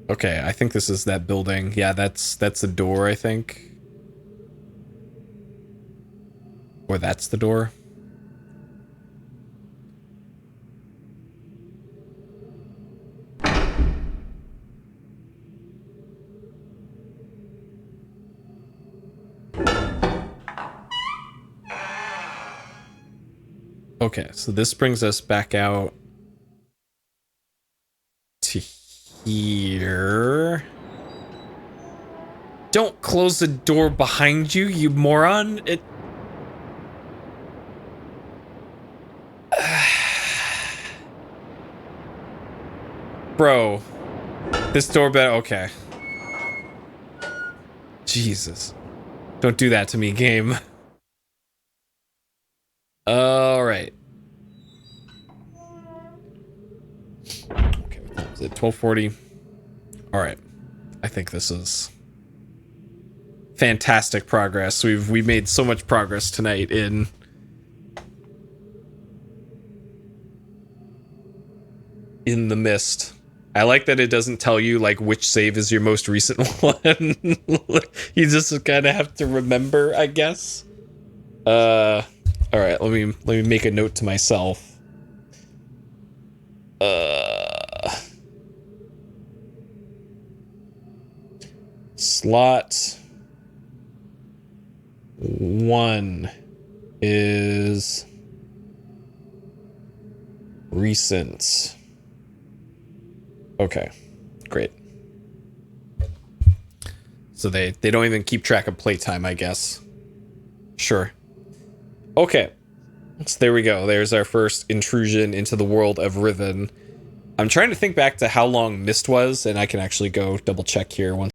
Okay, I think this is that building. Yeah, that's the door, I think. Or that's the door. Okay, so this brings us back out to here. Don't close the door behind you, you moron. It... bro. This doorbell, okay. Jesus. Don't do that to me, game. Alright. Okay, what time is it? 12:40. Alright. I think this is fantastic progress. We've made so much progress tonight in the Myst. I like that it doesn't tell you like which save is your most recent one. You just kind of have to remember, I guess. All right, let me make a note to myself. Slot 1 is recent. Okay, great. So they don't even keep track of playtime, I guess. Sure. Okay. So there we go. There's our first intrusion into the world of Riven. I'm trying to think back to how long Myst was, and I can actually go double check here once.